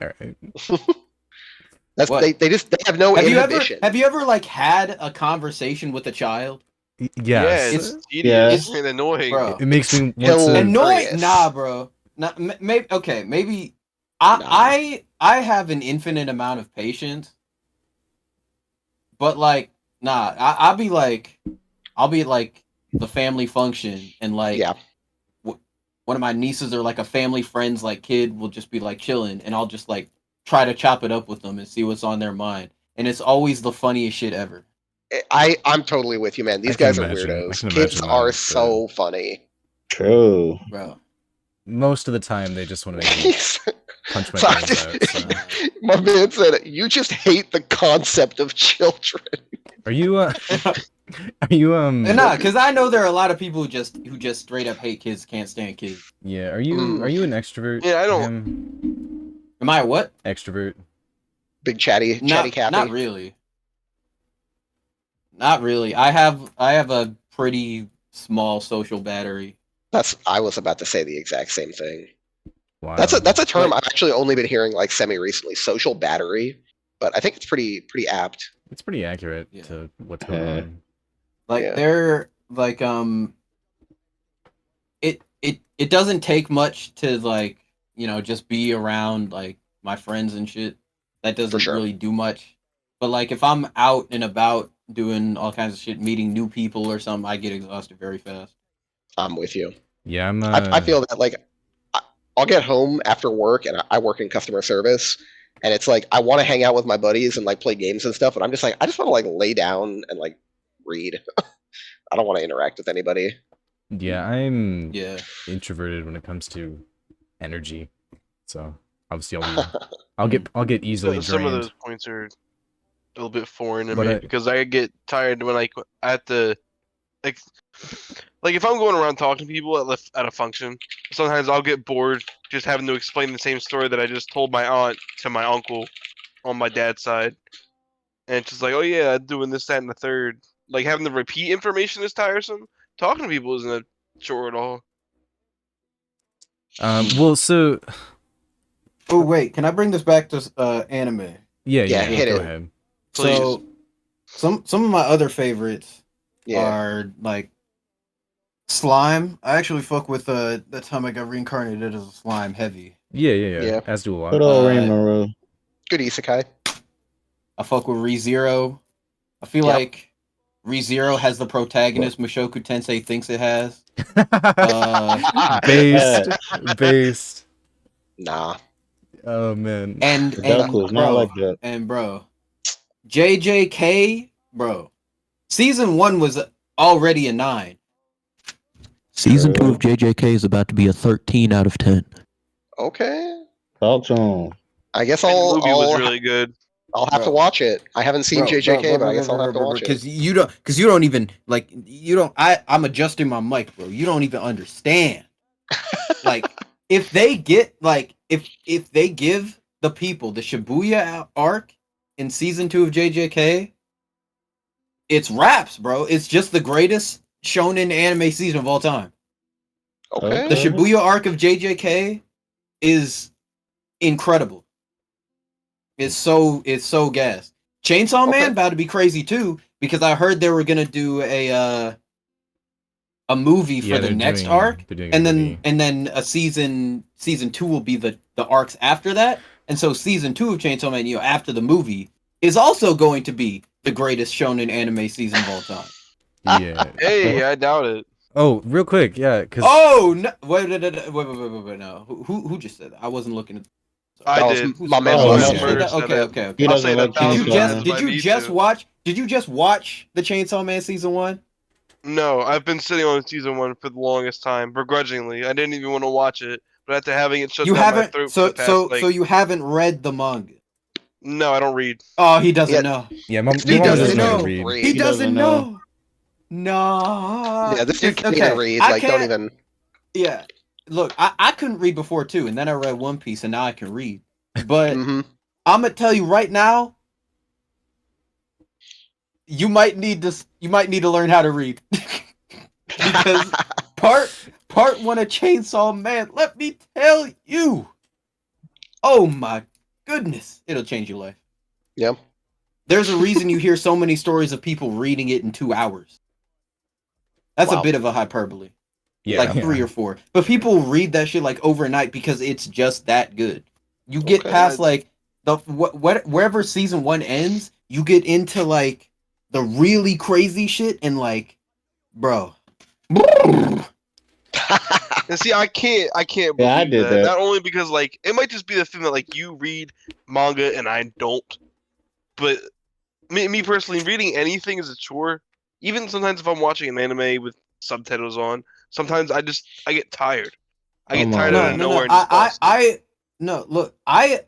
[SPEAKER 1] All right.
[SPEAKER 2] That's
[SPEAKER 4] What?
[SPEAKER 2] they have no inhibition.
[SPEAKER 4] Have you ever like had a conversation with a child?
[SPEAKER 1] Yes.
[SPEAKER 3] Yeah,
[SPEAKER 4] It's-
[SPEAKER 3] it's tedious
[SPEAKER 4] it's-
[SPEAKER 3] and annoying.
[SPEAKER 4] Bro.
[SPEAKER 1] It makes me want
[SPEAKER 2] Hilarious.
[SPEAKER 1] to.
[SPEAKER 4] Annoying? Nah, bro. Nah, maybe okay. Maybe I have an infinite amount of patience, but like, nah. I'll be like the family function, and like,
[SPEAKER 2] Yeah.
[SPEAKER 4] one of my nieces or like a family friend's like kid will just be like chilling, and I'll just like try to chop it up with them and see what's on their mind, and it's always the funniest shit ever.
[SPEAKER 2] I'm totally with you, man. These
[SPEAKER 1] I can
[SPEAKER 2] guys are
[SPEAKER 1] imagine- I
[SPEAKER 2] weirdos.
[SPEAKER 1] can
[SPEAKER 2] Kids
[SPEAKER 1] imagine
[SPEAKER 2] are
[SPEAKER 1] that,
[SPEAKER 2] so funny.
[SPEAKER 5] True.
[SPEAKER 4] Bro.
[SPEAKER 1] Most of the time, they just want to make me punch my
[SPEAKER 2] Sorry.
[SPEAKER 1] brains out. So.
[SPEAKER 2] My man said, "You just hate the concept of children."
[SPEAKER 1] Are you? Are you?
[SPEAKER 4] Nah, because I know there are a lot of people who just straight up hate kids, can't stand kids.
[SPEAKER 1] Yeah. Are you? Are you an extrovert?
[SPEAKER 3] Yeah, I don't-
[SPEAKER 1] Him?
[SPEAKER 4] Am I a what?
[SPEAKER 1] Extrovert.
[SPEAKER 2] Big chatty Cappy.
[SPEAKER 4] Not really. Not really. I have a pretty small social battery.
[SPEAKER 2] I was about to say the exact same thing.
[SPEAKER 1] Wow.
[SPEAKER 2] That's a term
[SPEAKER 4] But-
[SPEAKER 2] I've actually only been hearing like semi recently, social battery. But I think it's pretty apt.
[SPEAKER 1] It's pretty accurate
[SPEAKER 4] Yeah.
[SPEAKER 1] to what's going on.
[SPEAKER 4] Like
[SPEAKER 2] Yeah.
[SPEAKER 4] they're like it doesn't take much to like, you know, just be around like my friends and shit. That doesn't
[SPEAKER 2] sure.
[SPEAKER 4] really do much. But like if I'm out and about doing all kinds of shit, meeting new people or something, I get exhausted very fast.
[SPEAKER 2] I'm with you.
[SPEAKER 1] Yeah, I'm.
[SPEAKER 2] I feel that like I'll get home after work and I work in customer service, and it's like I want to hang out with my buddies and like play games and stuff, and I'm just like I just want to like lay down and like read. I don't want to interact with anybody.
[SPEAKER 1] Yeah, I'm
[SPEAKER 4] Yeah.
[SPEAKER 1] introverted when it comes to energy. So obviously I'll get easily
[SPEAKER 3] Some of
[SPEAKER 1] drained.
[SPEAKER 3] those points are a little bit foreign to
[SPEAKER 1] But
[SPEAKER 3] me
[SPEAKER 1] I-
[SPEAKER 3] because I get tired when like at the like if I'm going around talking to people at a function, sometimes I'll get bored just having to explain the same story that I just told my aunt to my uncle on my dad's side, and it's just like, oh yeah, doing this, that, and the third. Like having to repeat information is tiresome. Talking to people isn't a chore at all.
[SPEAKER 1] Well, so
[SPEAKER 4] Oh wait, can I bring this back to anime?
[SPEAKER 1] yeah,
[SPEAKER 2] hit
[SPEAKER 1] go
[SPEAKER 2] it.
[SPEAKER 1] ahead.
[SPEAKER 4] So some of my other favorites
[SPEAKER 2] Yeah.
[SPEAKER 4] are like slime. I actually fuck with the time I got reincarnated as a slime heavy.
[SPEAKER 1] Yeah.
[SPEAKER 2] Yeah.
[SPEAKER 1] As do a lot.
[SPEAKER 5] Good old
[SPEAKER 4] Uh,
[SPEAKER 5] Rimuru.
[SPEAKER 2] Good isekai.
[SPEAKER 4] I fuck with ReZero. I feel
[SPEAKER 2] Yep.
[SPEAKER 4] like ReZero has the protagonist Mushoku Tensei thinks it has.
[SPEAKER 1] Based.
[SPEAKER 2] Nah.
[SPEAKER 1] Oh man.
[SPEAKER 4] And
[SPEAKER 5] Deku is not
[SPEAKER 4] bro,
[SPEAKER 5] like that.
[SPEAKER 4] and bro, JJK, bro. Season 1 was already a 9.
[SPEAKER 5] Season 2 of
[SPEAKER 4] JJK is about to be a 13 out of 10.
[SPEAKER 2] Okay.
[SPEAKER 5] Talk to him.
[SPEAKER 2] I guess
[SPEAKER 3] And
[SPEAKER 2] I'll
[SPEAKER 3] movie was really good.
[SPEAKER 2] I'll have to
[SPEAKER 4] Bro.
[SPEAKER 2] watch it. I haven't seen JJK, but I guess I'll have to watch it.
[SPEAKER 4] Because you don't even like you don't. I'm adjusting my mic, bro. You don't even understand. Like if they get like if they give the people the Shibuya arc in season 2 of JJK, it's raps, bro. It's just the greatest shonen anime season of all time.
[SPEAKER 2] Okay.
[SPEAKER 4] The Shibuya arc of JJK is incredible. It's so gas. Chainsaw Man
[SPEAKER 2] Okay.
[SPEAKER 4] about to be crazy too because I heard they were gonna do a movie for the next arc,
[SPEAKER 1] they're doing a
[SPEAKER 4] and
[SPEAKER 1] movie.
[SPEAKER 4] then a season 2 will be the arcs after that, and so season 2 of Chainsaw Man, you know, after the movie is also going to be the greatest shonen anime season of all time.
[SPEAKER 1] Yeah.
[SPEAKER 3] Hey, I doubt it.
[SPEAKER 1] Oh, real quick, yeah, because
[SPEAKER 4] Oh no! Wait, no. Who just said that? I wasn't looking at.
[SPEAKER 3] I
[SPEAKER 2] That was
[SPEAKER 3] did.
[SPEAKER 2] my man.
[SPEAKER 5] Oh,
[SPEAKER 2] Moses.
[SPEAKER 5] no.
[SPEAKER 3] Murder said
[SPEAKER 4] Okay,
[SPEAKER 3] it.
[SPEAKER 4] okay.
[SPEAKER 5] He
[SPEAKER 3] I'll
[SPEAKER 5] doesn't
[SPEAKER 3] say
[SPEAKER 5] like
[SPEAKER 3] that 1,000
[SPEAKER 5] Chainsaw
[SPEAKER 3] times
[SPEAKER 5] Man.
[SPEAKER 3] by me too.
[SPEAKER 4] Did you just watch the Chainsaw Man season 1?
[SPEAKER 3] No, I've been sitting on season 1 for the longest time, begrudgingly. I didn't even want to watch it, but after having it shut
[SPEAKER 4] You
[SPEAKER 3] down my
[SPEAKER 4] haven't
[SPEAKER 3] throat for the past
[SPEAKER 4] so you haven't read the manga.
[SPEAKER 3] No, I don't read.
[SPEAKER 4] Oh, he doesn't
[SPEAKER 2] Yeah.
[SPEAKER 4] know.
[SPEAKER 1] yeah,
[SPEAKER 2] This
[SPEAKER 1] your
[SPEAKER 2] dude
[SPEAKER 1] mom
[SPEAKER 4] doesn't
[SPEAKER 1] doesn't know how
[SPEAKER 4] know.
[SPEAKER 1] to read.
[SPEAKER 2] read.
[SPEAKER 4] He
[SPEAKER 5] He
[SPEAKER 4] doesn't
[SPEAKER 5] doesn't
[SPEAKER 4] know. No.
[SPEAKER 2] Yeah, this dude
[SPEAKER 4] It's
[SPEAKER 2] can't
[SPEAKER 4] okay.
[SPEAKER 2] even read.
[SPEAKER 4] I
[SPEAKER 2] Like, don't
[SPEAKER 4] can't-
[SPEAKER 2] even.
[SPEAKER 4] Yeah. Look, I couldn't read before too, and then I read One Piece, and now I can read. But
[SPEAKER 2] Hmm.
[SPEAKER 4] I'm gonna tell you right now, you might need to learn how to read because part 1 of Chainsaw Man. Let me tell you, oh my goodness, it'll change your life.
[SPEAKER 2] Yeah.
[SPEAKER 4] There's a reason you hear so many stories of people reading it in 2 hours. That's
[SPEAKER 2] Wow.
[SPEAKER 4] a bit of a hyperbole.
[SPEAKER 1] Yeah,
[SPEAKER 4] Like 3 or 4. But people read that shit like overnight because it's just that good. You get
[SPEAKER 2] Okay.
[SPEAKER 4] past like the wherever season 1 ends, you get into like the really crazy shit and like, bro.
[SPEAKER 3] And see, I can't
[SPEAKER 5] Yeah,
[SPEAKER 3] believe
[SPEAKER 5] I did
[SPEAKER 3] that.
[SPEAKER 5] that.
[SPEAKER 3] Not only because like it might just be the thing that like you read manga and I don't, but me personally, reading anything is a chore. Even sometimes if I'm watching an anime with subtitles on, sometimes I get tired. I get
[SPEAKER 5] Come
[SPEAKER 3] tired
[SPEAKER 5] on.
[SPEAKER 3] out of
[SPEAKER 4] No.
[SPEAKER 3] nowhere and just fall asleep.
[SPEAKER 4] No, look, I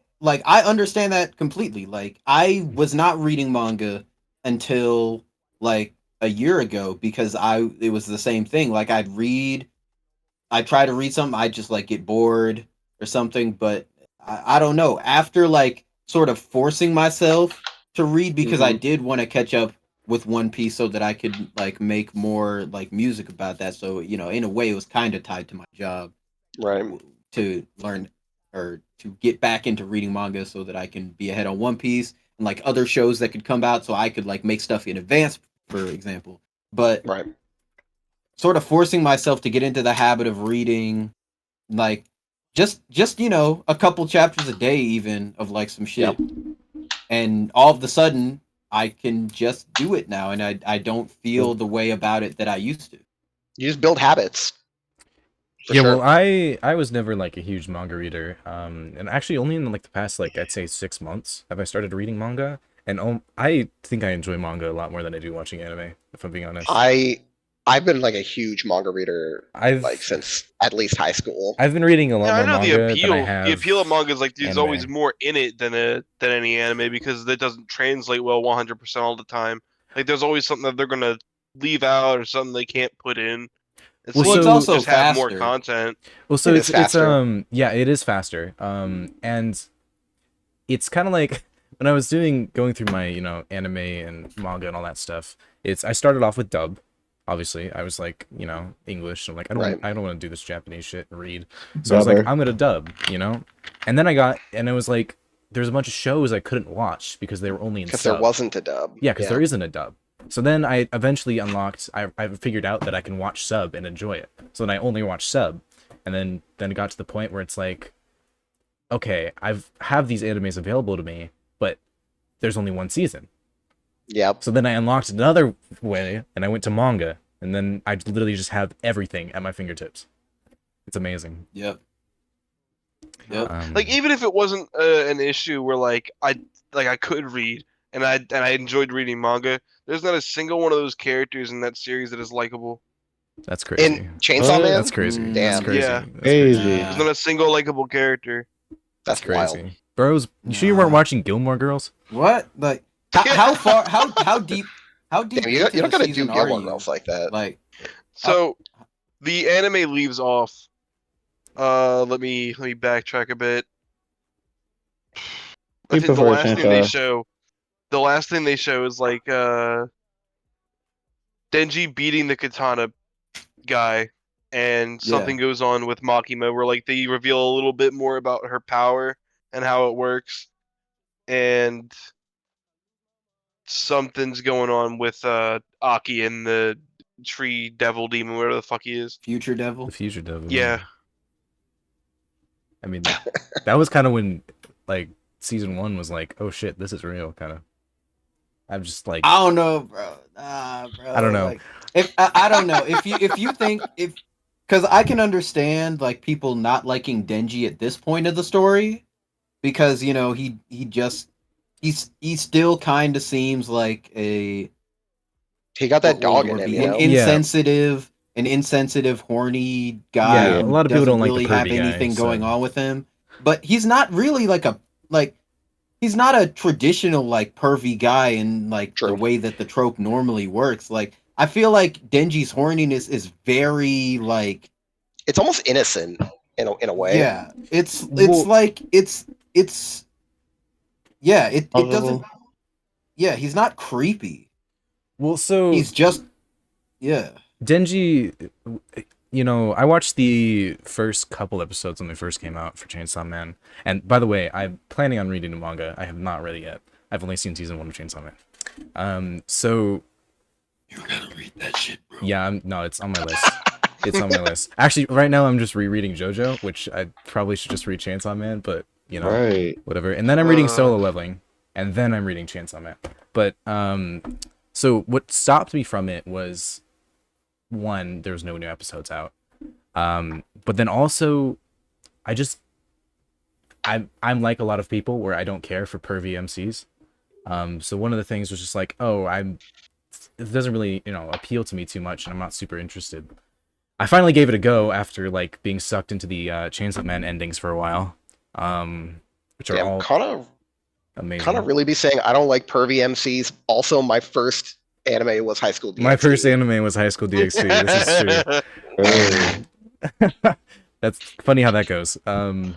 [SPEAKER 4] understand that completely. Like I was not reading manga until like a year ago because it was the same thing. Like I'd try to read something, I'd just like get bored or something, but I don't know. After like sort of forcing myself to read because I did want to catch up with One Piece so that I could like make more like music about that. So, you know, in a way it was kind of tied to my job
[SPEAKER 2] Right.
[SPEAKER 4] to learn or to get back into reading manga so that I can be ahead on One Piece and like other shows that could come out, so I could like make stuff in advance, for example. But
[SPEAKER 2] Right.
[SPEAKER 4] sort of forcing myself to get into the habit of reading like just a couple chapters a day, even of like some shit, and all of a sudden I can just do it now, and I don't feel the way about it that I used to.
[SPEAKER 2] You just build habits. For
[SPEAKER 1] Yeah,
[SPEAKER 2] sure.
[SPEAKER 1] well, I was never like a huge manga reader, and actually only in like the past like I'd say 6 months have I started reading manga, and I think I enjoy manga a lot more than I do watching anime, if I'm being honest.
[SPEAKER 2] I've been like a huge manga reader like
[SPEAKER 1] I've
[SPEAKER 2] since at least high school.
[SPEAKER 1] I've been reading a lot
[SPEAKER 3] Yeah, I
[SPEAKER 1] more
[SPEAKER 3] know the
[SPEAKER 1] manga than I
[SPEAKER 3] appeal. The
[SPEAKER 1] have
[SPEAKER 3] appeal of manga is like there's always
[SPEAKER 1] anime.
[SPEAKER 3] more in it than any anime because it doesn't translate well 100% all the time. Like there's always something that they're gonna leave out or something they can't put in. And
[SPEAKER 1] Well,
[SPEAKER 3] so
[SPEAKER 4] Well,
[SPEAKER 3] you
[SPEAKER 4] it's
[SPEAKER 1] so
[SPEAKER 4] also
[SPEAKER 3] just have more
[SPEAKER 4] faster.
[SPEAKER 3] content.
[SPEAKER 1] well, so
[SPEAKER 2] It is
[SPEAKER 1] it's
[SPEAKER 2] faster.
[SPEAKER 1] yeah, it is faster. And it's kind of like when I was going through my anime and manga and all that stuff. I started off with dub. Obviously, I was like English. I'm like
[SPEAKER 2] Right.
[SPEAKER 1] I don't want to do this Japanese shit and read. So I was like
[SPEAKER 5] Dubber.
[SPEAKER 1] I'm gonna dub, and then it was like there's a bunch of shows I couldn't watch because they were only in
[SPEAKER 2] Because there
[SPEAKER 1] sub.
[SPEAKER 2] wasn't a dub.
[SPEAKER 1] Yeah, because there isn't a dub. So then I eventually I figured out that I can watch sub and enjoy it. So then I only watch sub, and then it got to the point where it's like, okay, have these animes available to me, but there's only one season.
[SPEAKER 2] Yep.
[SPEAKER 1] So then I unlocked another way, and I went to manga, and then I literally just have everything at my fingertips. It's amazing.
[SPEAKER 4] Yep.
[SPEAKER 3] Like even if it wasn't an issue where I could read and I enjoyed reading manga, there's not a single one of those characters in that series that is likable.
[SPEAKER 1] That's crazy.
[SPEAKER 2] In Chainsaw
[SPEAKER 5] What?
[SPEAKER 2] Man?
[SPEAKER 1] That's crazy. That's
[SPEAKER 2] Damn.
[SPEAKER 1] crazy.
[SPEAKER 3] Yeah.
[SPEAKER 1] That's
[SPEAKER 5] Crazy.
[SPEAKER 3] There's not a single likable character.
[SPEAKER 2] That's
[SPEAKER 1] crazy.
[SPEAKER 2] wild.
[SPEAKER 1] Bros, you sure you weren't watching Gilmore Girls?
[SPEAKER 4] What? Like how far? How deep? How deep?
[SPEAKER 2] Damn, you
[SPEAKER 4] into
[SPEAKER 2] don't
[SPEAKER 4] the
[SPEAKER 2] gotta do
[SPEAKER 4] season are
[SPEAKER 2] Gilmore
[SPEAKER 4] you?
[SPEAKER 2] Girls like that.
[SPEAKER 4] Like
[SPEAKER 3] So the anime leaves off. Let me backtrack a bit. I
[SPEAKER 5] You
[SPEAKER 3] think
[SPEAKER 5] prefer
[SPEAKER 3] the last thing they show is like Denji beating the katana guy, and something goes on with Makima where like they reveal a little bit more about her power and how it works, and something's going on with Aki and the tree devil demon, whatever the fuck he is.
[SPEAKER 4] Future Devil.
[SPEAKER 1] The Future Devil.
[SPEAKER 3] Yeah.
[SPEAKER 1] I mean, that was kind of when, like, season 1 was like, oh shit, this is real, kind of. I'm just like,
[SPEAKER 4] I don't know, bro. Bro.
[SPEAKER 1] I don't know.
[SPEAKER 4] Like, if I don't know if you think because I can understand like people not liking Denji at this point of the story because he still kind of seems like
[SPEAKER 2] He got that dog in him, you know?
[SPEAKER 4] an insensitive, horny guy.
[SPEAKER 1] Yeah, a
[SPEAKER 4] who
[SPEAKER 1] lot of people
[SPEAKER 4] doesn't
[SPEAKER 1] don't like the
[SPEAKER 4] really have
[SPEAKER 1] pervy guy,
[SPEAKER 4] anything going
[SPEAKER 1] so-
[SPEAKER 4] on with him. But he's not really he's not a traditional like pervy guy in like the
[SPEAKER 2] True.
[SPEAKER 4] way that the trope normally works. Like I feel like Denji's horniness is very like
[SPEAKER 2] It's almost innocent in a way.
[SPEAKER 4] yeah. It's
[SPEAKER 1] Well-
[SPEAKER 4] like it's yeah. It doesn't.
[SPEAKER 5] Possible.
[SPEAKER 4] Yeah, he's not creepy.
[SPEAKER 1] Well, so
[SPEAKER 4] He's just yeah.
[SPEAKER 1] Denji, I watched the first couple episodes when they first came out for Chainsaw Man. And by the way, I'm planning on reading the manga. I have not read it yet. I've only seen season 1 of Chainsaw Man. So
[SPEAKER 4] You gotta read that shit, bro.
[SPEAKER 1] yeah, no, it's on my list. It's on my list. Actually, right now I'm just rereading JoJo, which I probably should just read Chainsaw Man, but
[SPEAKER 5] Right.
[SPEAKER 1] whatever. And then I'm reading Solo Leveling, and then I'm reading Chainsaw Man. But so what stopped me from it was, one, there was no new episodes out. But then also, I'm like a lot of people where I don't care for pervy MCs. So one of the things was just like, it doesn't really appeal to me too much, and I'm not super interested. I finally gave it a go after like being sucked into the Chainsaw Man endings for a while, which are all
[SPEAKER 2] kind of
[SPEAKER 1] amazing.
[SPEAKER 2] really be saying I don't like pervy MCs. Also, my first anime was High School DxD.
[SPEAKER 1] My first anime was High School DxD. This is true.
[SPEAKER 5] Right.
[SPEAKER 1] That's funny how that goes. But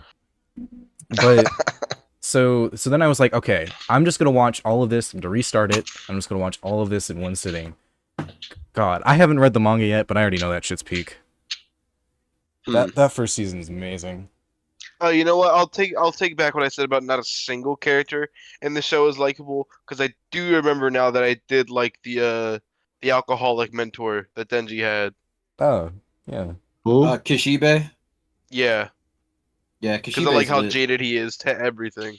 [SPEAKER 1] so then I was like, okay, I'm just gonna watch all of this to restart it. I'm just gonna watch all of this in one sitting. God, I haven't read the manga yet, but I already know that shit's peak. That first season's amazing.
[SPEAKER 3] Oh, you know what? I'll take back what I said about not a single character in the show is likable because I do remember now that I did like the alcoholic mentor that Denji had.
[SPEAKER 1] Oh, yeah.
[SPEAKER 5] Who?
[SPEAKER 4] Kishibe.
[SPEAKER 3] Yeah,
[SPEAKER 4] Yeah,
[SPEAKER 3] because I like
[SPEAKER 4] Kishibe's
[SPEAKER 3] how
[SPEAKER 4] lit.
[SPEAKER 3] jaded he is to everything.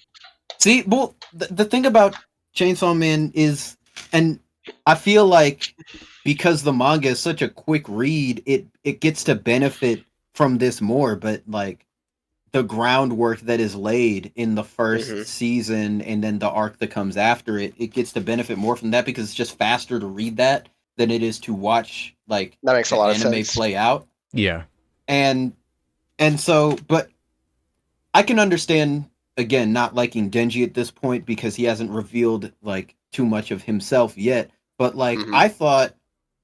[SPEAKER 4] See, well, the thing about Chainsaw Man is, and I feel like because the manga is such a quick read, it gets to benefit from this more. But like the groundwork that is laid in the first
[SPEAKER 2] Hmm.
[SPEAKER 4] season and then the arc that comes after it, it gets to benefit more from that because it's just faster to read that than it is to watch like
[SPEAKER 2] That makes a
[SPEAKER 4] the
[SPEAKER 2] lot of
[SPEAKER 4] anime
[SPEAKER 2] sense.
[SPEAKER 4] play out.
[SPEAKER 1] Yeah.
[SPEAKER 4] And so, but I can understand again not liking Denji at this point because he hasn't revealed like too much of himself yet. But like
[SPEAKER 2] Hmm.
[SPEAKER 4] I thought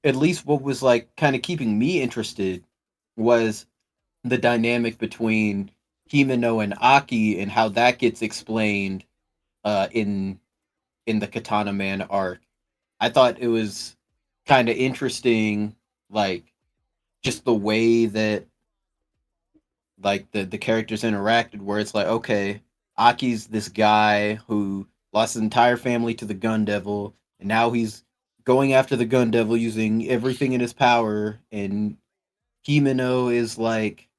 [SPEAKER 4] at least what was like kind of keeping me interested was the dynamic between Himeno and Aki and how that gets explained in the Katana Man arc. I thought it was kind of interesting, like just the way that like the characters interacted, where it's like, okay, Aki's this guy who lost his entire family to the Gun Devil, and now he's going after the Gun Devil using everything in his power, and Himeno is like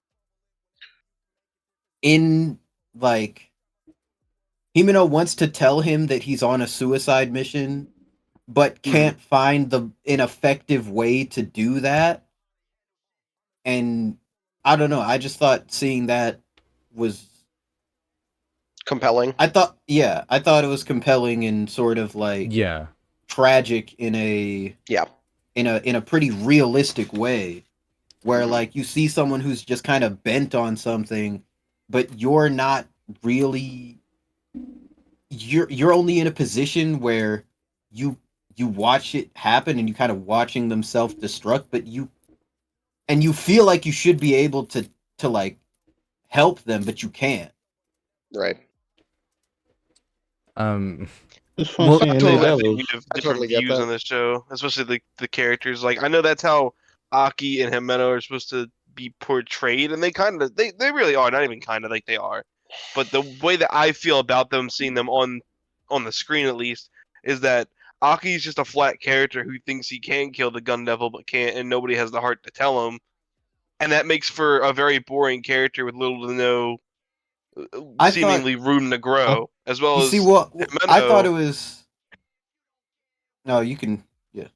[SPEAKER 4] in like Himeno wants to tell him that he's on a suicide mission, but
[SPEAKER 2] Hmm.
[SPEAKER 4] can't find an effective way to do that. And I don't know. I just thought seeing that was
[SPEAKER 2] Compelling.
[SPEAKER 4] I thought it was compelling and sort of like
[SPEAKER 1] Yeah.
[SPEAKER 4] tragic in a
[SPEAKER 2] Yeah.
[SPEAKER 4] pretty realistic way where
[SPEAKER 2] Hmm.
[SPEAKER 4] like you see someone who's just kind of bent on something but you're not really you're only in a position where you watch it happen and you kind of watching them self-destruct but you feel like you should be able to like help them but you can't.
[SPEAKER 2] Right.
[SPEAKER 1] Um.
[SPEAKER 5] It's fun
[SPEAKER 1] Well,
[SPEAKER 3] I
[SPEAKER 5] seeing their
[SPEAKER 3] totally
[SPEAKER 2] I,
[SPEAKER 3] think we
[SPEAKER 5] levels.
[SPEAKER 3] have
[SPEAKER 2] I
[SPEAKER 3] different
[SPEAKER 2] totally get
[SPEAKER 3] views
[SPEAKER 2] that.
[SPEAKER 3] on this show, especially the characters. Like I know that's how Aki and Himeno are supposed to be portrayed, and they kind of they really are. Not even kind of like they are, but the way that I feel about them, seeing them on the screen at least, is that Aki's just a flat character who thinks he can kill the Gun Devil but can't, and nobody has the heart to tell him, and that makes for a very boring character with little to no
[SPEAKER 4] I thought
[SPEAKER 3] seemingly room to
[SPEAKER 5] Huh?
[SPEAKER 3] grow, as well
[SPEAKER 4] you see
[SPEAKER 3] as
[SPEAKER 4] what I thought
[SPEAKER 3] Himeno.
[SPEAKER 4] it was. No, you can. Yeah,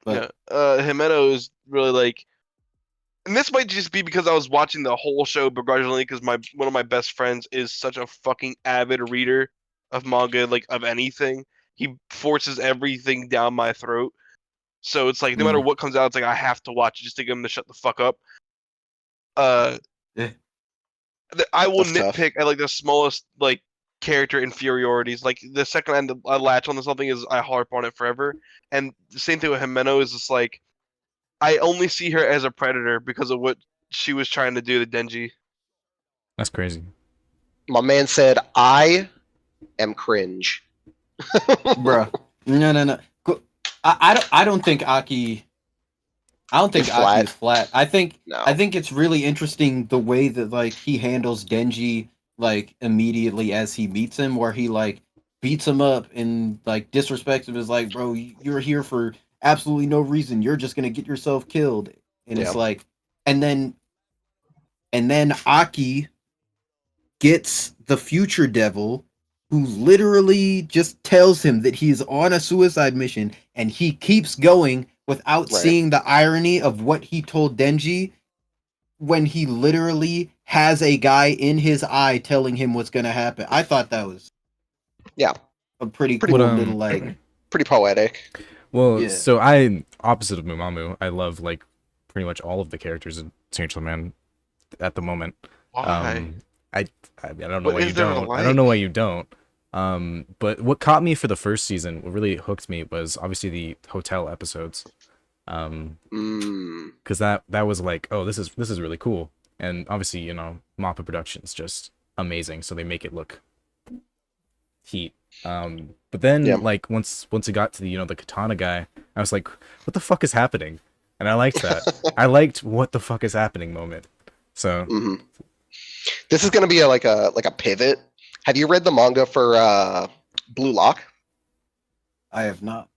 [SPEAKER 4] but
[SPEAKER 3] Yeah, Himeno is really like, and this might just be because I was watching the whole show begrudgingly because my one of my best friends is such a fucking avid reader of manga, like of anything. He forces everything down my throat, so it's like no matter
[SPEAKER 4] mm,
[SPEAKER 3] what comes out, it's like I have to watch it just to get him to shut the fuck up. Uh,
[SPEAKER 4] eh,
[SPEAKER 3] I will
[SPEAKER 2] That's tough.
[SPEAKER 3] nitpick at like the smallest like character inferiorities. Like the second I latch onto something is I harp on it forever. And the same thing with Himeno is just like I only see her as a predator because of what she was trying to do to Denji.
[SPEAKER 1] that's crazy.
[SPEAKER 2] My man said, "I am cringe."
[SPEAKER 4] bruh, no. I don't think Aki. I don't
[SPEAKER 2] Is
[SPEAKER 4] think Aki
[SPEAKER 2] flat.
[SPEAKER 4] is flat. I
[SPEAKER 2] No.
[SPEAKER 4] think it's really interesting the way that like he handles Denji like immediately as he meets him, where he like beats him up and like disrespects him. Is like, bro, you're here for absolutely no reason. You're just gonna get yourself killed. And
[SPEAKER 2] Yeah.
[SPEAKER 4] it's like, and then Aki gets the future devil who literally just tells him that he's on a suicide mission and he keeps going without
[SPEAKER 2] Right.
[SPEAKER 4] seeing the irony of what he told Denji when he literally has a guy in his eye telling him what's going to happen. I thought that was
[SPEAKER 2] Yeah.
[SPEAKER 4] a pretty
[SPEAKER 2] Pretty
[SPEAKER 1] What
[SPEAKER 4] cool little like
[SPEAKER 2] pretty poetic.
[SPEAKER 1] well,
[SPEAKER 4] yeah.
[SPEAKER 1] so I opposite of Mumamu, I love like pretty much all of the characters in Chainsaw Man at the moment.
[SPEAKER 3] Why?
[SPEAKER 1] Um, I I don't know
[SPEAKER 3] What
[SPEAKER 1] why you
[SPEAKER 3] is there to
[SPEAKER 1] don't. I don't know
[SPEAKER 3] like?
[SPEAKER 1] why you don't. But what caught me for the first season, what really hooked me was obviously the hotel episodes.
[SPEAKER 2] Mm.
[SPEAKER 1] Because that was like, oh, this is really cool, and obviously Mappa Productions just amazing, so they make it look heat. But then
[SPEAKER 2] Yeah.
[SPEAKER 1] like once it got to the the katana guy, I was like, what the fuck is happening? And I liked that. I liked what the fuck is happening moment. So
[SPEAKER 2] Hmm. This is going to be like a pivot. Have you read the manga for Blue Lock?
[SPEAKER 4] I have not.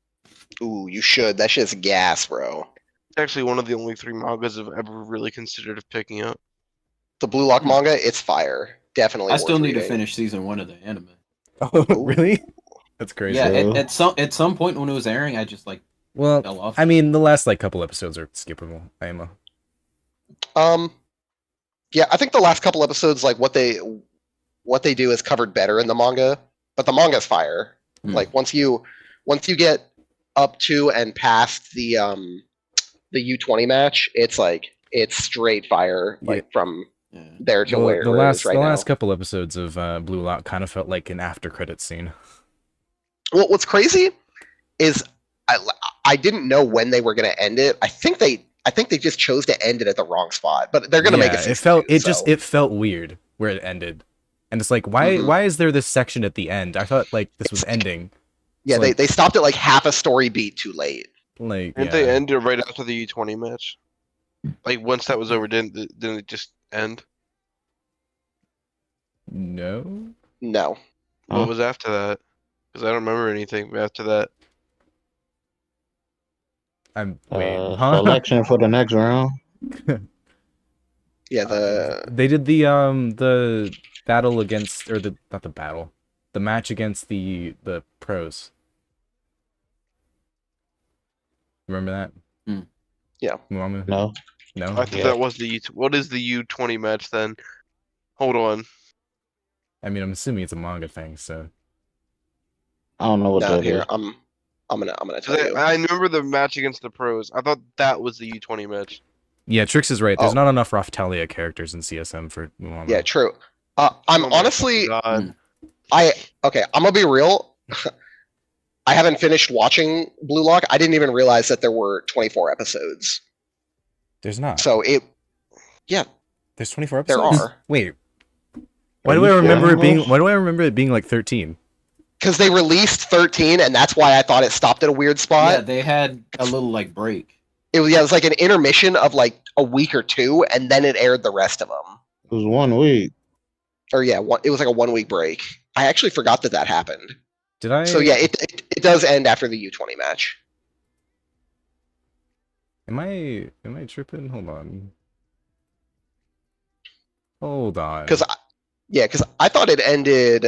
[SPEAKER 2] Ooh, you should. That shit's gas, bro.
[SPEAKER 3] It's actually one of the only 3 mangas I've ever really considered of picking up.
[SPEAKER 2] The Blue Lock manga, it's fire. Definitely
[SPEAKER 4] I
[SPEAKER 2] worth
[SPEAKER 4] still need to
[SPEAKER 2] reading.
[SPEAKER 4] finish season 1 of the anime.
[SPEAKER 1] Oh,
[SPEAKER 2] Ooh.
[SPEAKER 1] really? That's crazy.
[SPEAKER 4] Yeah,
[SPEAKER 5] Bro.
[SPEAKER 4] at some point when it was airing, I just like
[SPEAKER 1] Well,
[SPEAKER 4] fell off.
[SPEAKER 1] I mean, the last like couple episodes are skippable.
[SPEAKER 2] Yeah, I think the last couple episodes, like what they do is covered better in the manga, but the manga's fire. Like once you get up to and past the U20 match, it's straight fire, like from
[SPEAKER 4] Yeah.
[SPEAKER 2] there to where
[SPEAKER 1] The
[SPEAKER 2] it
[SPEAKER 1] last
[SPEAKER 2] is right
[SPEAKER 1] the
[SPEAKER 2] now.
[SPEAKER 1] last couple episodes of Blue Lock kind of felt like an after credit scene.
[SPEAKER 2] Well, what's crazy is I didn't know when they were going to end it. I think they just chose to end it at the wrong spot, but they're going to make it.
[SPEAKER 1] It felt weird where it ended, and it's like why is there this section at the end? I thought like this was ending.
[SPEAKER 2] Yeah,
[SPEAKER 1] like,
[SPEAKER 2] they stopped it like half a story beat too late.
[SPEAKER 1] Like
[SPEAKER 3] Didn't they end it right after the U20 match? Like once that was over, didn't it just end?
[SPEAKER 1] No.
[SPEAKER 2] No.
[SPEAKER 3] What was after that? Because I don't remember anything after that.
[SPEAKER 1] I'm
[SPEAKER 5] Selection for the next round.
[SPEAKER 2] Yeah,
[SPEAKER 1] they did the battle against the match against the pros. Remember that?
[SPEAKER 2] Yeah.
[SPEAKER 1] Muamu?
[SPEAKER 5] No.
[SPEAKER 1] No.
[SPEAKER 3] I thought that was the what is the U20 match then? Hold on.
[SPEAKER 1] I mean, I'm assuming it's a manga thing, so.
[SPEAKER 5] I don't know what
[SPEAKER 2] no,
[SPEAKER 5] that
[SPEAKER 2] here
[SPEAKER 5] is.
[SPEAKER 2] I'm gonna tell you.
[SPEAKER 3] I remember the match against the pros. I thought that was the U20 match.
[SPEAKER 1] Yeah, Trix is right. There's
[SPEAKER 2] Oh.
[SPEAKER 1] not enough Raphtalia characters in CSM for Muamu.
[SPEAKER 2] Yeah, true. I'm
[SPEAKER 3] Oh my
[SPEAKER 2] honestly
[SPEAKER 3] God.
[SPEAKER 2] I'm gonna be real. I haven't finished watching Blue Lock. I didn't even realize that there were 24 episodes.
[SPEAKER 1] There's not.
[SPEAKER 2] So
[SPEAKER 1] There's 24
[SPEAKER 2] there
[SPEAKER 1] episodes?
[SPEAKER 2] are.
[SPEAKER 1] Wait. Why
[SPEAKER 5] Are
[SPEAKER 1] do
[SPEAKER 5] you
[SPEAKER 1] I remember
[SPEAKER 5] sure?
[SPEAKER 1] it being why do I remember it being like 13?
[SPEAKER 2] Because they released 13, and that's why I thought it stopped at a weird spot.
[SPEAKER 4] Yeah, they had a little like break.
[SPEAKER 2] It was like an intermission of like a week or two, and then it aired the rest of them.
[SPEAKER 5] It was 1 week.
[SPEAKER 2] Or yeah, it was like a 1 week break. I actually forgot that happened.
[SPEAKER 1] Did I
[SPEAKER 2] So yeah, it does end after the U20 match.
[SPEAKER 1] Am I tripping? Hold on. Hold on.
[SPEAKER 2] Because I thought it ended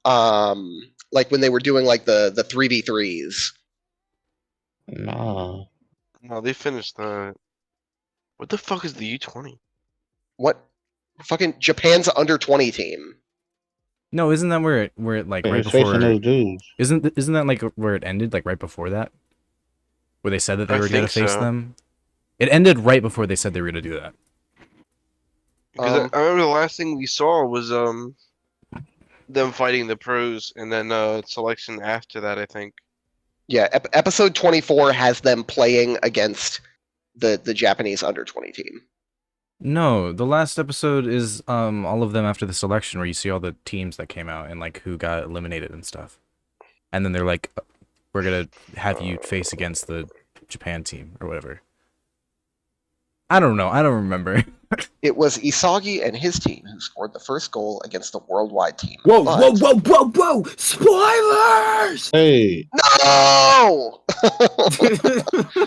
[SPEAKER 2] like when they were doing like the 3v3s.
[SPEAKER 5] Nah.
[SPEAKER 3] No, they finished that. What the fuck is the U20?
[SPEAKER 2] What fucking Japan's under 20 team?
[SPEAKER 1] No, isn't that where it like right
[SPEAKER 5] It's facing
[SPEAKER 1] before
[SPEAKER 5] those dudes.
[SPEAKER 1] isn't that like where it ended, like right before that? Where they said that they
[SPEAKER 3] I
[SPEAKER 1] were gonna
[SPEAKER 3] think
[SPEAKER 1] face
[SPEAKER 3] so.
[SPEAKER 1] them? It ended right before they said they were gonna do that.
[SPEAKER 3] Because I remember the last thing we saw was them fighting the pros, and then selection after that. I think.
[SPEAKER 2] Yeah, episode 24 has them playing against the Japanese under 20 team.
[SPEAKER 1] No, the last episode is all of them after the selection, where you see all the teams that came out and like who got eliminated and stuff. And then they're like, we're gonna have you face against the Japan team or whatever. I don't know. I don't remember.
[SPEAKER 2] It was Isagi and his team who scored the first goal against the worldwide team.
[SPEAKER 4] Whoa,
[SPEAKER 2] But-
[SPEAKER 4] whoa! Spoilers!
[SPEAKER 5] Hey,
[SPEAKER 2] No!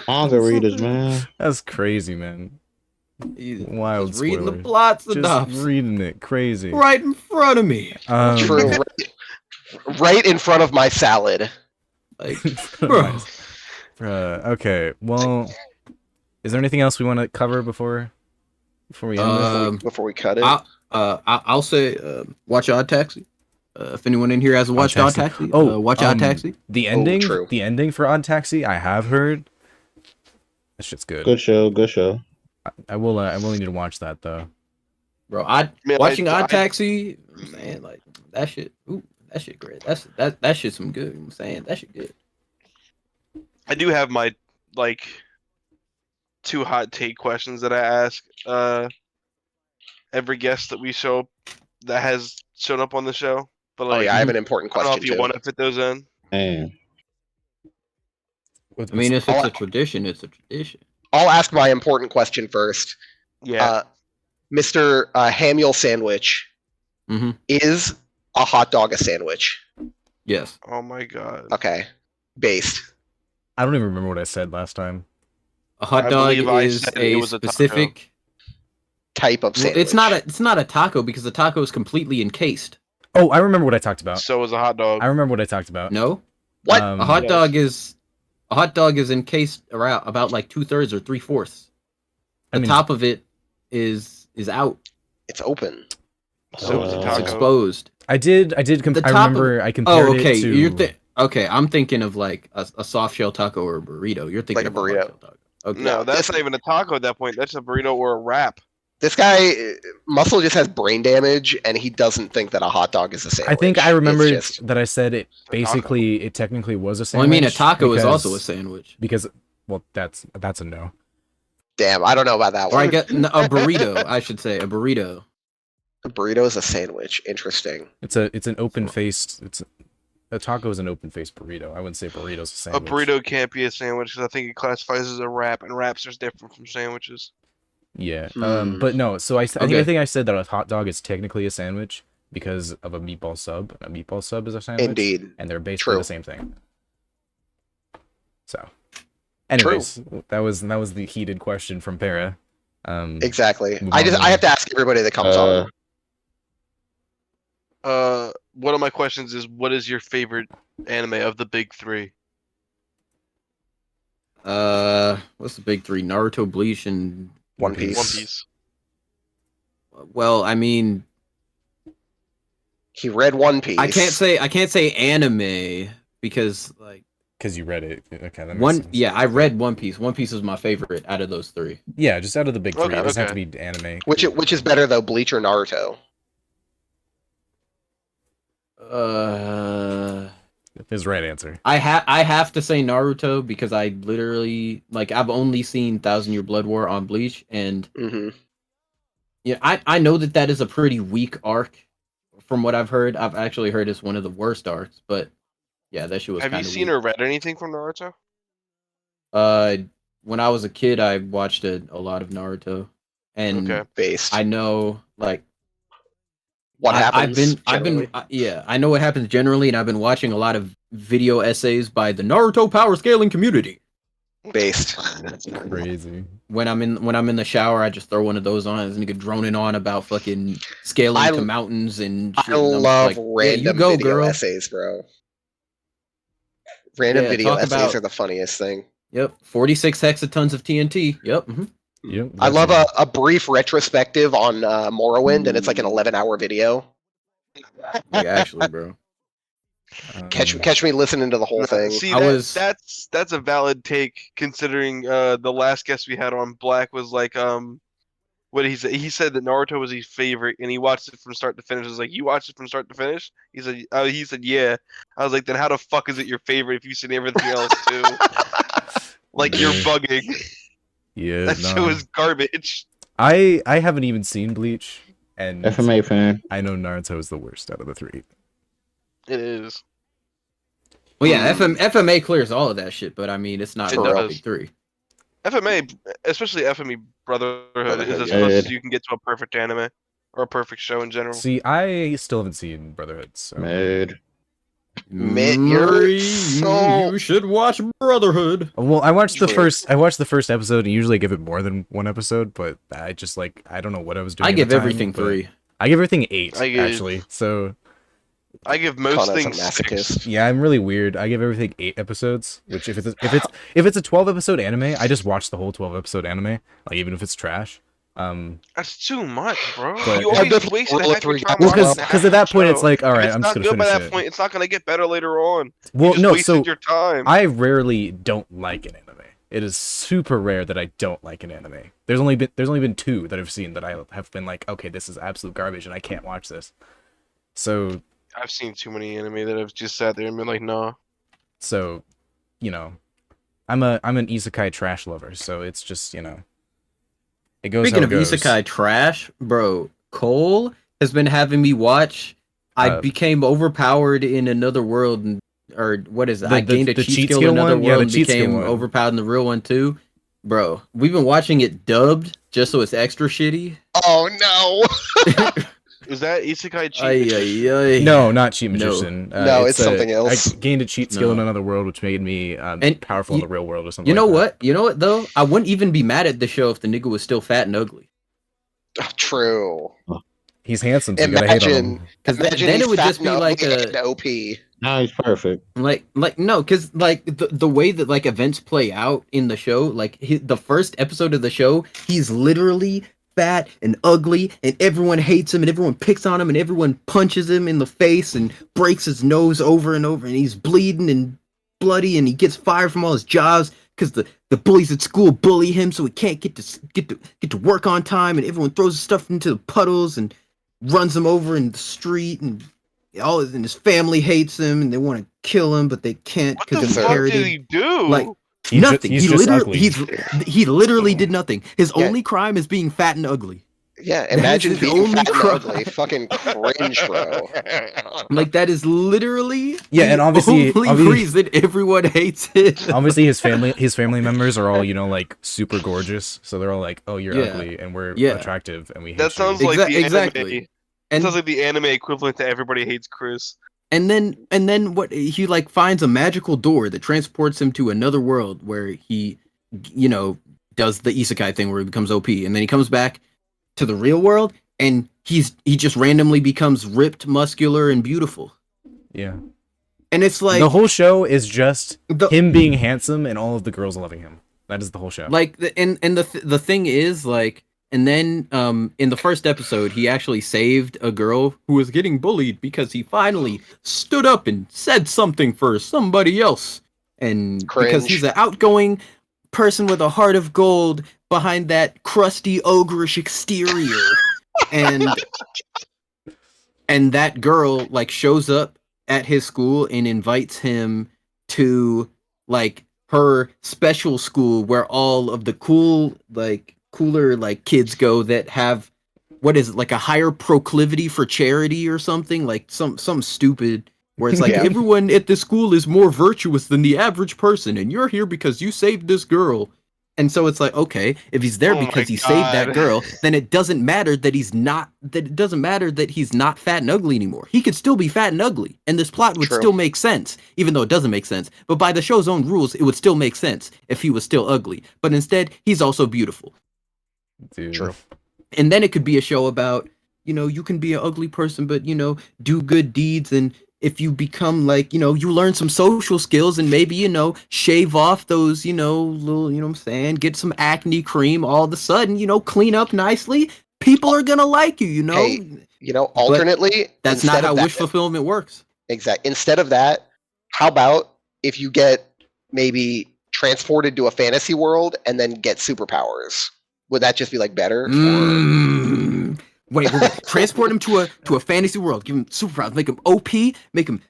[SPEAKER 5] manga readers, man.
[SPEAKER 1] That's crazy, man. Wild
[SPEAKER 4] Just reading the
[SPEAKER 1] spoilers.
[SPEAKER 4] plots, the
[SPEAKER 1] Just
[SPEAKER 4] docs,
[SPEAKER 1] reading it, crazy.
[SPEAKER 4] right in front of me.
[SPEAKER 2] True. Right in front of my salad.
[SPEAKER 4] Like, bro.
[SPEAKER 1] Okay. Well, is there anything else we want to cover before we end this?
[SPEAKER 2] Before we cut it.
[SPEAKER 4] I'll say, watch Odd Taxi. If anyone in here hasn't watched Odd Taxi, watch Odd Taxi.
[SPEAKER 1] The ending,
[SPEAKER 2] true.
[SPEAKER 1] the ending for Odd Taxi, I have heard. That shit's good.
[SPEAKER 5] Good show, good show.
[SPEAKER 1] I will need to watch that though.
[SPEAKER 4] Bro,
[SPEAKER 3] Man,
[SPEAKER 4] watching
[SPEAKER 3] I-
[SPEAKER 4] Odd Taxi, man, like that shit. Ooh, that shit great. That shit some good. I'm saying that shit good.
[SPEAKER 3] I do have my like 2 hot take questions that I ask every guest that we show that has shown up on the show. But
[SPEAKER 2] Oh
[SPEAKER 3] like,
[SPEAKER 2] yeah, I have an important
[SPEAKER 3] I don't know
[SPEAKER 2] question
[SPEAKER 3] if you
[SPEAKER 2] too.
[SPEAKER 3] want to fit those in.
[SPEAKER 5] Man.
[SPEAKER 4] I mean, if it's a tradition, it's a tradition.
[SPEAKER 2] I'll ask my important question first.
[SPEAKER 3] Yeah.
[SPEAKER 2] Mr. Hamiel sandwich,
[SPEAKER 4] Mm-hmm.
[SPEAKER 2] is a hot dog a sandwich?
[SPEAKER 4] Yes.
[SPEAKER 3] Oh my god.
[SPEAKER 2] Okay. Based.
[SPEAKER 1] I don't even remember what I said last time.
[SPEAKER 4] A hot
[SPEAKER 3] I
[SPEAKER 4] dog
[SPEAKER 3] believe I
[SPEAKER 4] is
[SPEAKER 3] said it
[SPEAKER 4] a
[SPEAKER 3] was a taco.
[SPEAKER 4] specific.
[SPEAKER 2] Type of
[SPEAKER 4] Well,
[SPEAKER 2] sandwich.
[SPEAKER 4] it's not a taco because the taco is completely encased.
[SPEAKER 1] Oh, I remember what I talked about.
[SPEAKER 3] So is a hot dog.
[SPEAKER 1] I remember what I talked about.
[SPEAKER 4] No,
[SPEAKER 2] What?
[SPEAKER 4] a hot
[SPEAKER 3] Yes.
[SPEAKER 4] dog is encased around about like 2/3 or 3/4.
[SPEAKER 1] I
[SPEAKER 4] The
[SPEAKER 1] mean,
[SPEAKER 4] top of it is out.
[SPEAKER 2] It's open.
[SPEAKER 3] So is a
[SPEAKER 5] It's
[SPEAKER 4] It's
[SPEAKER 3] taco.
[SPEAKER 4] exposed.
[SPEAKER 1] I did.
[SPEAKER 4] The
[SPEAKER 1] I
[SPEAKER 4] top
[SPEAKER 1] remember. I
[SPEAKER 4] Oh,
[SPEAKER 1] compared
[SPEAKER 4] okay.
[SPEAKER 1] it to.
[SPEAKER 4] Okay, I'm thinking of like a soft shell taco or a burrito. You're thinking
[SPEAKER 2] Like a
[SPEAKER 4] of a hard
[SPEAKER 2] burrito.
[SPEAKER 4] shell taco. Okay.
[SPEAKER 3] No,
[SPEAKER 2] No,
[SPEAKER 3] that's
[SPEAKER 2] this-
[SPEAKER 3] not even a taco at that point. That's a burrito or a wrap.
[SPEAKER 2] This guy, Muscle just has brain damage, and he doesn't think that a hot dog is a sandwich.
[SPEAKER 1] I think I
[SPEAKER 2] It's
[SPEAKER 1] remembered
[SPEAKER 2] just-
[SPEAKER 1] that I said it.
[SPEAKER 3] a taco.
[SPEAKER 1] Basically, it technically was a
[SPEAKER 4] Well, I
[SPEAKER 1] sandwich.
[SPEAKER 4] mean, a taco is also a
[SPEAKER 1] because-
[SPEAKER 4] sandwich.
[SPEAKER 1] Because, well, that's a no.
[SPEAKER 2] Damn, I don't know about that
[SPEAKER 4] Or I
[SPEAKER 2] one.
[SPEAKER 4] get a burrito. I should say a burrito.
[SPEAKER 2] A burrito is a sandwich. Interesting.
[SPEAKER 1] It's an open faced. A taco is an open faced burrito. I wouldn't say burrito's a
[SPEAKER 3] A
[SPEAKER 1] sandwich.
[SPEAKER 3] burrito can't be a sandwich because I think it classifies as a wrap, and wraps are different from sandwiches.
[SPEAKER 1] Yeah.
[SPEAKER 2] Hmm.
[SPEAKER 1] But no. So I
[SPEAKER 4] Okay.
[SPEAKER 1] think I said that a hot dog is technically a sandwich because of a meatball sub. A meatball sub is a sandwich.
[SPEAKER 2] Indeed.
[SPEAKER 1] And they're basically
[SPEAKER 2] True.
[SPEAKER 1] the same thing. So, anyways, that was the heated question from Para.
[SPEAKER 2] Exactly.
[SPEAKER 1] Move
[SPEAKER 2] I
[SPEAKER 1] on.
[SPEAKER 2] have to ask everybody that comes on.
[SPEAKER 3] One of my questions is, what is your favorite anime of the big three?
[SPEAKER 4] What's the big three? Naruto, Bleach, and
[SPEAKER 2] One Piece.
[SPEAKER 3] One Piece.
[SPEAKER 4] well, I mean,
[SPEAKER 2] He read One Piece.
[SPEAKER 4] I can't say anime because like
[SPEAKER 1] Because you read it. Okay, that makes
[SPEAKER 4] one.
[SPEAKER 1] sense.
[SPEAKER 4] Yeah, I read One Piece. One Piece is my favorite out of those three.
[SPEAKER 1] Yeah, just out of the big three.
[SPEAKER 3] Okay,
[SPEAKER 1] It doesn't have
[SPEAKER 3] okay.
[SPEAKER 1] to be anime.
[SPEAKER 2] Which is better though, Bleach or Naruto?
[SPEAKER 1] His right answer.
[SPEAKER 4] I have to say Naruto because I literally like I've only seen Thousand Year Blood War on Bleach, and
[SPEAKER 2] Mm-hmm.
[SPEAKER 4] yeah, I know that is a pretty weak arc from what I've heard. I've actually heard it's one of the worst arcs, but yeah, that shit was.
[SPEAKER 3] Have you
[SPEAKER 4] kinda
[SPEAKER 3] seen
[SPEAKER 4] weak.
[SPEAKER 3] or read anything from Naruto?
[SPEAKER 4] When I was a kid, I watched a lot of Naruto, and
[SPEAKER 3] Okay.
[SPEAKER 2] Based.
[SPEAKER 4] I know like
[SPEAKER 2] what happens?
[SPEAKER 4] I've been
[SPEAKER 2] generally?
[SPEAKER 4] yeah, I know what happens generally, and I've been watching a lot of video essays by the Naruto power scaling community.
[SPEAKER 2] Based.
[SPEAKER 1] Crazy.
[SPEAKER 4] When I'm in the shower, I just throw one of those on. This nigga droning on about fucking scaling
[SPEAKER 2] I-
[SPEAKER 4] to mountains and
[SPEAKER 2] I
[SPEAKER 4] shit. and I'm
[SPEAKER 2] love
[SPEAKER 4] just like,
[SPEAKER 2] random
[SPEAKER 4] yeah, you go,
[SPEAKER 2] video
[SPEAKER 4] girl.
[SPEAKER 2] essays, bro. Random
[SPEAKER 4] Yeah,
[SPEAKER 2] video
[SPEAKER 4] talk
[SPEAKER 2] essays
[SPEAKER 4] about-
[SPEAKER 2] are the funniest thing.
[SPEAKER 4] Yep, 46 hexatons of TNT. Yep. Mhm.
[SPEAKER 1] Yep.
[SPEAKER 2] I love
[SPEAKER 1] that's
[SPEAKER 2] a brief retrospective on Morrowind, and it's like an 11-hour video.
[SPEAKER 4] Yeah, actually, bro.
[SPEAKER 2] Catch me listening to the whole
[SPEAKER 3] No,
[SPEAKER 2] thing.
[SPEAKER 3] See,
[SPEAKER 4] I was-
[SPEAKER 3] that's a valid take considering the last guest we had on Black was like what did he say? He said that Naruto was his favorite and he watched it from start to finish. I was like, you watched it from start to finish? He said yeah. I was like, then how the fuck is it your favorite if you've seen everything else too? Like you're
[SPEAKER 1] Yeah.
[SPEAKER 3] bugging.
[SPEAKER 1] Yeah.
[SPEAKER 3] That
[SPEAKER 1] no.
[SPEAKER 3] show is garbage.
[SPEAKER 1] I haven't even seen Bleach, and
[SPEAKER 5] FMA fan.
[SPEAKER 1] I know Naruto is the worst out of the three.
[SPEAKER 3] It is.
[SPEAKER 4] Well, yeah, FMA clears all of that shit, but I mean, it's not
[SPEAKER 3] It
[SPEAKER 4] really
[SPEAKER 3] does.
[SPEAKER 4] big three.
[SPEAKER 3] FMA, especially FME Brotherhood, is as
[SPEAKER 2] yeah.
[SPEAKER 3] close as you can get to a perfect anime or a perfect show in general.
[SPEAKER 1] See, I still haven't seen Brotherhood, so
[SPEAKER 5] Mid.
[SPEAKER 2] You're
[SPEAKER 4] Murray,
[SPEAKER 2] so-
[SPEAKER 4] you should watch Brotherhood.
[SPEAKER 1] well, I watched the
[SPEAKER 2] True.
[SPEAKER 1] first episode, and usually I give it more than one episode, but I just like I don't know what I was doing.
[SPEAKER 4] I
[SPEAKER 1] at
[SPEAKER 4] give
[SPEAKER 1] the time,
[SPEAKER 4] everything
[SPEAKER 1] but
[SPEAKER 4] 3.
[SPEAKER 1] I give everything 8
[SPEAKER 3] I give-
[SPEAKER 1] actually. So
[SPEAKER 3] I give most
[SPEAKER 2] Connor's a
[SPEAKER 3] things 6.
[SPEAKER 2] masochist.
[SPEAKER 1] yeah, I'm really weird. I give everything 8 episodes, which if it's a 12 episode anime, I just watch the whole 12 episode anime, like even if it's trash.
[SPEAKER 3] That's too much, bro.
[SPEAKER 1] But-
[SPEAKER 3] You
[SPEAKER 2] Yeah,
[SPEAKER 3] always
[SPEAKER 2] that's
[SPEAKER 3] wasted
[SPEAKER 2] all
[SPEAKER 3] half your
[SPEAKER 2] three
[SPEAKER 3] time
[SPEAKER 2] guys.
[SPEAKER 1] Well,
[SPEAKER 3] watching
[SPEAKER 1] because
[SPEAKER 3] half
[SPEAKER 1] at that
[SPEAKER 3] the
[SPEAKER 1] point it's
[SPEAKER 3] show.
[SPEAKER 1] like, all
[SPEAKER 3] If
[SPEAKER 1] right,
[SPEAKER 3] it's
[SPEAKER 1] I'm
[SPEAKER 3] not
[SPEAKER 1] just gonna
[SPEAKER 3] good by
[SPEAKER 1] finish
[SPEAKER 3] that
[SPEAKER 1] it.
[SPEAKER 3] point. It's not gonna get better later on.
[SPEAKER 1] Well,
[SPEAKER 3] You just
[SPEAKER 1] no,
[SPEAKER 3] wasted
[SPEAKER 1] so
[SPEAKER 3] your time.
[SPEAKER 1] I rarely don't like an anime. It is super rare that I don't like an anime. There's only been 2 that I've seen that I have been like, okay, this is absolute garbage and I can't watch this. So
[SPEAKER 3] I've seen too many anime that I've just sat there and been like, no.
[SPEAKER 1] you know, I'm an isekai trash lover, so it's just, it goes
[SPEAKER 4] Speaking
[SPEAKER 1] how
[SPEAKER 4] of
[SPEAKER 1] it goes.
[SPEAKER 4] isekai trash, bro, Cole has been having me watch. I became overpowered in another world, or what is it? I gained a
[SPEAKER 1] the
[SPEAKER 4] cheat
[SPEAKER 1] cheat
[SPEAKER 4] skill
[SPEAKER 1] skill
[SPEAKER 4] in another
[SPEAKER 1] one? Yeah,
[SPEAKER 4] world
[SPEAKER 1] the
[SPEAKER 4] and
[SPEAKER 1] cheat skill
[SPEAKER 4] became
[SPEAKER 1] one.
[SPEAKER 4] overpowered in the real one too. bro, we've been watching it dubbed just so it's extra shitty.
[SPEAKER 2] Oh no!
[SPEAKER 3] Is that Isekai Cheat
[SPEAKER 4] Ay,
[SPEAKER 3] Magician?
[SPEAKER 4] ay, ay.
[SPEAKER 1] No, not cheat
[SPEAKER 4] No.
[SPEAKER 1] magician.
[SPEAKER 2] No, it's something
[SPEAKER 1] I
[SPEAKER 2] else.
[SPEAKER 1] gained a cheat skill in
[SPEAKER 4] No.
[SPEAKER 1] another world, which made me
[SPEAKER 4] And
[SPEAKER 1] powerful in the real world or something.
[SPEAKER 4] You know
[SPEAKER 1] like that.
[SPEAKER 4] what? You know what though? I wouldn't even be mad at the show if the nigga was still fat and ugly.
[SPEAKER 2] True.
[SPEAKER 1] He's handsome, so you gotta hate on
[SPEAKER 2] Imagine,
[SPEAKER 1] him.
[SPEAKER 4] Because
[SPEAKER 2] imagine
[SPEAKER 4] then
[SPEAKER 2] he's
[SPEAKER 4] it would
[SPEAKER 2] fat
[SPEAKER 4] just be
[SPEAKER 2] and
[SPEAKER 4] like
[SPEAKER 2] ugly
[SPEAKER 4] a
[SPEAKER 2] and OP.
[SPEAKER 5] Now he's perfect.
[SPEAKER 4] like no, because like the way that like events play out in the show, like the first episode of the show, he's literally fat and ugly, and everyone hates him, and everyone picks on him, and everyone punches him in the face and breaks his nose over and over, and he's bleeding and bloody, and he gets fired from all his jobs because the bullies at school bully him, so he can't get to work on time, and everyone throws his stuff into the puddles and runs him over in the street, and and his family hates him, and they want to kill him, but they can't
[SPEAKER 3] What
[SPEAKER 4] because
[SPEAKER 3] the
[SPEAKER 4] he
[SPEAKER 2] absurd.
[SPEAKER 3] fuck
[SPEAKER 4] inherited
[SPEAKER 3] did he do?
[SPEAKER 4] like
[SPEAKER 1] He's
[SPEAKER 4] nothing.
[SPEAKER 1] he's
[SPEAKER 4] He
[SPEAKER 1] just
[SPEAKER 4] literally
[SPEAKER 1] ugly.
[SPEAKER 4] he literally did nothing. His
[SPEAKER 2] Yeah.
[SPEAKER 4] only crime is being fat and ugly.
[SPEAKER 2] Yeah,
[SPEAKER 4] That's
[SPEAKER 2] imagine
[SPEAKER 4] his
[SPEAKER 2] being
[SPEAKER 4] only
[SPEAKER 2] fat and
[SPEAKER 4] crime.
[SPEAKER 2] ugly. Fucking cringe, bro.
[SPEAKER 4] Like that is literally
[SPEAKER 1] Yeah, and obviously-
[SPEAKER 4] only
[SPEAKER 1] obvi-
[SPEAKER 4] reason everyone hates it.
[SPEAKER 1] Obviously, his family members are all like super gorgeous, so they're all like, "Oh, you're
[SPEAKER 4] Yeah.
[SPEAKER 1] ugly, and we're
[SPEAKER 4] Yeah.
[SPEAKER 1] attractive, and we hate
[SPEAKER 3] That
[SPEAKER 1] you."
[SPEAKER 3] sounds like the anime.
[SPEAKER 4] Exactly.
[SPEAKER 3] That
[SPEAKER 4] And
[SPEAKER 3] sounds like the anime equivalent to Everybody Hates Chris.
[SPEAKER 4] and then what he like finds a magical door that transports him to another world where he does the isekai thing where he becomes OP, and then he comes back to the real world and he just randomly becomes ripped, muscular, and beautiful.
[SPEAKER 1] Yeah,
[SPEAKER 4] And it's like
[SPEAKER 1] the whole show is just
[SPEAKER 4] the-
[SPEAKER 1] him being handsome and all of the girls loving him. That is the whole show.
[SPEAKER 4] like the thing is like, and then in the first episode he actually saved a girl who was getting bullied because he finally stood up and said something for somebody else, and because
[SPEAKER 2] Cringe.
[SPEAKER 4] he's an outgoing person with a heart of gold behind that crusty ogreish exterior. And that girl like shows up at his school and invites him to like her special school where all of the cooler like kids go that have, what is it, like a higher proclivity for charity or something, like some stupid where it's like
[SPEAKER 2] Yeah.
[SPEAKER 4] everyone at this school is more virtuous than the average person, and you're here because you saved this girl. And so it's like, okay, if he's there
[SPEAKER 3] Oh my
[SPEAKER 4] because he saved that
[SPEAKER 3] God.
[SPEAKER 4] girl, then it doesn't matter that he's not fat and ugly anymore. He could still be fat and ugly, and this plot would
[SPEAKER 2] True.
[SPEAKER 4] still make sense, even though it doesn't make sense. But by the show's own rules, it would still make sense if he was still ugly. But instead, he's also beautiful.
[SPEAKER 1] Dude.
[SPEAKER 2] True.
[SPEAKER 4] And then it could be a show about, you can be an ugly person, but, do good deeds. And if you become like, you learn some social skills and maybe, shave off those, little, what I'm saying, get some acne cream, all of a sudden, clean up nicely. People are going to like you,
[SPEAKER 2] Hey, alternately,
[SPEAKER 4] That's
[SPEAKER 2] instead
[SPEAKER 4] not how
[SPEAKER 2] of that,
[SPEAKER 4] wish fulfillment works.
[SPEAKER 2] exact. Instead of that, how about if you get maybe transported to a fantasy world and then get superpowers? Would that just be like better? Or
[SPEAKER 4] Wait, transport him to a fantasy world, give him superpowers, make him OP, make him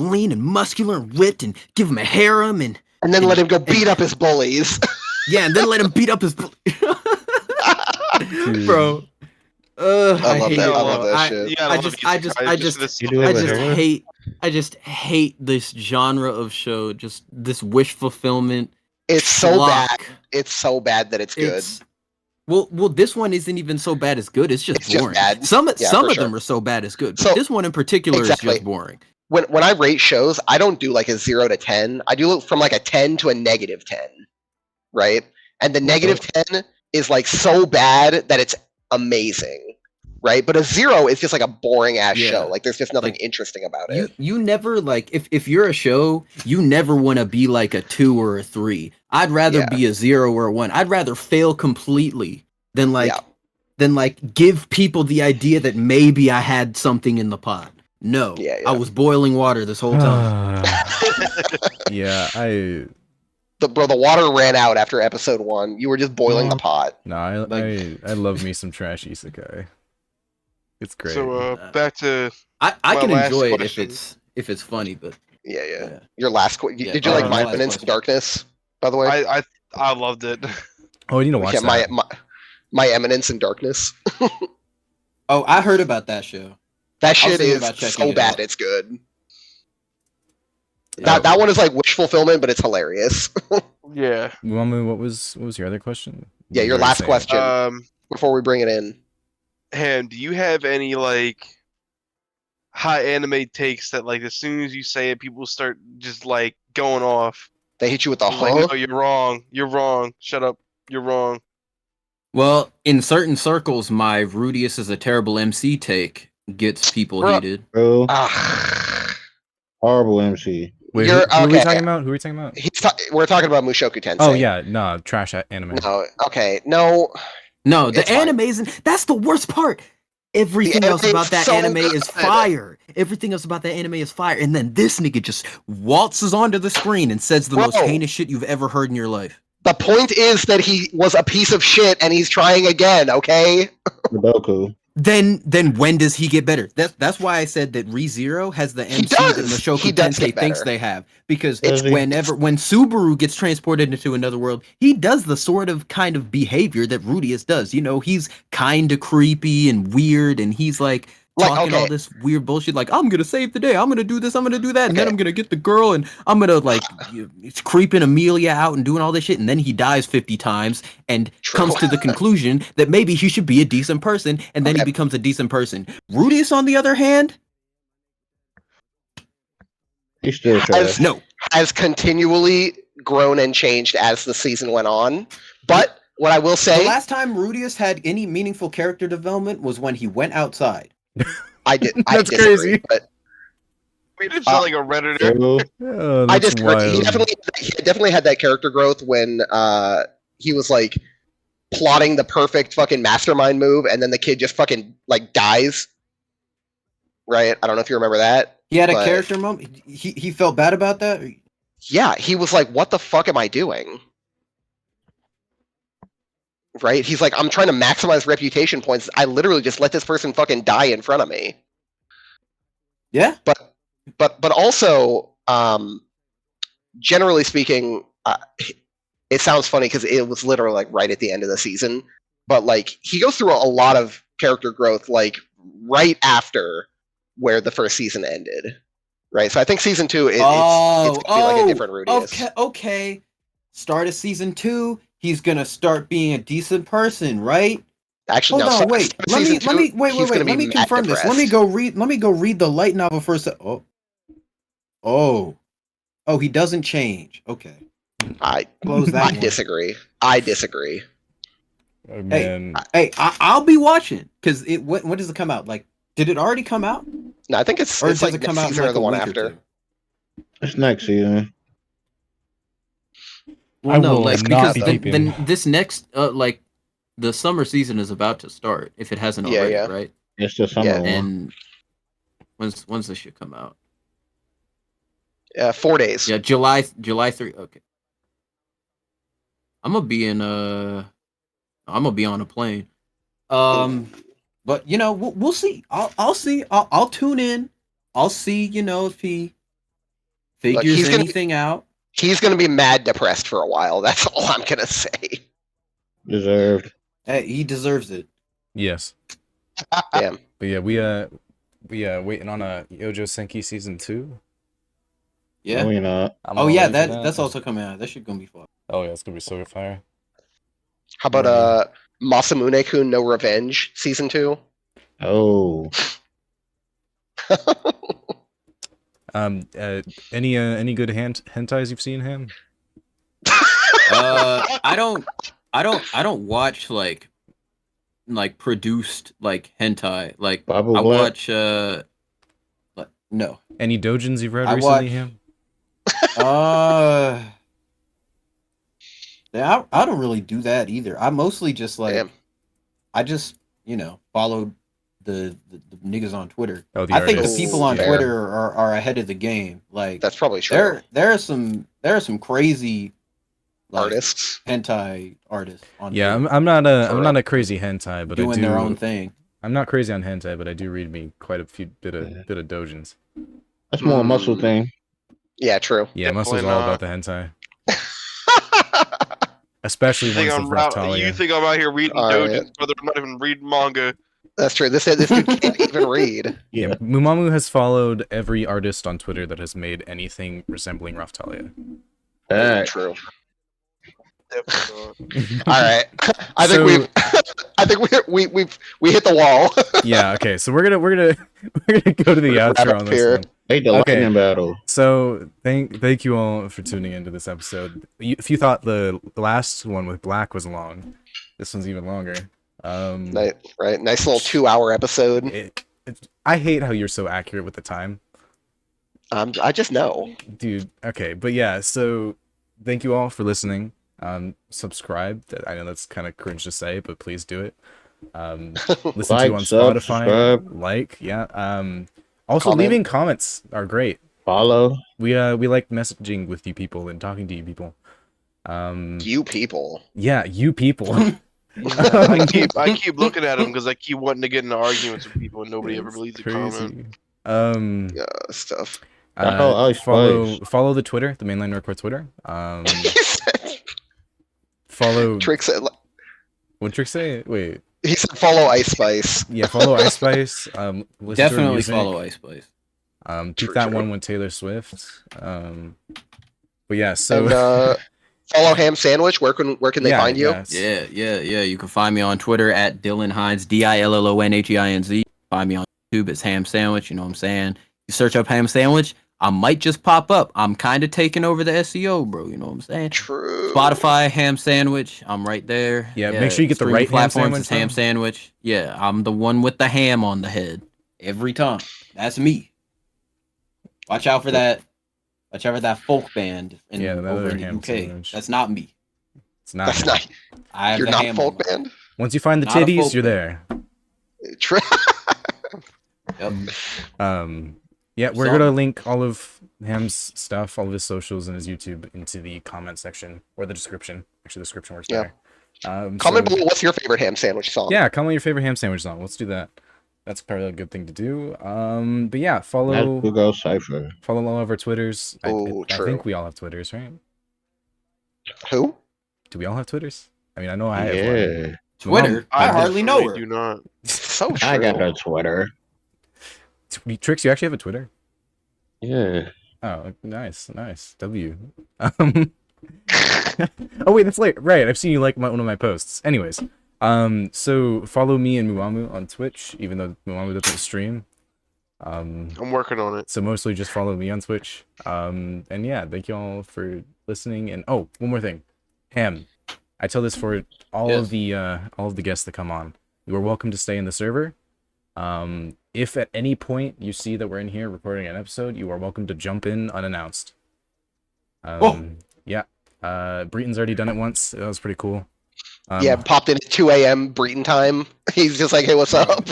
[SPEAKER 4] lean and muscular and ripped, and give him a harem, and
[SPEAKER 2] then let him go beat up his bullies.
[SPEAKER 4] yeah, and then let him beat up his
[SPEAKER 1] Dude.
[SPEAKER 4] bro.
[SPEAKER 2] I love
[SPEAKER 4] hate
[SPEAKER 2] that.
[SPEAKER 4] it,
[SPEAKER 2] I love
[SPEAKER 4] bro.
[SPEAKER 2] that shit.
[SPEAKER 3] Yeah,
[SPEAKER 4] I
[SPEAKER 3] love
[SPEAKER 4] just-
[SPEAKER 3] Isekai,
[SPEAKER 4] I just-
[SPEAKER 3] this-
[SPEAKER 5] You do
[SPEAKER 4] I
[SPEAKER 5] have a
[SPEAKER 4] just
[SPEAKER 5] hammer?
[SPEAKER 4] hate this genre of show. Just this wish fulfillment.
[SPEAKER 2] It's so
[SPEAKER 4] schlock.
[SPEAKER 2] bad. It's so bad that it's good.
[SPEAKER 4] Well, this one isn't even so bad as good. It's just
[SPEAKER 2] It's just
[SPEAKER 4] boring.
[SPEAKER 2] bad.
[SPEAKER 4] Some
[SPEAKER 2] Yeah,
[SPEAKER 4] some
[SPEAKER 2] for
[SPEAKER 4] of them
[SPEAKER 2] sure.
[SPEAKER 4] are so bad as good, but
[SPEAKER 2] So-
[SPEAKER 4] this one in particular is
[SPEAKER 2] Exactly.
[SPEAKER 4] just boring.
[SPEAKER 2] When I rate shows, I don't do like a 0 to 10. I do it from like a 10 to a negative 10, right? And the negative 10 is like so bad that it's amazing, right? But a 0 is just like a boring ass
[SPEAKER 4] Yeah.
[SPEAKER 2] show. Like there's just nothing
[SPEAKER 4] Like,
[SPEAKER 2] interesting about
[SPEAKER 4] You
[SPEAKER 2] it.
[SPEAKER 4] you never like if you're a show, you never want to be like a 2 or a 3. I'd rather
[SPEAKER 2] Yeah.
[SPEAKER 4] be a 0 or a 1. I'd rather fail completely than
[SPEAKER 2] Yeah.
[SPEAKER 4] give people the idea that maybe I had something in the pot. No,
[SPEAKER 2] Yeah, yeah.
[SPEAKER 4] I was boiling water this whole time.
[SPEAKER 1] Yeah,
[SPEAKER 2] The water ran out after episode 1. You were just boiling the pot.
[SPEAKER 1] no, I love me some trash isekai. It's great.
[SPEAKER 3] So back to
[SPEAKER 4] I
[SPEAKER 3] my
[SPEAKER 4] can
[SPEAKER 3] last
[SPEAKER 4] enjoy it
[SPEAKER 3] question.
[SPEAKER 4] if it's funny, but
[SPEAKER 2] Yeah, yeah.
[SPEAKER 4] Yeah.
[SPEAKER 2] Your last
[SPEAKER 4] Yeah,
[SPEAKER 2] did you
[SPEAKER 4] my
[SPEAKER 2] like My
[SPEAKER 4] last
[SPEAKER 2] Eminence
[SPEAKER 4] question.
[SPEAKER 2] in Darkness, by the way?
[SPEAKER 3] I loved it.
[SPEAKER 1] Oh, I need to watch
[SPEAKER 2] Yeah,
[SPEAKER 1] that.
[SPEAKER 2] my Eminence in Darkness.
[SPEAKER 4] oh, I heard about that show.
[SPEAKER 2] That
[SPEAKER 4] I was
[SPEAKER 2] shit
[SPEAKER 4] thinking
[SPEAKER 2] is
[SPEAKER 4] about checking
[SPEAKER 2] so
[SPEAKER 4] it
[SPEAKER 2] bad
[SPEAKER 4] out.
[SPEAKER 2] it's good. That one is like wish fulfillment, but it's hilarious.
[SPEAKER 3] Yeah.
[SPEAKER 1] Mamu, what was your other question?
[SPEAKER 2] Yeah,
[SPEAKER 1] You
[SPEAKER 2] your
[SPEAKER 1] already
[SPEAKER 2] last
[SPEAKER 1] say it.
[SPEAKER 2] question before we bring it in.
[SPEAKER 3] Ham, do you have any like hot anime takes that like as soon as you say it, people start just like going off?
[SPEAKER 2] They hit you with the
[SPEAKER 3] Like,
[SPEAKER 2] huh?
[SPEAKER 3] no, you're wrong. You're wrong. Shut up. You're wrong.
[SPEAKER 4] Well, in certain circles, my Rudius is a terrible MC take gets people
[SPEAKER 2] Bro.
[SPEAKER 4] heated.
[SPEAKER 5] Bro,
[SPEAKER 2] Ah,
[SPEAKER 5] horrible MC.
[SPEAKER 1] Wait,
[SPEAKER 2] you're
[SPEAKER 1] who are we
[SPEAKER 2] okay.
[SPEAKER 1] talking about? Who are we talking about?
[SPEAKER 2] We're talking about Mushoku Tensei.
[SPEAKER 1] Oh yeah, no, trash anime.
[SPEAKER 2] No, okay, no.
[SPEAKER 4] No, the
[SPEAKER 2] It's fine.
[SPEAKER 4] anime isn't. That's the worst part. Everything else
[SPEAKER 2] anime's
[SPEAKER 4] about that
[SPEAKER 2] so
[SPEAKER 4] anime
[SPEAKER 2] good.
[SPEAKER 4] is fire. Everything else about that anime is fire. And then this nigga just waltzes onto the screen and says the most
[SPEAKER 2] Bro.
[SPEAKER 4] heinous shit you've ever heard in your life.
[SPEAKER 2] The point is that he was a piece of shit and he's trying again, okay?
[SPEAKER 5] Sudoku.
[SPEAKER 4] Then when does he get better? That's why I said that ReZero has the MC that
[SPEAKER 2] does.
[SPEAKER 4] Mushoku
[SPEAKER 2] He does
[SPEAKER 4] Tensei
[SPEAKER 2] get
[SPEAKER 4] thinks
[SPEAKER 2] better.
[SPEAKER 4] they have. Because
[SPEAKER 5] Does he?
[SPEAKER 4] when Subaru gets transported into another world, he does the sort of kind of behavior that Rudius does. You know, he's kind of creepy and weird, and he's like talking all this weird bullshit like, I'm gonna save the day, I'm gonna do this, I'm gonna do that, and then I'm gonna get the girl, and I'm gonna like it's creeping Amelia out and doing all this shit, and then he dies 50 times and comes to the conclusion that maybe he should be a decent person, and then he becomes a decent person. Rudius, on the other hand,
[SPEAKER 5] He's still trash.
[SPEAKER 4] no.
[SPEAKER 2] Has continually grown and changed as the season went on. But what I will
[SPEAKER 4] The
[SPEAKER 2] say,
[SPEAKER 4] last time Rudius had any meaningful character development was when he went outside.
[SPEAKER 2] I
[SPEAKER 1] That's
[SPEAKER 2] disagree,
[SPEAKER 1] crazy.
[SPEAKER 2] but
[SPEAKER 3] We just sound like a redditor.
[SPEAKER 5] Bro,
[SPEAKER 1] Oh,
[SPEAKER 2] I
[SPEAKER 1] that's
[SPEAKER 2] disagree.
[SPEAKER 1] wild.
[SPEAKER 2] He definitely had that character growth when he was like plotting the perfect fucking mastermind move, and then the kid just fucking like dies. Right? I don't know if you remember that.
[SPEAKER 4] He had a
[SPEAKER 2] But-
[SPEAKER 4] character moment. He felt bad about that.
[SPEAKER 2] Yeah, he was like, "What the fuck am I doing?" Right? He's like, "I'm trying to maximize reputation points. I literally just let this person fucking die in front of me."
[SPEAKER 4] Yeah.
[SPEAKER 2] But also, generally speaking, it sounds funny because it was literally like right at the end of the season. But like he goes through a lot of character growth, like right after where the first season ended. Right, so I think season 2 it's gonna be like a different Rudius.
[SPEAKER 4] Okay. Start of season 2, he's gonna start being a decent person, right?
[SPEAKER 2] Actually,
[SPEAKER 4] Hold
[SPEAKER 2] no.
[SPEAKER 4] on, wait. Let me wait. Let me confirm this. Let me go read the light novel first. Oh, he doesn't change. Okay,
[SPEAKER 2] I
[SPEAKER 4] close that.
[SPEAKER 2] I disagree.
[SPEAKER 1] Oh, man.
[SPEAKER 4] Hey, I'll be watching because it. When does it come out? Like, did it already come out?
[SPEAKER 2] No, I think it's
[SPEAKER 4] Or does
[SPEAKER 2] like
[SPEAKER 4] it come
[SPEAKER 2] next
[SPEAKER 4] out in
[SPEAKER 2] season or
[SPEAKER 4] like
[SPEAKER 2] the
[SPEAKER 4] a
[SPEAKER 2] one
[SPEAKER 4] week or
[SPEAKER 2] after.
[SPEAKER 4] two?
[SPEAKER 5] it's next season.
[SPEAKER 4] Well,
[SPEAKER 1] I
[SPEAKER 4] no,
[SPEAKER 1] will
[SPEAKER 4] like
[SPEAKER 1] not
[SPEAKER 4] because
[SPEAKER 1] be
[SPEAKER 4] then
[SPEAKER 1] keeping-
[SPEAKER 4] this next like the summer season is about to start if it hasn't
[SPEAKER 2] Yeah,
[SPEAKER 4] already,
[SPEAKER 2] yeah.
[SPEAKER 4] right?
[SPEAKER 5] It's the summer one.
[SPEAKER 4] And when's this shit come out?
[SPEAKER 2] 4 days.
[SPEAKER 4] Yeah, July 3. Okay. I'm gonna be on a plane. But you know, we'll see. I'll see. I'll tune in. I'll see, you know, if he figures
[SPEAKER 2] he's gonna-
[SPEAKER 4] anything out.
[SPEAKER 2] He's going to be mad depressed for a while. That's all I'm going to say.
[SPEAKER 5] Deserved.
[SPEAKER 4] Hey, he deserves it.
[SPEAKER 1] Yes.
[SPEAKER 2] Damn.
[SPEAKER 1] But yeah, we waiting on a Yojo Senki season 2.
[SPEAKER 4] Yeah.
[SPEAKER 5] No, you're not.
[SPEAKER 1] I'm
[SPEAKER 4] Oh
[SPEAKER 1] all
[SPEAKER 4] yeah,
[SPEAKER 1] ready for
[SPEAKER 4] that's also coming out. That shit gonna be fun.
[SPEAKER 1] Oh yeah, it's gonna be so fire.
[SPEAKER 2] How about Masamune-kun No Revenge season 2?
[SPEAKER 5] Oh,
[SPEAKER 1] Any good hentais you've seen him?
[SPEAKER 4] I don't watch like produced like hentai. Like
[SPEAKER 5] Bible
[SPEAKER 4] I
[SPEAKER 5] Black?
[SPEAKER 4] watch like, no.
[SPEAKER 1] Any dojins you've read
[SPEAKER 4] I
[SPEAKER 1] recently?
[SPEAKER 4] watch-
[SPEAKER 1] Him?
[SPEAKER 4] Yeah, I don't really do that either. I mostly just like
[SPEAKER 2] Damn.
[SPEAKER 4] I just, you know, follow the niggas on Twitter.
[SPEAKER 1] Oh, the
[SPEAKER 4] I think the
[SPEAKER 1] artists.
[SPEAKER 4] people on
[SPEAKER 2] Fair.
[SPEAKER 4] Twitter are ahead of the game. Like
[SPEAKER 2] That's probably true.
[SPEAKER 4] there are some crazy like,
[SPEAKER 2] Artists.
[SPEAKER 4] hentai artists on
[SPEAKER 1] Yeah,
[SPEAKER 4] Twitter
[SPEAKER 1] I'm not
[SPEAKER 2] For
[SPEAKER 1] not a crazy hentai, but I
[SPEAKER 4] doing
[SPEAKER 1] do.
[SPEAKER 4] their own thing.
[SPEAKER 1] I'm not crazy on hentai, but I do read me quite a few bit of dojins.
[SPEAKER 5] that's more a muscle thing.
[SPEAKER 2] Yeah, true.
[SPEAKER 1] Yeah,
[SPEAKER 3] Definitely
[SPEAKER 1] muscle's all
[SPEAKER 3] not.
[SPEAKER 1] about the hentai, especially
[SPEAKER 3] You think
[SPEAKER 1] ones
[SPEAKER 3] I'm
[SPEAKER 1] of rough
[SPEAKER 3] out, you
[SPEAKER 1] Talia.
[SPEAKER 3] think I'm out here reading
[SPEAKER 2] All right.
[SPEAKER 3] dojins, brother? I'm not even reading manga.
[SPEAKER 2] That's true. This dude can't even read.
[SPEAKER 1] Yeah,
[SPEAKER 5] Yeah.
[SPEAKER 1] Mumamu has followed every artist on Twitter that has made anything resembling Raftalia.
[SPEAKER 2] True.
[SPEAKER 3] Definitely not.
[SPEAKER 2] All right. I think
[SPEAKER 1] So-
[SPEAKER 2] we've I think we hit the wall.
[SPEAKER 1] Yeah, okay, so we're gonna we're gonna go to the
[SPEAKER 2] Wrap
[SPEAKER 1] outro
[SPEAKER 2] up
[SPEAKER 1] on this
[SPEAKER 2] here.
[SPEAKER 1] one.
[SPEAKER 5] Wait, the
[SPEAKER 1] Okay.
[SPEAKER 5] lightning battle.
[SPEAKER 1] So thank you all for tuning into this episode. If you thought the last one with Black was long, this one's even longer.
[SPEAKER 2] Right. Nice little 2-hour episode.
[SPEAKER 1] I hate how you're so accurate with the time,
[SPEAKER 2] I just know.
[SPEAKER 1] dude. Okay, but yeah, so thank you all for listening. Subscribe. I know that's kind of cringe to say, but please do it. Listen
[SPEAKER 5] Like,
[SPEAKER 1] to on
[SPEAKER 5] sub,
[SPEAKER 1] Spotify.
[SPEAKER 5] subscribe.
[SPEAKER 1] Like, yeah. Also
[SPEAKER 2] Comment.
[SPEAKER 1] leaving comments are great.
[SPEAKER 5] Follow.
[SPEAKER 1] We like messaging with you people and talking to you people.
[SPEAKER 2] You people.
[SPEAKER 1] Yeah, you people.
[SPEAKER 3] I keep looking at him because I keep wanting to get into arguments with people and nobody ever
[SPEAKER 1] It's
[SPEAKER 3] leaves a comment.
[SPEAKER 1] crazy.
[SPEAKER 2] Yeah, stuff.
[SPEAKER 1] Follow the Twitter, the Mainline Nerdcore Twitter. Follow.
[SPEAKER 2] Trick said.
[SPEAKER 1] What Trick say? Wait.
[SPEAKER 2] He said follow Ice Spice.
[SPEAKER 1] Yeah, follow Ice Spice. Listen to her
[SPEAKER 4] Definitely
[SPEAKER 1] music.
[SPEAKER 4] follow Ice Spice.
[SPEAKER 1] Keep
[SPEAKER 2] True,
[SPEAKER 1] that
[SPEAKER 2] true.
[SPEAKER 1] one with Taylor Swift. But yeah, so
[SPEAKER 2] And follow Ham Sandwich. Where can they
[SPEAKER 1] yeah,
[SPEAKER 2] find you?
[SPEAKER 1] yeah,
[SPEAKER 4] You can find me on Twitter at Dylan Hines, DILLONHEINZ. Find me on YouTube. It's Ham Sandwich. You know what I'm saying? You search up Ham Sandwich, I might just pop up. I'm kind of taking over the SEO, bro. You know what I'm saying?
[SPEAKER 2] True.
[SPEAKER 4] Spotify, Ham Sandwich. I'm right there.
[SPEAKER 1] Yeah, make sure you get the
[SPEAKER 4] streaming
[SPEAKER 1] right ham
[SPEAKER 4] platforms.
[SPEAKER 1] sandwich,
[SPEAKER 4] It's Ham
[SPEAKER 1] though.
[SPEAKER 4] Sandwich. Yeah, I'm the one with the ham on the head every time. That's me. Watch out for that. Watch out for that folk band
[SPEAKER 1] Yeah, that
[SPEAKER 4] over
[SPEAKER 1] other
[SPEAKER 4] in the
[SPEAKER 1] ham
[SPEAKER 4] UK.
[SPEAKER 1] sandwich.
[SPEAKER 4] That's not me.
[SPEAKER 1] It's not.
[SPEAKER 2] That's not.
[SPEAKER 4] I have
[SPEAKER 2] You're
[SPEAKER 4] the
[SPEAKER 2] not
[SPEAKER 4] ham
[SPEAKER 2] folk
[SPEAKER 4] on.
[SPEAKER 2] band.
[SPEAKER 1] Once you find the
[SPEAKER 4] Not a
[SPEAKER 1] titties,
[SPEAKER 4] folk
[SPEAKER 1] you're
[SPEAKER 4] band.
[SPEAKER 1] there.
[SPEAKER 2] True.
[SPEAKER 4] Yep.
[SPEAKER 1] Yeah, we're
[SPEAKER 4] Song.
[SPEAKER 1] gonna link all of Ham's stuff, all of his socials and his YouTube into the comment section or the description. Actually, the description works
[SPEAKER 2] Yeah.
[SPEAKER 1] better.
[SPEAKER 2] Comment
[SPEAKER 1] so-
[SPEAKER 2] below. What's your favorite ham sandwich song?
[SPEAKER 1] Yeah, comment your favorite ham sandwich song. Let's do that. That's probably a good thing to do. But yeah,
[SPEAKER 5] That's
[SPEAKER 1] follow
[SPEAKER 5] Google Cipher.
[SPEAKER 1] all of our Twitters. I
[SPEAKER 2] Ooh,
[SPEAKER 1] think
[SPEAKER 2] true.
[SPEAKER 1] we all have Twitters, right?
[SPEAKER 2] Who?
[SPEAKER 1] Do we all have Twitters? I mean, I know I have one.
[SPEAKER 5] Yeah.
[SPEAKER 4] Twitter. I hardly know her.
[SPEAKER 3] Do not.
[SPEAKER 2] So true.
[SPEAKER 5] I got a Twitter.
[SPEAKER 1] Tricks, you actually have a Twitter?
[SPEAKER 5] Yeah.
[SPEAKER 1] Oh, nice. W. Oh wait, that's late. Right, I've seen you like one of my posts. Anyways, so follow me and Muamu on Twitch, even though Muamu doesn't stream.
[SPEAKER 3] I'm working on it.
[SPEAKER 1] So mostly just follow me on Twitch. And yeah, thank you all for listening. And oh, one more thing, Ham, I tell this for all of the guests that come on. You are welcome to stay in the server. If at any point you see that we're in here recording an episode, you are welcome to jump in unannounced. Yeah. Breton's already done it once. That was pretty cool.
[SPEAKER 2] Yeah, popped in at 2 a.m. Breton time. He's just like, hey, what's up?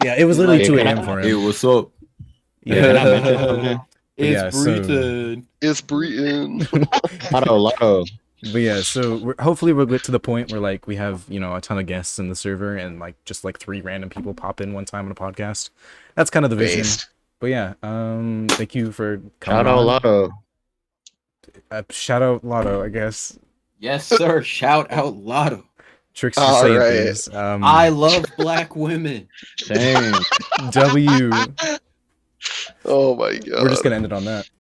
[SPEAKER 1] Yeah, it was literally
[SPEAKER 5] Hey,
[SPEAKER 1] 2
[SPEAKER 5] can I-
[SPEAKER 1] a.m. for
[SPEAKER 4] Hey,
[SPEAKER 1] him.
[SPEAKER 4] what's up?
[SPEAKER 5] Can I
[SPEAKER 1] Yeah.
[SPEAKER 5] mention something?
[SPEAKER 1] Yeah,
[SPEAKER 4] It's
[SPEAKER 1] so-
[SPEAKER 4] Breton.
[SPEAKER 2] It's Breton.
[SPEAKER 5] Lotto.
[SPEAKER 1] But yeah, so hopefully we'll get to the point where like we have, you know, a ton of guests in the server and like just like 3 random people pop in one time on a podcast. That's kind of the vision.
[SPEAKER 2] Based.
[SPEAKER 1] But yeah, thank you for coming
[SPEAKER 5] Shout out
[SPEAKER 1] on.
[SPEAKER 5] Lotto.
[SPEAKER 1] Shout out Lotto, I guess.
[SPEAKER 4] Yes, sir. Shout out Lotto.
[SPEAKER 1] Tricks to
[SPEAKER 2] All
[SPEAKER 1] say
[SPEAKER 2] right.
[SPEAKER 1] things.
[SPEAKER 4] I love black women.
[SPEAKER 5] Same.
[SPEAKER 1] W.
[SPEAKER 2] Oh my god.
[SPEAKER 1] We're just gonna end it on that.